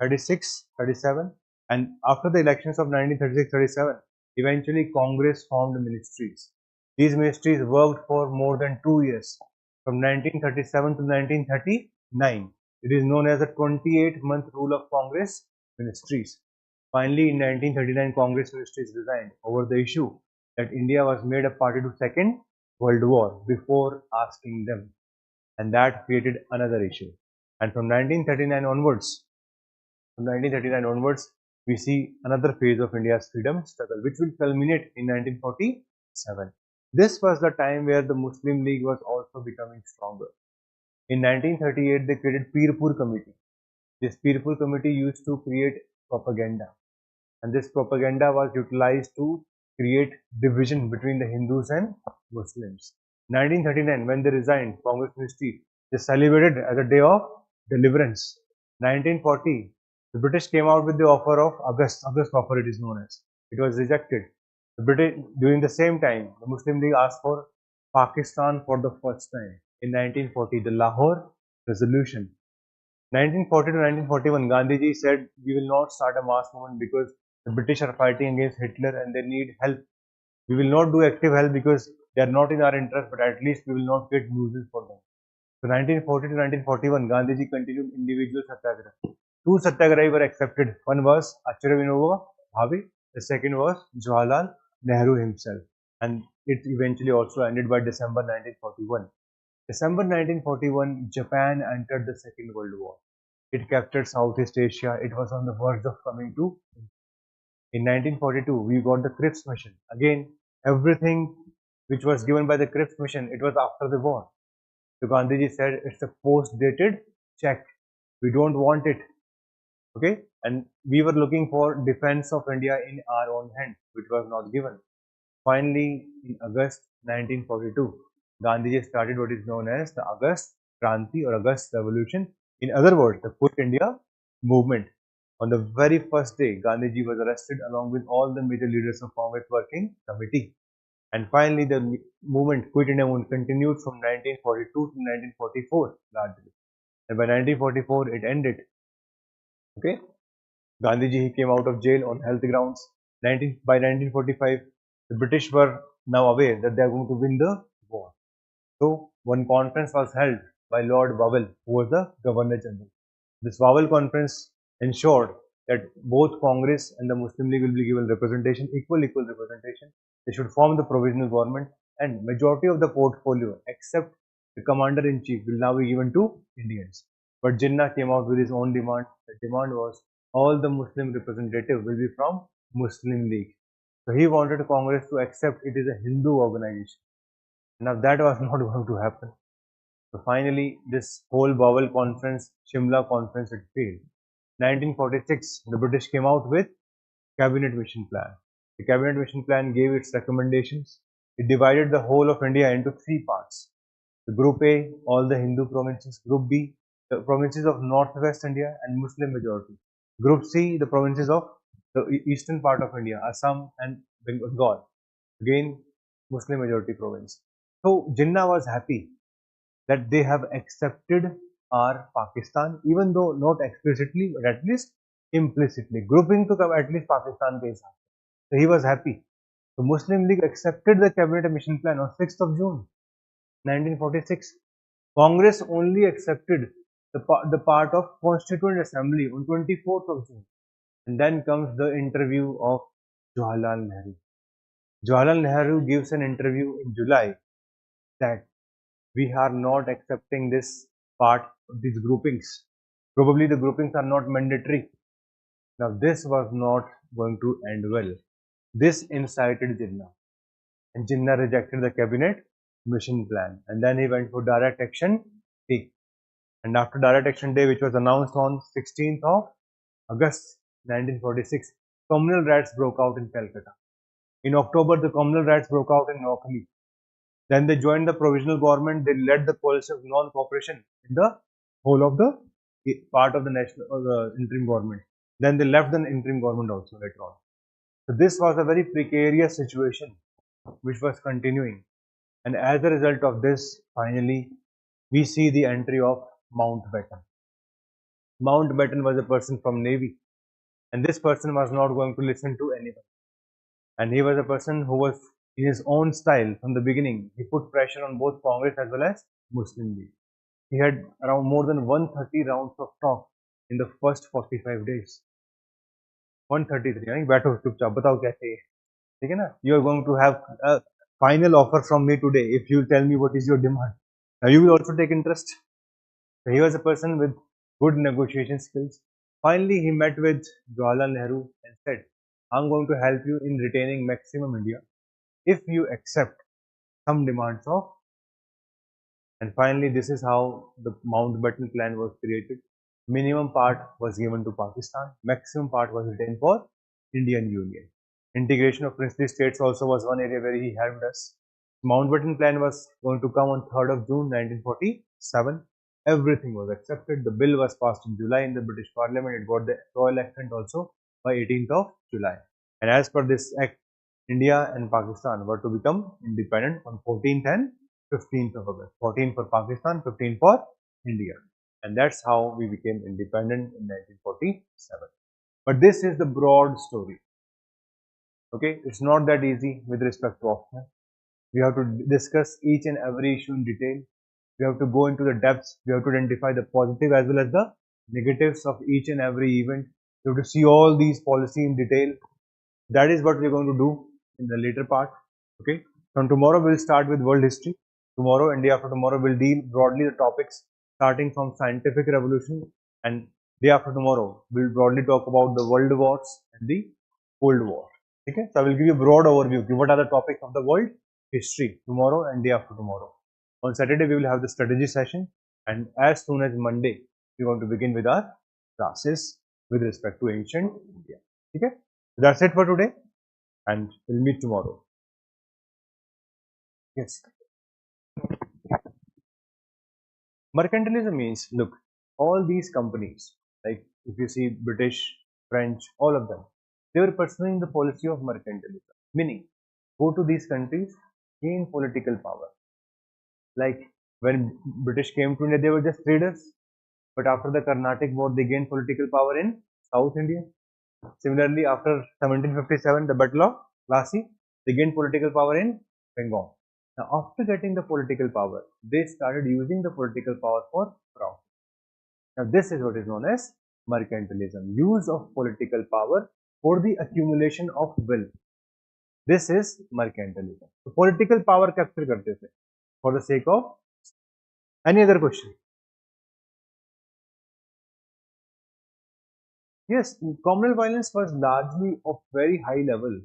1936-37, and after the elections of 1936-37, eventually Congress formed ministries. These ministries worked for more than 2 years, from 1937 to 1939. It is known as the 28-month rule of Congress ministries. Finally, in 1939, Congress ministries resigned over the issue that India was made a party to Second World War before asking them, and that created another issue. And from 1939 onwards, we see another phase of India's freedom struggle, which will culminate in 1947. This was the time where the Muslim League was also becoming stronger. In 1938, they created Pirpur Committee. This Pirpur Committee used to create propaganda, and this propaganda was utilized to create division between the Hindus and Muslims. 1939, when they resigned Congress ministry, they celebrated as a day of deliverance. 1940, the British came out with the offer of August offer, it is known as. It was rejected. The British, during the same time, the Muslim League asked for Pakistan for the first time. In 1940, the Lahore Resolution. 1940 to 1941, Gandhiji said, we will not start a mass movement because the British are fighting against Hitler and they need help. We will not do active help because they are not in our interest, but at least we will not get nuisance for them. So 1940 to 1941, Gandhiji continued individual satyagraha. Two satyagrahi were accepted. One was Acharya Vinoba Bhave. The second was Jawaharlal Nehru himself. And it eventually also ended by December 1941. December 1941, Japan entered the Second World War. It captured Southeast Asia. It was on the verge of coming to. In 1942, we got the Cripps mission. Again, everything which was given by the Cripps mission, it was after the war. So Gandhiji said, it's a post-dated check. We don't want it. Okay, and we were looking for defense of India in our own hand, which was not given. Finally, in August 1942, Gandhiji started what is known as the August Kranti or August Revolution. In other words, the Quit India movement. On the very first day, Gandhiji was arrested along with all the major leaders of Congress Working Committee. And finally, the movement, Quit India movement, continued from 1942 to 1944 largely. And by 1944, it ended. Okay, Gandhiji, he came out of jail on health grounds. By 1945, the British were now aware that they are going to win the war. So one conference was held by Lord Wavell, who was the Governor General. This Wavell conference ensured that both Congress and the Muslim League will be given representation, equal representation. They should form the provisional government, and majority of the portfolio, except the commander-in-chief, will now be given to Indians. But Jinnah came out with his own demand. The demand was all the Muslim representative will be from Muslim League. So he wanted Congress to accept it is a Hindu organization. Now that was not going to happen. So finally, this whole Wavell conference, Shimla conference, it failed. 1946, the British came out with cabinet mission plan. The Cabinet Mission Plan gave its recommendations. It divided the whole of India into three parts. The Group A, all the Hindu provinces. Group B, the provinces of northwest India and Muslim majority. Group C, the provinces of the eastern part of India, Assam and Bengal. Again, Muslim majority province. So Jinnah was happy that they have accepted our Pakistan, even though not explicitly, but at least implicitly. Grouping to at least Pakistan ke saath. So he was happy. The Muslim League accepted the Cabinet Mission Plan on 6th of June 1946. Congress only accepted the part of Constituent Assembly on 24th of June. And then comes the interview of Jawaharlal Nehru. Jawaharlal Nehru gives an interview in July that we are not accepting this part of these groupings. Probably the groupings are not mandatory. Now this was not going to end well. This incited Jinnah, and Jinnah rejected the cabinet mission plan, and then he went for direct action day. And after direct action day, which was announced on 16th of August 1946, communal riots broke out in Calcutta. In October, the communal riots broke out in Noakhali. Then they joined the provisional government. They led the policy of non-cooperation in the whole of the part of the national or the interim government. Then they left the interim government also later on. So this was a very precarious situation which was continuing. And as a result of this, finally, we see the entry of Mountbatten. Mountbatten was a person from Navy, and this person was not going to listen to anyone. And he was a person who was in his own style from the beginning. He put pressure on both Congress as well as Muslim League. He had around more than 130 rounds of talk in the first 45 days. 133. यानी बैठो चुपचाप बताओ क्या चाहिए, ठीक है ना? You are going to have a final offer from me today if you tell me what is your demand. Now you will also take interest. So he was a person with good negotiation skills. Finally, he met with Jawaharlal Nehru and said, I'm going to help you in retaining maximum India if you accept some demands of. And finally, this is how the Mountbatten plan was created. Minimum part was given to Pakistan, maximum part was retained for Indian Union. Integration of princely states also was one area where he helped us. Mountbatten plan was going to come on 3rd of June 1947. Everything was accepted. The bill was passed in July in the British Parliament. It got the royal accent also by 18th of July. And as per this act, India and Pakistan were to become independent on 14th and 15th of August. 14 for Pakistan, 15 for India. And that's how we became independent in 1947. But this is the broad story. Okay, it's not that easy with respect to optional. We have to discuss each and every issue in detail. We have to go into the depths. We have to identify the positive as well as the negatives of each and every event. We have to see all these policy in detail. That is what we're going to do in the later part. Okay. From tomorrow we'll start with world history. Tomorrow and day after tomorrow we'll deal broadly the topics starting from scientific revolution, and day after tomorrow we'll broadly talk about the world wars and the Cold War. Okay. So I will give you a broad overview. What are the topics of the world history tomorrow and day after tomorrow. On Saturday we will have the strategy session, and as soon as Monday we want to begin with our classes with respect to ancient India. Okay. That's it for today, and we'll meet tomorrow. Yes. Mercantilism means, look, all these companies, like if you see British, French, all of them, they were pursuing the policy of mercantilism, meaning go to these countries, gain political power. Like when British came to India, they were just traders, but after the Carnatic War, they gained political power in South India. Similarly, after 1757, the Battle of Plassey, they gained political power in Bengal. Now, after getting the political power, they started using the political power for profit. Now, this is what is known as mercantilism, use of political power for the accumulation of wealth. This is mercantilism. So, political power capture karte the for the sake of. Any other question? Yes, communal violence was largely of very high level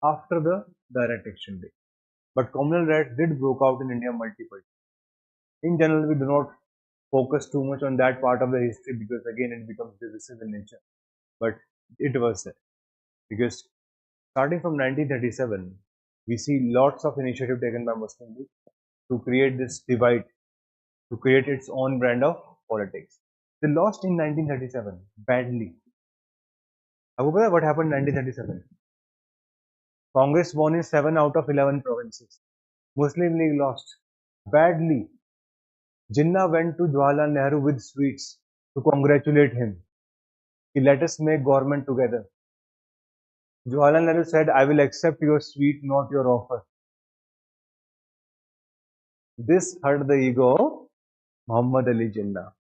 after the direct action day. But communal riots did broke out in India multiple times. In general, we do not focus too much on that part of the history because again it becomes divisive in nature. But it was there because Starting from 1937, we see lots of initiative taken by Muslim League to create this divide, to create its own brand of politics. They lost in 1937 badly. आपको पता है what happened in 1937? Congress won in 7 out of 11 provinces. Muslim League lost badly. Jinnah went to Jawaharlal Nehru with sweets to congratulate him. He let us make government together. Jawaharlal Nehru said, I will accept your sweet, not your offer. This hurt the ego of Muhammad Ali Jinnah.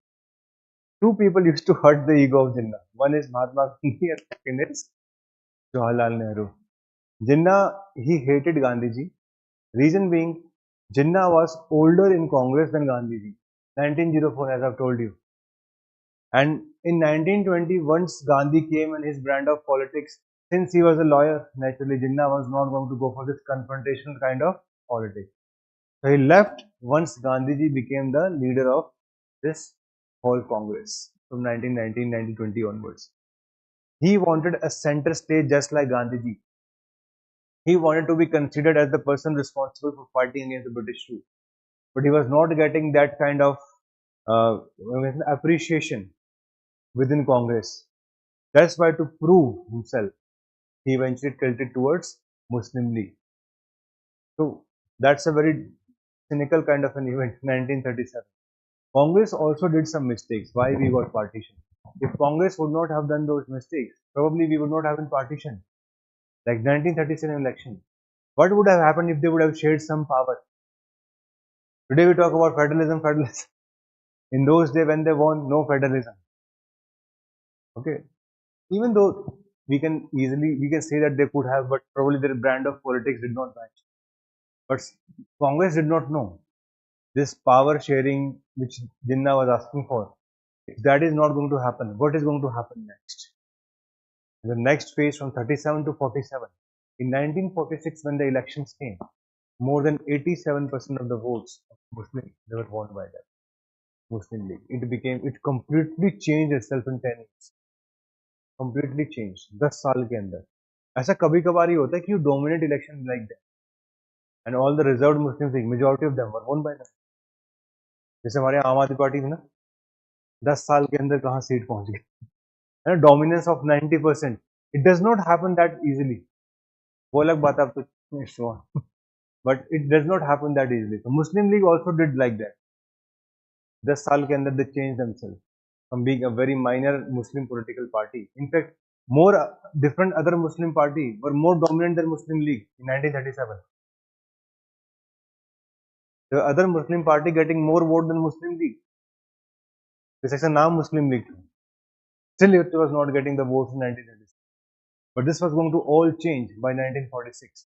Two people used to hurt the ego of Jinnah. One is Mahatma Gandhi and second is Jawaharlal Nehru. Jinnah, he hated Gandhiji. Reason being, Jinnah was older in Congress than Gandhiji. 1904, as I've told you. And in 1920, once Gandhi came and his brand of politics, since he was a lawyer, naturally Jinnah was not going to go for this confrontational kind of politics. So he left once Gandhiji became the leader of this whole Congress from 1919-1920 onwards. He wanted a center stage just like Gandhiji. He wanted to be considered as the person responsible for fighting against the British rule. But he was not getting that kind of uh, appreciation within Congress. That's why, to prove himself, he eventually tilted towards Muslim League. So that's a very cynical kind of an event. 1937. Congress also did some mistakes. Why we got partition? If Congress would not have done those mistakes, probably we would not have been partitioned. Like 1937 election. What would have happened if they would have shared some power? Today we talk about federalism, federalism. In those days when they won, no federalism. Okay. Even though we can say that they could have, but probably their brand of politics did not match. But Congress did not know this power sharing which Jinnah was asking for. If that is not going to happen, what is going to happen next? The next phase from 37 to 47. In 1946, when the elections came, more than 87% of the votes of Muslim they were won by that Muslim League. It completely changed itself in 10 years. Completely changed. 10 साल के अंदर ऐसा कभी कभार ही होता है कि you dominate election like that and all the reserved Muslims, majority of them were won by them. जैसे हमारे आम आदमी पार्टी थी ना 10 साल के अंदर कहाँ सीट पहुंच गई है ना, dominance of 90%. It does not happen that easily. वो अलग बात है, आप तो but it does not happen that easily. So Muslim League also did like that. 10 साल के अंदर they changed themselves from being a very minor Muslim political party. In fact, more different other Muslim party were more dominant than Muslim League in 1937. The other Muslim party getting more vote than Muslim League. This is a now Muslim League. Still, it was not getting the votes in 1936. But this was going to all change by 1946.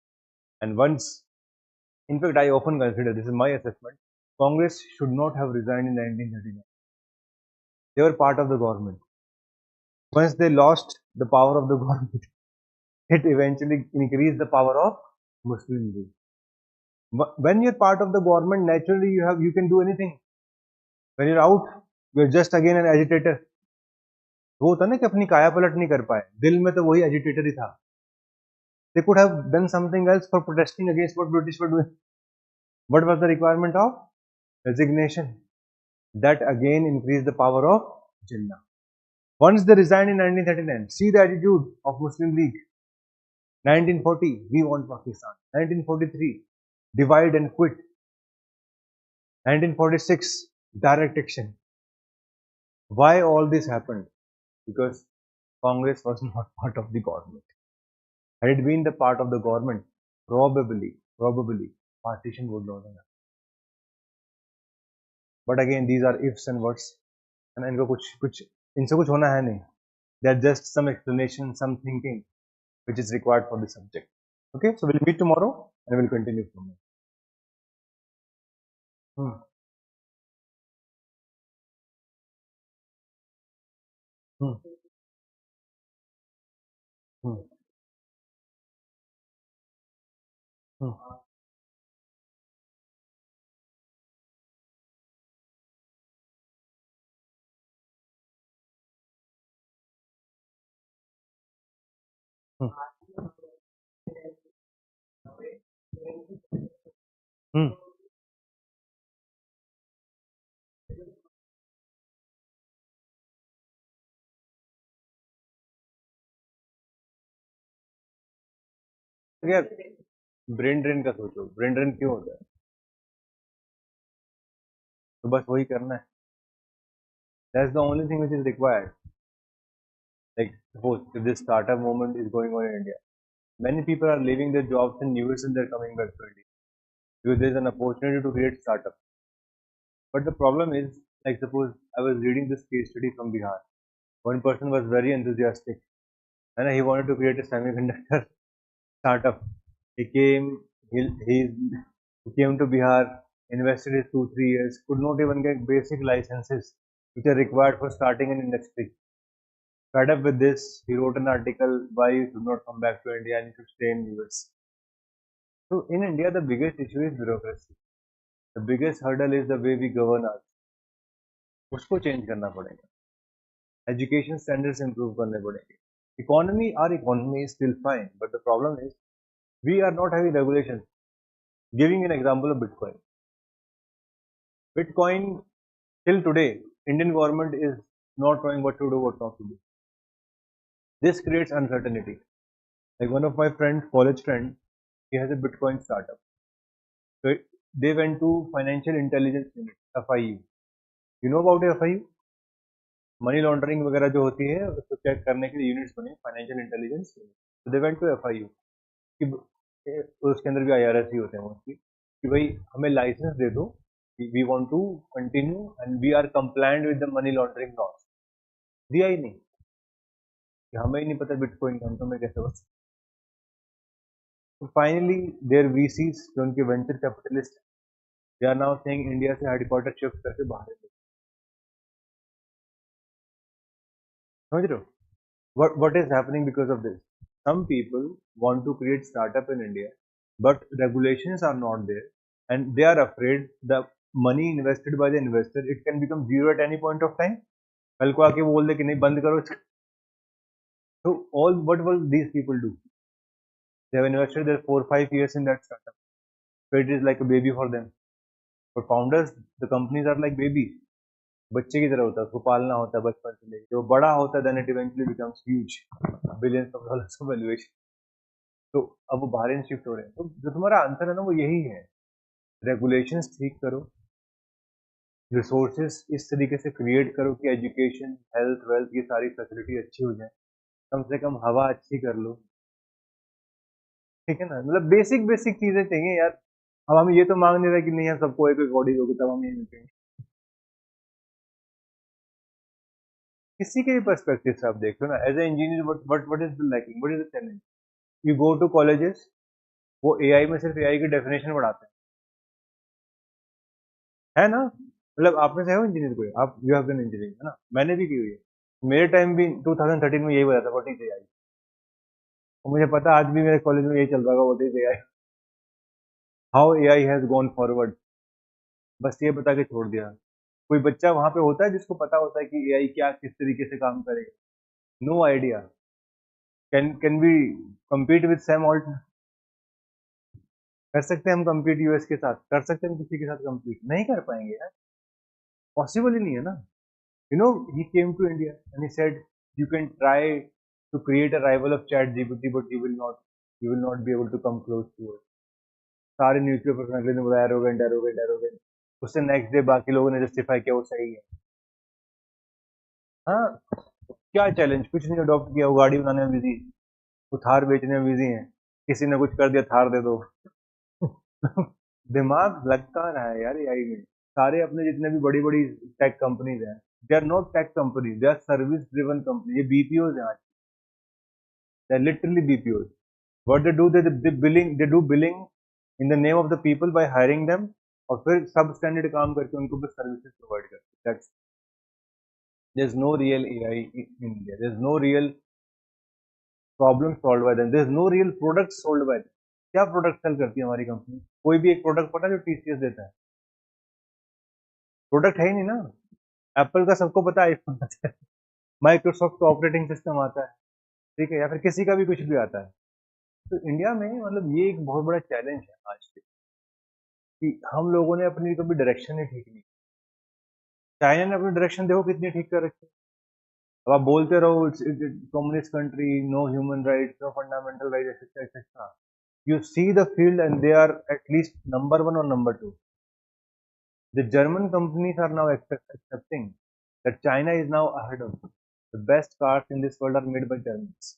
And once, in fact, I often consider, this is my assessment, Congress should not have resigned in 1939. They were part of the government. Once they lost the power of the government, it eventually increased the power of Muslim League. When you're part of the government, naturally you can do anything. When you're out, you're just again an agitator. वो होता ना कि अपनी काया पलट नहीं कर पाए, दिल में तो वही agitator ही था. They could have done something else for protesting against what British were doing. What was the requirement of resignation? That again increased the power of Jinnah. Once they resigned in 1939, see the attitude of Muslim League. 1940, we want Pakistan. 1943, divide and quit. 1946, direct action. Why all this happened? Because Congress was not part of the government. Had it been the part of the government, probably, partition would not have happened. But again, these are ifs and buts. And इनको इनसे कुछ होना है नहीं. They're just some explanation, some thinking, which is required for the subject. Okay, so we'll meet tomorrow and we'll continue from there. Hmm. Hmm. Hmm. Hmm. Hmm. हम्म। तो यार brain drain का सोचो, ब्रेन ड्रेन क्यों होता है? तो बस वही करना है। That's the only thing which is required. Like suppose if this startup movement is going on in India, many people are leaving their jobs in US and they're coming back to India because there's an opportunity to create startup. But the problem is, like suppose I was reading this case study from Bihar. One person was very enthusiastic and he wanted to create a semiconductor startup. He came, he came to Bihar, invested his 2 3 years, could not even get basic licenses which are required for starting an industry. Fed up with this, he wrote an article why you should not come back to India and you should stay in US. So in India, the biggest issue is bureaucracy. The biggest hurdle is the way we govern us. उसको change करना पड़ेगा. Education standards improve करने पड़ेंगे. Our economy is still fine, but the problem is we are not having regulations. Giving an example of Bitcoin. Bitcoin till today, Indian government is not knowing what to do, what not to do. This creates uncertainty. Like one of my friends, college friend, he has a Bitcoin startup. So they went to Financial Intelligence Unit, FIU. You know about FIU? Money laundering वगैरह जो होती है उसको check करने के लिए units बने, financial intelligence. तो दे वेंट टू FIU कि उसके अंदर भी IRS ही होते हैं मोस्टली, कि भाई हमें लाइसेंस दे दो, we want to continue and we are compliant with the money laundering laws. दिया ही नहीं कि हमें ही नहीं पता बिटकॉइन का, हम तो मैं कैसे बस। तो फाइनली देयर VCs जो उनके venture capitalist, they are now saying India से हेडक्वार्टर शिफ्ट करके बाहर है। समझ रहे हो? What is happening because of this? Some people want to create startup in India, but regulations are not there, and they are afraid the money invested by the investor, it can become zero at any point of time. कल को आके वो बोल दे कि नहीं बंद करो इसको. So all what will these people do? They have invested their 4 5 years in that startup, so it is like a baby for them. For founders, the companies are like babies. बच्चे की तरह होता है, उसको पालना होता है बचपन से लेकर, जो बड़ा होता है then it eventually becomes huge, billions of dollars of valuation. तो अब वो बाहर शिफ्ट हो रहे हैं. तो जो तुम्हारा आंसर है ना वो यही है, रेगुलेशंस ठीक करो, रिसोर्सेज इस तरीके से क्रिएट करो कि एजुकेशन, हेल्थ, वेल्थ, ये सारी फैसिलिटी अच्छी हो जाए, कम से कम हवा अच्छी कर लो. ठीक है ना? मतलब बेसिक बेसिक चीजें चाहिए यार. अब हम ये तो मांग नहीं रहे कि नहीं यार सबको एक एक बॉडी होगी तब हम ये मिलेंगे. किसी के भी पर्सपेक्टिव से आप देख लो ना, as a engineer what is the lacking, what is the challenge? You go to colleges, वो AI में सिर्फ AI की डेफिनेशन बढ़ाते हैं, है ना? मतलब आप में से है इंजीनियर कोई? आप यू हैव बीन इंजीनियरिंग, है ना? मैंने भी की हुई है. मेरे टाइम भी 2013 में यही बोला था, व्हाट इज AI. और मुझे पता आज भी मेरे कॉलेज में यही चल रहा होगा, what is AI, how AI has gone forward. बस ये बता के छोड़ दिया. कोई बच्चा वहां पे होता है जिसको पता होता है कि AI क्या किस तरीके से काम करेगा? No idea. Can be compete with Sam Altman? कर सकते हैं हम compete US के साथ? कर सकते हैं हम किसी के साथ compete? नहीं कर पाएंगे यार, पॉसिबल ही नहीं है ना. You know, he came to India and he said, you can try to create a rival of ChatGPT, but you will not be able to come close to it. सारे newspaper में अगले दिन बोला arrogant arrogant arrogant. उससे next day बाकी लोगों ने justify किया वो सही है. हाँ, क्या चैलेंज? कुछ नहीं अडॉप्ट किया, वो गाड़ी बनाने में बिजी, वो थार बेचने में बिजी है, किसी ने कुछ कर दिया थार दे दो. दिमाग लग कहाँ रहा है यार AI में? सारे अपने जितने भी बड़ी बड़ी टेक कंपनीज हैं, they are not tech companies, they are service driven company. ये BPOs हैं आज, they are literally BPOs. What they do, they do billing in the name of the people by hiring them, और फिर सब standard काम करके उनको भी सर्विसेज प्रोवाइड करते. That's, there is no real AI in India. There is no real problem solved by them. There is no real product sold by them. क्या product cell करती है हमारी कंपनी? कोई भी एक प्रोडक्ट पता है जो TCS देता है? प्रोडक्ट है ही नहीं ना. एप्पल का सबको पता है आईफोन आता है, माइक्रोसॉफ्ट का ऑपरेटिंग सिस्टम आता है, ठीक है, या फिर किसी का भी कुछ भी आता है. तो इंडिया में मतलब ये एक बहुत बड़ा चैलेंज है आज के, कि हम लोगों ने अपनी कभी डायरेक्शन ही ठीक नहीं। चाइना ने अपनी डायरेक्शन देखो कितनी ठीक कर रखी है। अब आप बोलते रहो it's communist country, no human rights, no fundamental rights, etcetera etcetera. You see the field and they are at least number one or number two. The German companies are now accepting that China is now ahead of them. The best cars in this world are made by Germans.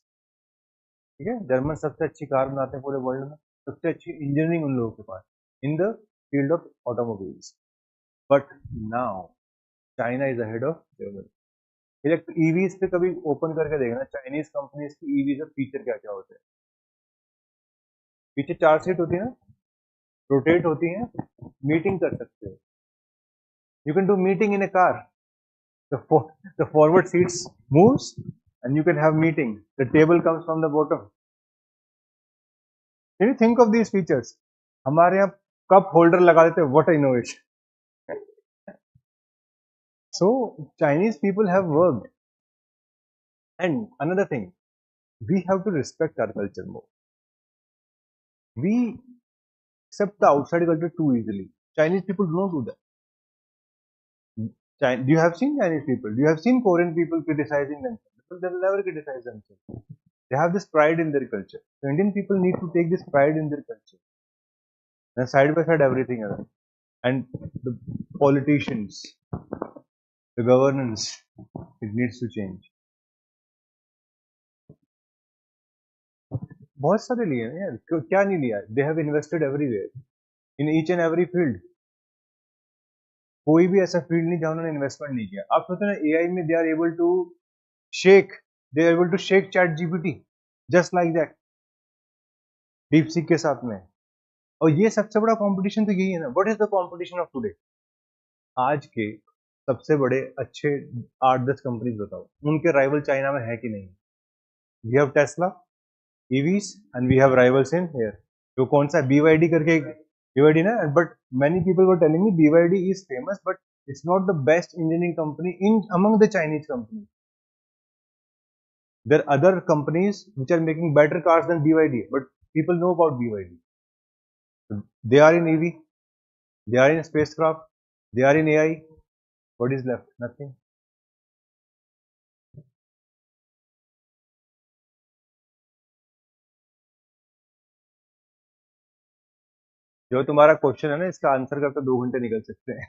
ठीक है, German सबसे अच्छी car बनाते हैं पूरे world में, सबसे अच्छी इंजीनियरिंग उन लोगों के पास in the field of automobiles. But now China is ahead of Germany. EVs पे कभी ओपन करके देखना चाइनीज कंपनीज की ईवीज का फीचर क्या क्या होते हैं। पीछे 4 सीट होती है ना, रोटेट होती है, मीटिंग कर सकते हो। You can do meeting in A car, the forward seats moves and you can have meeting, the table comes from the bottom. Can you think of these features? हमारे यहाँ कप होल्डर लगा देते हैं, what innovation. So Chinese people have worked. And another thing, we have to respect our culture more. We accept the outside culture too easily. Chinese people don't do that. Do you have seen Chinese people? Do you have seen Korean people criticizing themselves? They will never criticize themselves. They have this pride in their culture. So Indian people need to take this pride in their culture and side by side everything else. And the politicians, the governance, it needs to change. बहुत सारे लिए हैं यार, क्या नहीं लिया? They have invested everywhere, in each and every field. कोई भी ऐसा फील्ड नहीं जहां उन्होंने इन्वेस्टमेंट नहीं किया। आप सोचो ना, एआई में they are able to shake, they are able to shake ChatGPT just like that, DeepSeek के साथ में। और ये सबसे बड़ा कंपटीशन तो यही है ना। What is the competition of today? आज के सबसे बड़े अच्छे 8-10 कंपनीज बताओ, उनके राइवल चाइना में है कि नहीं? We have Tesla, EVs, and we have rivals in here. जो कौन सा BYD करके, BYD ना, but many people were telling me BYD is famous, but it's not the best engineering company in among the Chinese companies. There are other companies which are making better cars than BYD, but people know about BYD. They are in EV, they are in spacecraft, they are in AI. What is left? Nothing. जो तुम्हारा question है ना, इसका answer करके 2 घंटे निकल सकते हैं।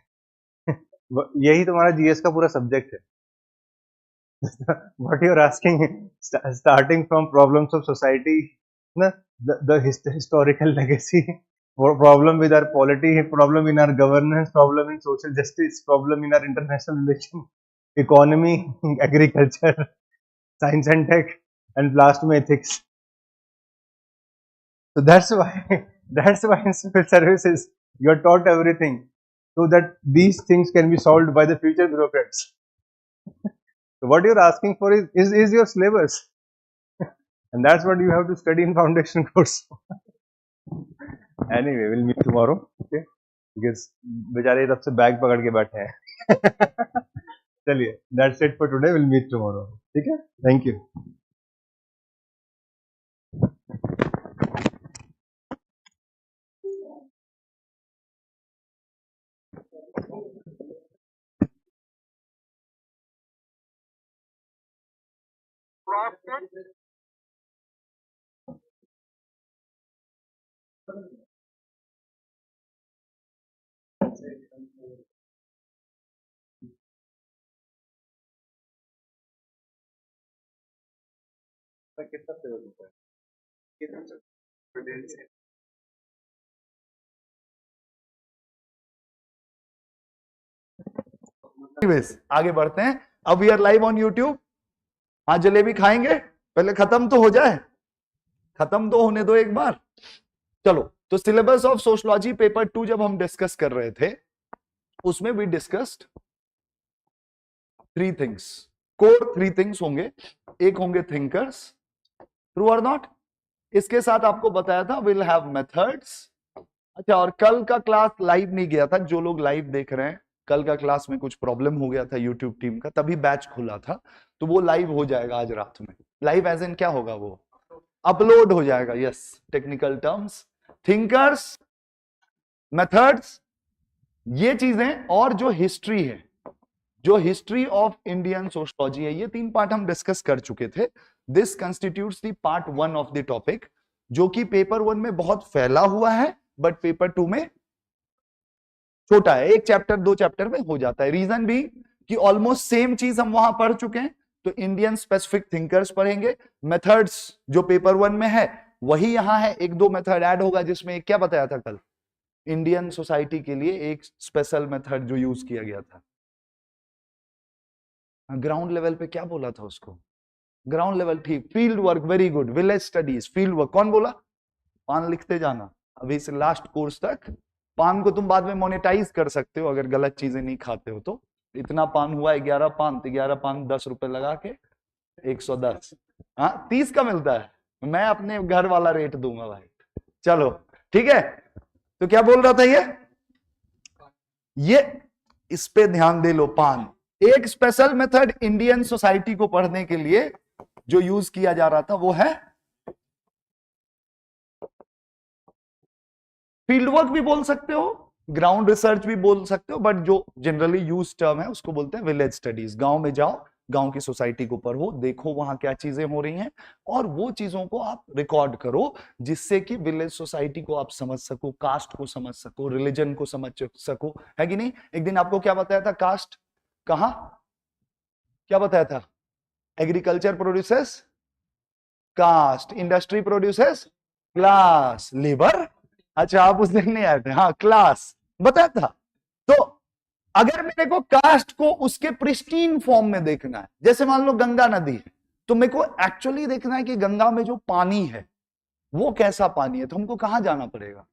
यही तुम्हारा जीएस का पूरा सब्जेक्ट है। What you're asking, starting from problems of society, the historical legacy, problem with our polity, problem in our governance, problem in social justice, problem in our international relations, economy, agriculture, science and tech, and last में ethics. So that's why in civil services you are taught everything, so that these things can be solved by the future bureaucrats. So what you're asking for is your syllabus, and that's what you have to study in foundation course. Anyway, we'll meet tomorrow, okay? Because बेचारे तब से bag पकड़ के बैठे हैं। चलिए, that's it for today. We'll meet tomorrow. ठीक है? Thank you. कितना फेवर होता है? Anyways, आगे बढ़ते हैं। अब we are live on YouTube. हाँ, जलेबी खाएंगे, पहले खत्म तो हो जाए, खत्म तो होने दो एक बार। चलो, तो सिलेबस ऑफ सोशलॉजी पेपर 2 जब हम डिस्कस कर रहे थे, उसमें we discussed 3 things, core 3 things होंगे। एक होंगे थिंकर्स, ट्रू और नॉट। इसके साथ आपको बताया था विल हैव मेथड्स। अच्छा, और कल का क्लास लाइव नहीं गया था। जो लोग लाइव देख रहे हैं, कल का क्लास में कुछ प्रॉब्लम हो गया था यूट्यूब टीम का, तभी बैच खुला था, तो वो लाइव हो जाएगा आज रात में। लाइव एज इन क्या होगा वो? अपलोड हो जाएगा, yes, technical terms, thinkers, methods, ये चीजें, और जो हिस्ट्री है, जो हिस्ट्री ऑफ इंडियन सोशियोलॉजी है, ये 3 पार्ट हम डिस्कस कर चुके थे। This constitutes the part 1 of the topic, जो कि पेपर 1 में बहुत फैला हुआ है, बट पेपर 2 में छोटा है, 1 चैप्टर 2 चैप्टर में हो जाता है। रीजन भी कि ऑलमोस्ट सेम चीज हम वहां पढ़ चुके हैं, तो इंडियन स्पेसिफिक थिंकर्स पढ़ेंगे, मेथड्स जो पेपर 1 में है वही यहां है, 1-2 मेथड ऐड होगा, जिसमें एक क्या बताया था कल, इंडियन सोसाइटी के लिए एक स्पेशल मेथड जो यूज किया गया था, ग्राउंड लेवल पे क्या बोला था उसको, ग्राउंड लेवल, ठीक, field work, very good, village studies, field work, कौन बोला, पान लिखते जाना अभी से लास्ट कोर्स तक। पान को तुम बाद में मोनेटाइज कर सकते हो अगर गलत चीजें नहीं खाते हो तो। इतना पान हुआ 11 पान, तो 11 पान 10 रुपए लगा के 110, हाँ 30 का मिलता है, मैं अपने घर वाला रेट दूंगा भाई। चलो ठीक है, तो क्या बोल रहा था ये इस पे ध्यान दे लो। पान एक स्पेशल मेथड इंडियन सोसाइटी को पढ़ने के लिए जो यूज किया जा रहा था वो है फील्ड वर्क भी बोल सकते हो, ग्राउंड रिसर्च भी बोल सकते हो, बट जो जनरली यूज टर्म है उसको बोलते हैं विलेज स्टडीज। गांव में जाओ, गांव की सोसाइटी को पढ़ो, देखो वहां क्या चीजें हो रही हैं, और वो चीजों को आप रिकॉर्ड करो, जिससे कि विलेज सोसाइटी को आप समझ सको, कास्ट को समझ सको, रिलीजन को समझ सको, है कि नहीं। एक दिन आपको क्या बताया था, कास्ट कहां, क्या बताया था, agriculture produces caste, industry produces class, labour, अच्छा आप उस दिन नहीं आए थे, हाँ क्लास बताया था। तो अगर मेरे को कास्ट को उसके प्रिस्टीन फॉर्म में देखना है, जैसे मान लो गंगा नदी है, तो मेरे को एक्चुअली देखना है कि गंगा में जो पानी है वो कैसा पानी है, तो हमको कहां जाना पड़ेगा,